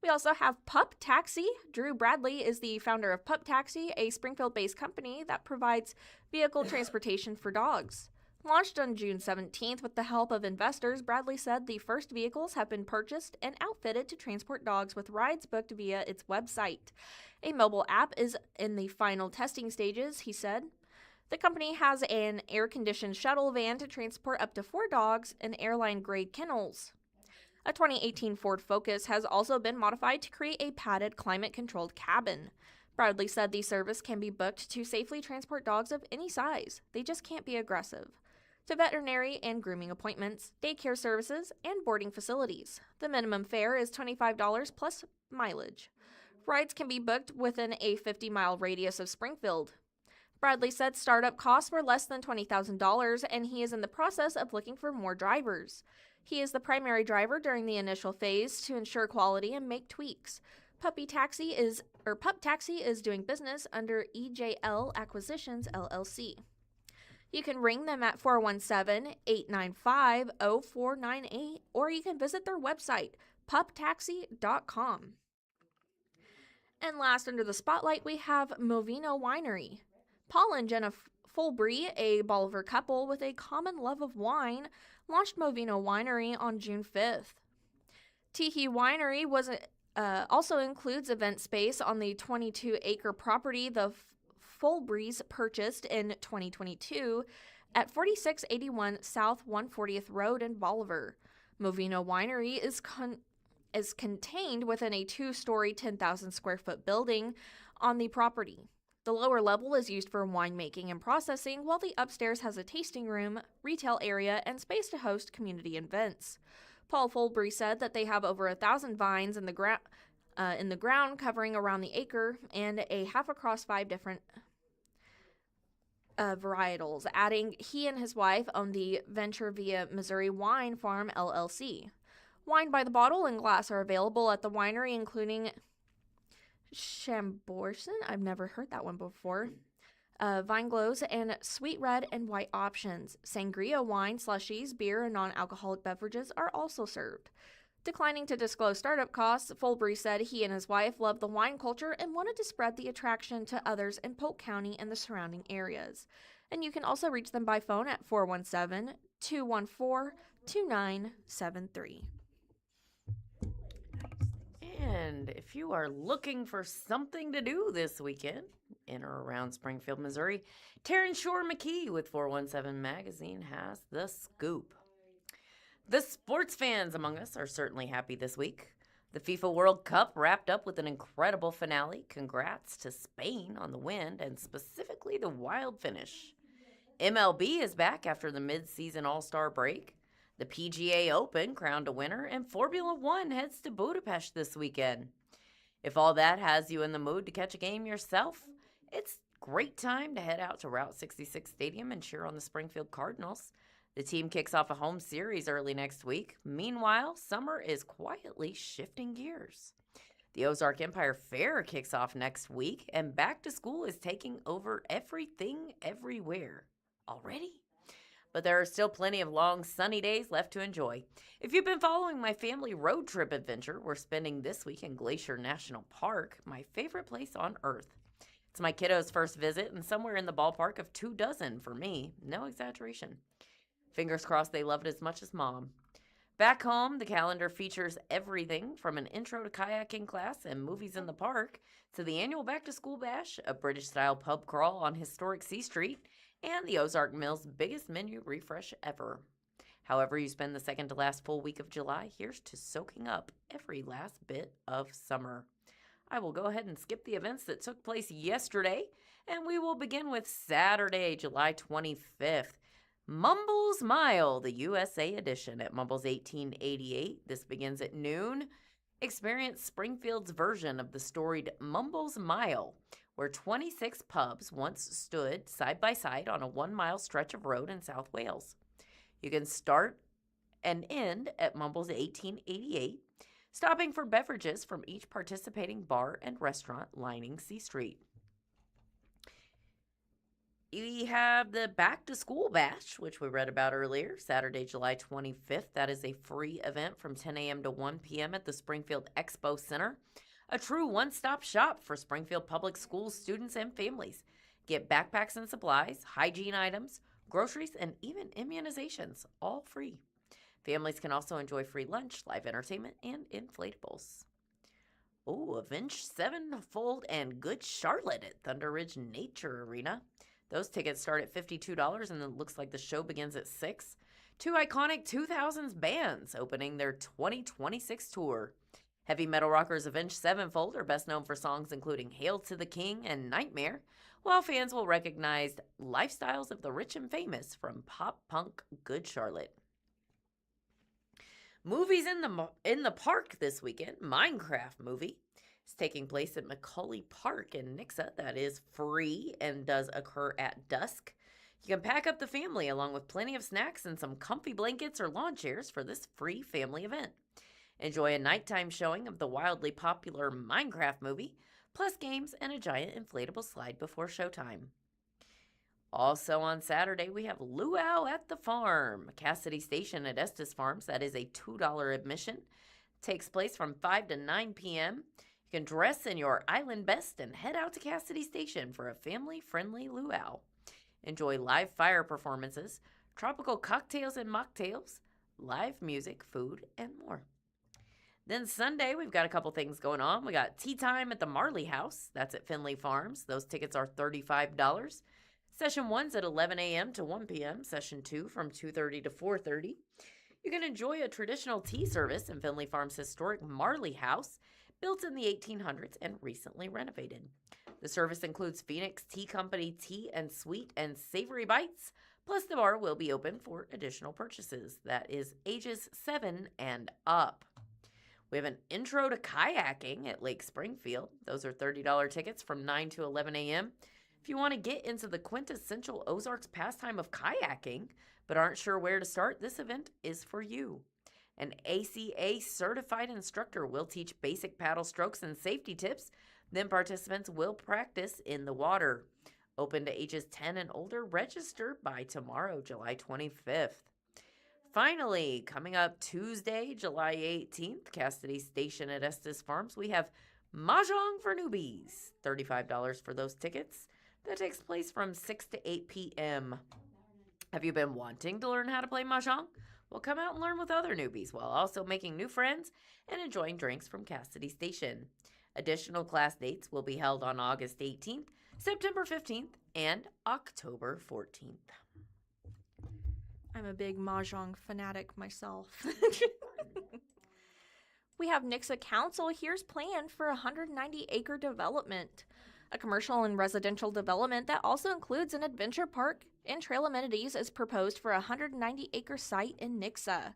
B: We also have Pup Taxi. Drew Bradley is the founder of Pup Taxi, a Springfield-based company that provides vehicle transportation for dogs. Launched on June 17th with the help of investors, Bradley said the first vehicles have been purchased and outfitted to transport dogs with rides booked via its website. A mobile app is in the final testing stages, he said. The company has an air-conditioned shuttle van to transport up to 4 dogs and airline-grade kennels. A 2018 Ford Focus has also been modified to create a padded, climate-controlled cabin. Bradley said the service can be booked to safely transport dogs of any size. They just can't be aggressive. To veterinary and grooming appointments, daycare services, and boarding facilities. The minimum fare is $25 plus mileage. Rides can be booked within a 50-mile radius of Springfield. Bradley said startup costs were less than $20,000, and he is in the process of looking for more drivers. He is the primary driver during the initial phase to ensure quality and make tweaks. Pup Taxi is doing business under EJL Acquisitions LLC. You can ring them at 417-895-0498, or you can visit their website, puptaxi.com. And last, under the spotlight, we have Movino Winery. Paul and Jenna Fulbury, a Bolivar couple with a common love of wine, launched Movino Winery on June 5th. Teehee Winery also includes event space on the 22-acre property the Fulburys purchased in 2022 at 4681 South 140th Road in Bolivar. Movino Winery is contained within a 2-story, 10,000 square foot building on the property. The lower level is used for winemaking and processing, while the upstairs has a tasting room, retail area, and space to host community events. Paul Fulbury said that they have over 1,000 vines in the ground covering around the acre and a half across 5 different varietals, adding he and his wife own the venture via Missouri Wine Farm LLC. Wine by the bottle and glass are available at the winery, including Chambourcin, I've never heard that one before, Vine Glows, and sweet red and white options. Sangria wine, slushies, beer, and non-alcoholic beverages are also served. Declining to disclose startup costs, Fulbury said he and his wife loved the wine culture and wanted to spread the attraction to others in Polk County and the surrounding areas. And you can also reach them by phone at 417-214-2973.
C: And if you are looking for something to do this weekend in or around Springfield, Missouri, Taryn Shore McKee with 417 Magazine has the scoop. The sports fans among us are certainly happy this week. The FIFA World Cup wrapped up with an incredible finale. Congrats to Spain on the win, and specifically the wild finish. MLB is back after the mid-season All-Star break. The PGA Open crowned a winner, and Formula One heads to Budapest this weekend. If all that has you in the mood to catch a game yourself, it's a great time to head out to Route 66 Stadium and cheer on the Springfield Cardinals. The team kicks off a home series early next week. Meanwhile, summer is quietly shifting gears. The Ozark Empire Fair kicks off next week, and back to school is taking over everything everywhere. Already? But there are still plenty of long, sunny days left to enjoy. If you've been following my family road trip adventure, we're spending this week in Glacier National Park, my favorite place on earth. It's my kiddos' first visit, and somewhere in the ballpark of 24 for me. No exaggeration. Fingers crossed they love it as much as Mom. Back home, the calendar features everything from an intro to kayaking class and movies in the park to the annual back-to-school bash, a British-style pub crawl on historic C Street, and the Ozark Mill's biggest menu refresh ever. However you spend the second to last full week of July, here's to soaking up every last bit of summer. I will go ahead and skip the events that took place yesterday, and we will begin with Saturday, July 25th. Mumbles Mile, the USA edition at Mumbles 1888. This begins at noon. Experience Springfield's version of the storied Mumbles Mile, where 26 pubs once stood side by side on a 1-mile stretch of road in South Wales. You can start and end at Mumbles 1888, stopping for beverages from each participating bar and restaurant lining C Street. We have the Back to School Bash, which we read about earlier, Saturday, July 25th. That is a free event from 10 a.m. to 1 p.m. at the Springfield Expo Center. A true one-stop shop for Springfield Public Schools students and families. Get backpacks and supplies, hygiene items, groceries, and even immunizations, all free. Families can also enjoy free lunch, live entertainment, and inflatables. Oh, Avenged Sevenfold and Good Charlotte at Thunder Ridge Nature Arena. Those tickets start at $52, and it looks like the show begins at 6. 2 iconic 2000s bands opening their 2026 tour. Heavy metal rockers Avenged Sevenfold are best known for songs including Hail to the King and Nightmare, while fans will recognize Lifestyles of the Rich and Famous from pop punk Good Charlotte. Movies in the park this weekend. Minecraft movie. It's taking place at Macaulay Park in Nixa. That is free and does occur at dusk. You can pack up the family along with plenty of snacks and some comfy blankets or lawn chairs for this free family event. Enjoy a nighttime showing of the wildly popular Minecraft movie, plus games and a giant inflatable slide before showtime. Also on Saturday, we have Luau at the Farm, Cassidy Station at Estes Farms. That is a $2 admission. Takes place from 5 to 9 p.m. You can dress in your island best and head out to Cassidy Station for a family-friendly luau. Enjoy live fire performances, tropical cocktails and mocktails, live music, food, and more. Then Sunday, we've got a couple things going on. We got tea time at the Marley House. That's at Finley Farms. Those tickets are $35. Session 1's at 11 a.m. to 1 p.m. Session 2 from 2:30 to 4:30. You can enjoy a traditional tea service in Finley Farms' historic Marley House, built in the 1800s and recently renovated. The service includes Phoenix Tea Company tea and sweet and savory bites, plus the bar will be open for additional purchases. That is ages 7 and up. We have an intro to kayaking at Lake Springfield. Those are $30 tickets from 9 to 11 a.m. If you want to get into the quintessential Ozarks pastime of kayaking, but aren't sure where to start, this event is for you. An ACA certified instructor will teach basic paddle strokes and safety tips. Then participants will practice in the water. Open to ages 10 and older. Register by tomorrow, July 25th. Finally, coming up Tuesday, July 18th, Cassidy Station at Estes Farms, we have Mahjong for Newbies. $35 for those tickets. That takes place from 6 to 8 p.m. Have you been wanting to learn how to play Mahjong? Well, come out and learn with other newbies while also making new friends and enjoying drinks from Cassidy Station. Additional class dates will be held on August 18th, September 15th, and October 14th.
B: I'm a big Mahjong fanatic myself. We have Nixa Council. Here's plan for a 190-acre development. A commercial and residential development that also includes an adventure park and trail amenities is proposed for a 190-acre site in Nixa.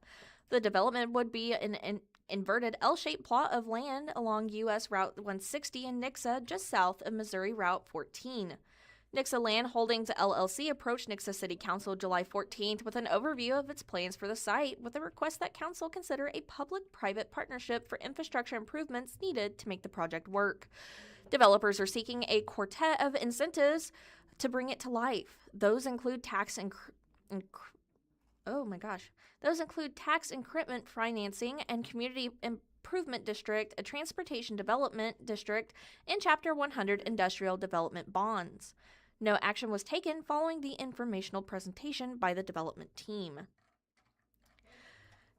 B: The development would be an inverted L-shaped plot of land along U.S. Route 160 in Nixa, just south of Missouri Route 14. Nixa Land Holdings LLC approached Nixa City Council July 14th with an overview of its plans for the site, with a request that council consider a public-private partnership for infrastructure improvements needed to make the project work. Developers are seeking a quartet of incentives to bring it to life. Those include tax increment financing and community improvement district, a transportation development district, and Chapter 100 industrial development bonds. No action was taken following the informational presentation by the development team.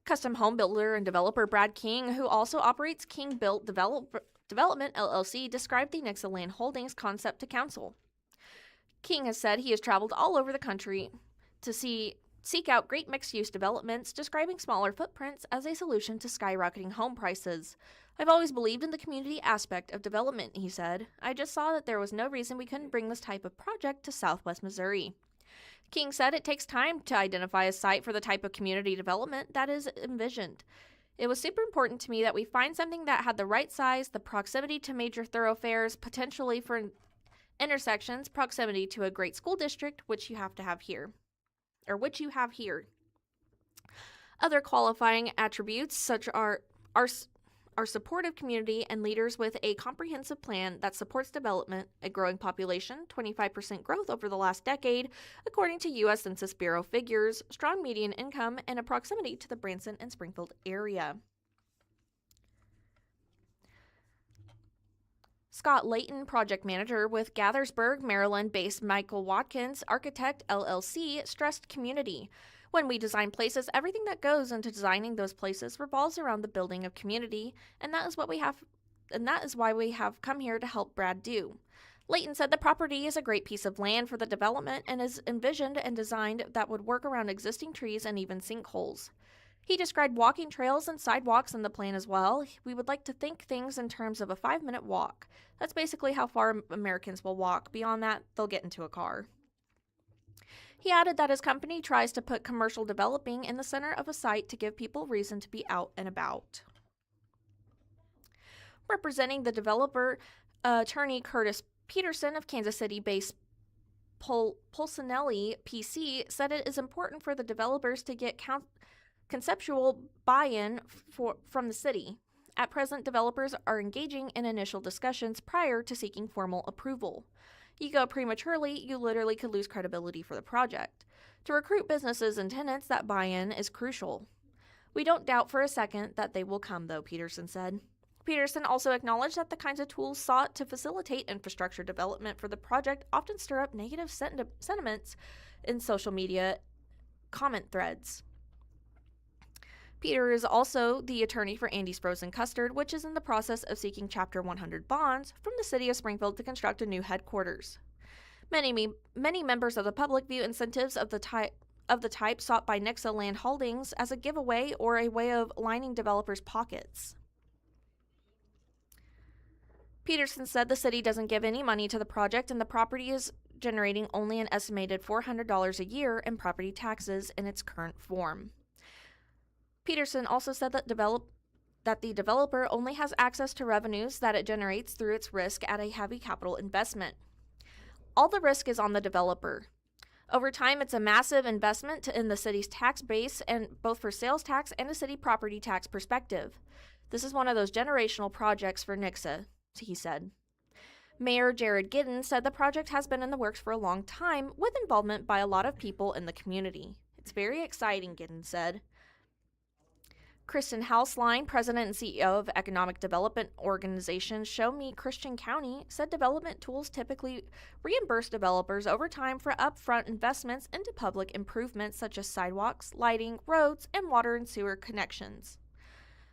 B: Custom home builder and developer Brad King, who also operates King Built Development LLC, described the Nixa Land Holdings concept to council. King has said he has traveled all over the country to seek out great mixed-use developments, describing smaller footprints as a solution to skyrocketing home prices. I've always believed in the community aspect of development, he said. I just saw that there was no reason we couldn't bring this type of project to Southwest Missouri. King said it takes time to identify a site for the type of community development that is envisioned. It was super important to me that we find something that had the right size, the proximity to major thoroughfares, potentially for intersections, proximity to a great school district, which you have here. Other qualifying attributes such are supportive community and leaders with a comprehensive plan that supports development, a growing population, 25% growth over the last decade, according to U.S. Census Bureau figures, strong median income, and a proximity to the Branson and Springfield area. Scott Layton, project manager with Gaithersburg, Maryland-based Michael Watkins Architect LLC, stressed community. When we design places, everything that goes into designing those places revolves around the building of community, and that is why we have come here to help Brad do. Layton said the property is a great piece of land for the development and is envisioned and designed that would work around existing trees and even sinkholes. He described walking trails and sidewalks in the plan as well. We would like to think things in terms of a 5-minute walk. That's basically how far Americans will walk. Beyond that, they'll get into a car. He added that his company tries to put commercial developing in the center of a site to give people reason to be out and about. Representing the developer, attorney Curtis Peterson of Kansas City-based Pulcinelli PC said it is important for the developers to get conceptual buy-in from the city. At present, developers are engaging in initial discussions prior to seeking formal approval. You go prematurely, you literally could lose credibility for the project. To recruit businesses and tenants, that buy-in is crucial. We don't doubt for a second that they will come, though, Peterson said. Peterson also acknowledged that the kinds of tools sought to facilitate infrastructure development for the project often stir up negative sentiments in social media comment threads. Peter is also the attorney for Andy's Frozen Custard, which is in the process of seeking Chapter 100 bonds from the city of Springfield to construct a new headquarters. Many members of the public view incentives of the type sought by Nixa Land Holdings as a giveaway or a way of lining developers' pockets. Peterson said the city doesn't give any money to the project and the property is generating only an estimated $400 a year in property taxes in its current form. Peterson also said that the developer only has access to revenues that it generates through its risk at a heavy capital investment. All the risk is on the developer. Over time, it's a massive investment in the city's tax base, and both for sales tax and a city property tax perspective. This is one of those generational projects for Nixa, he said. Mayor Jared Giddens said the project has been in the works for a long time, with involvement by a lot of people in the community. It's very exciting, Giddens said. Kristen Hausline, president and CEO of economic development organization Show Me Christian County, said development tools typically reimburse developers over time for upfront investments into public improvements such as sidewalks, lighting, roads, and water and sewer connections.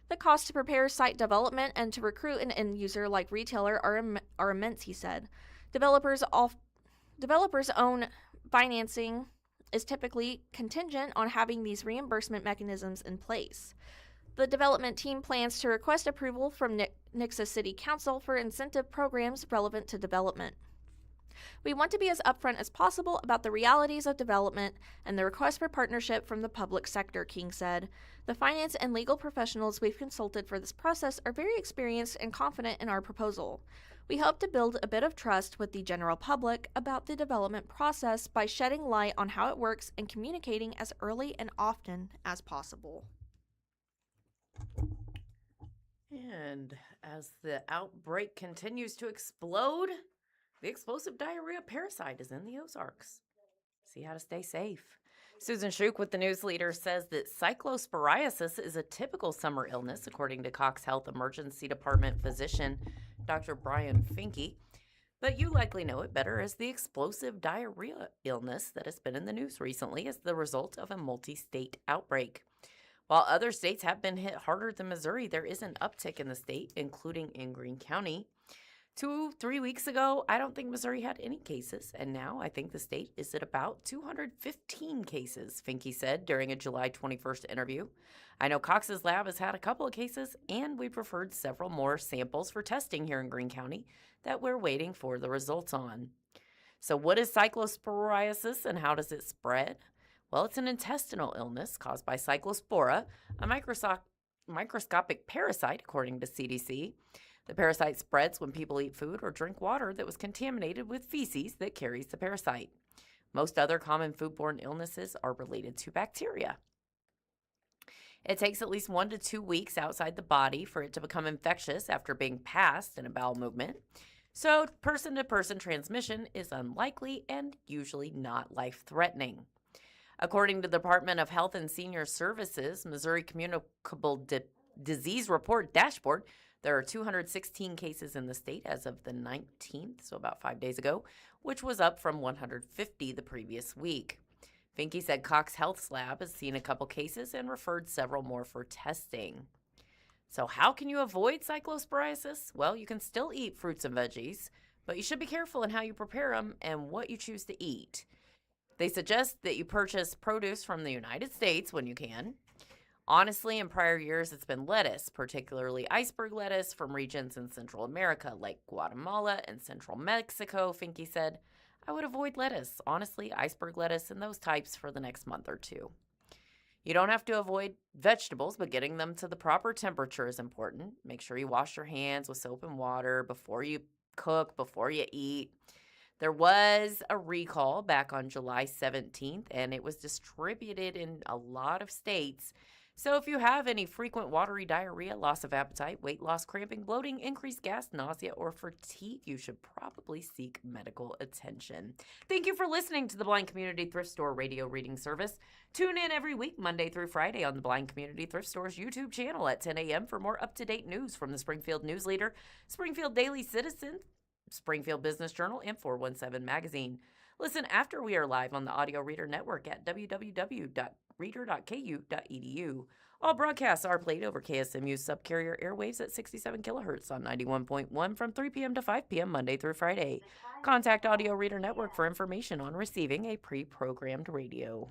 B: The cost to prepare site development and to recruit an end user like retailer are immense, he said. Developers' own financing is typically contingent on having these reimbursement mechanisms in place. The development team plans to request approval from Nixa City Council for incentive programs relevant to development. We want to be as upfront as possible about the realities of development and the request for partnership from the public sector, King said. The finance and legal professionals we've consulted for this process are very experienced and confident in our proposal. We hope to build a bit of trust with the general public about the development process by shedding light on how it works and communicating as early and often as possible.
C: And as the outbreak continues to explode, the explosive diarrhea parasite is in the Ozarks. See how to stay safe. Susan Shuk with the News Leader says that cyclosporiasis is a typical summer illness, according to Cox Health Emergency Department physician Dr. Brian Finke. But you likely know it better as the explosive diarrhea illness that has been in the news recently as the result of a multi-state outbreak. While other states have been hit harder than Missouri, there is an uptick in the state, including in Greene County. 2-3 weeks ago, I don't think Missouri had any cases, and now I think the state is at about 215 cases, Finke said during a July 21st interview. I know Cox's lab has had a couple of cases, and we've referred several more samples for testing here in Greene County that we're waiting for the results on. So what is cyclosporiasis and how does it spread? Well, it's an intestinal illness caused by Cyclospora, a microscopic parasite, according to CDC. The parasite spreads when people eat food or drink water that was contaminated with feces that carries the parasite. Most other common foodborne illnesses are related to bacteria. It takes at least 1 to 2 weeks outside the body for it to become infectious after being passed in a bowel movement. So person-to-person transmission is unlikely and usually not life-threatening. According to the Department of Health and Senior Services, Missouri Communicable Disease Report Dashboard, there are 216 cases in the state as of the 19th, so about 5 days ago, which was up from 150 the previous week. Finke said Cox Health's lab has seen a couple cases and referred several more for testing. So how can you avoid cyclosporiasis? Well, you can still eat fruits and veggies, but you should be careful in how you prepare them and what you choose to eat. They suggest that you purchase produce from the United States when you can. Honestly, in prior years, it's been lettuce, particularly iceberg lettuce from regions in Central America like Guatemala and Central Mexico, Finke said. I would avoid lettuce, honestly, iceberg lettuce and those types for the next month or two. You don't have to avoid vegetables, but getting them to the proper temperature is important. Make sure you wash your hands with soap and water before you cook, before you eat. There was a recall back on July 17th, and it was distributed in a lot of states So if you have any frequent watery diarrhea, loss of appetite, weight loss, cramping, bloating, increased gas, nausea, or fatigue, you should probably seek medical attention. Thank you for listening to the Blind Community Thrift Store radio reading service. Tune in every week, Monday through Friday, on the Blind Community Thrift Store's YouTube channel at 10 a.m. for more up-to-date news from the Springfield News Leader, Springfield Daily Citizen, Springfield Business Journal, and 417 Magazine. Listen after we are live on the Audio Reader Network at www.reader.ku.edu. All broadcasts are played over KSMU's subcarrier airwaves at 67 kilohertz on 91.1 from 3 p.m. to 5 p.m. Monday through Friday. Contact Audio Reader Network for information on receiving a pre-programmed radio.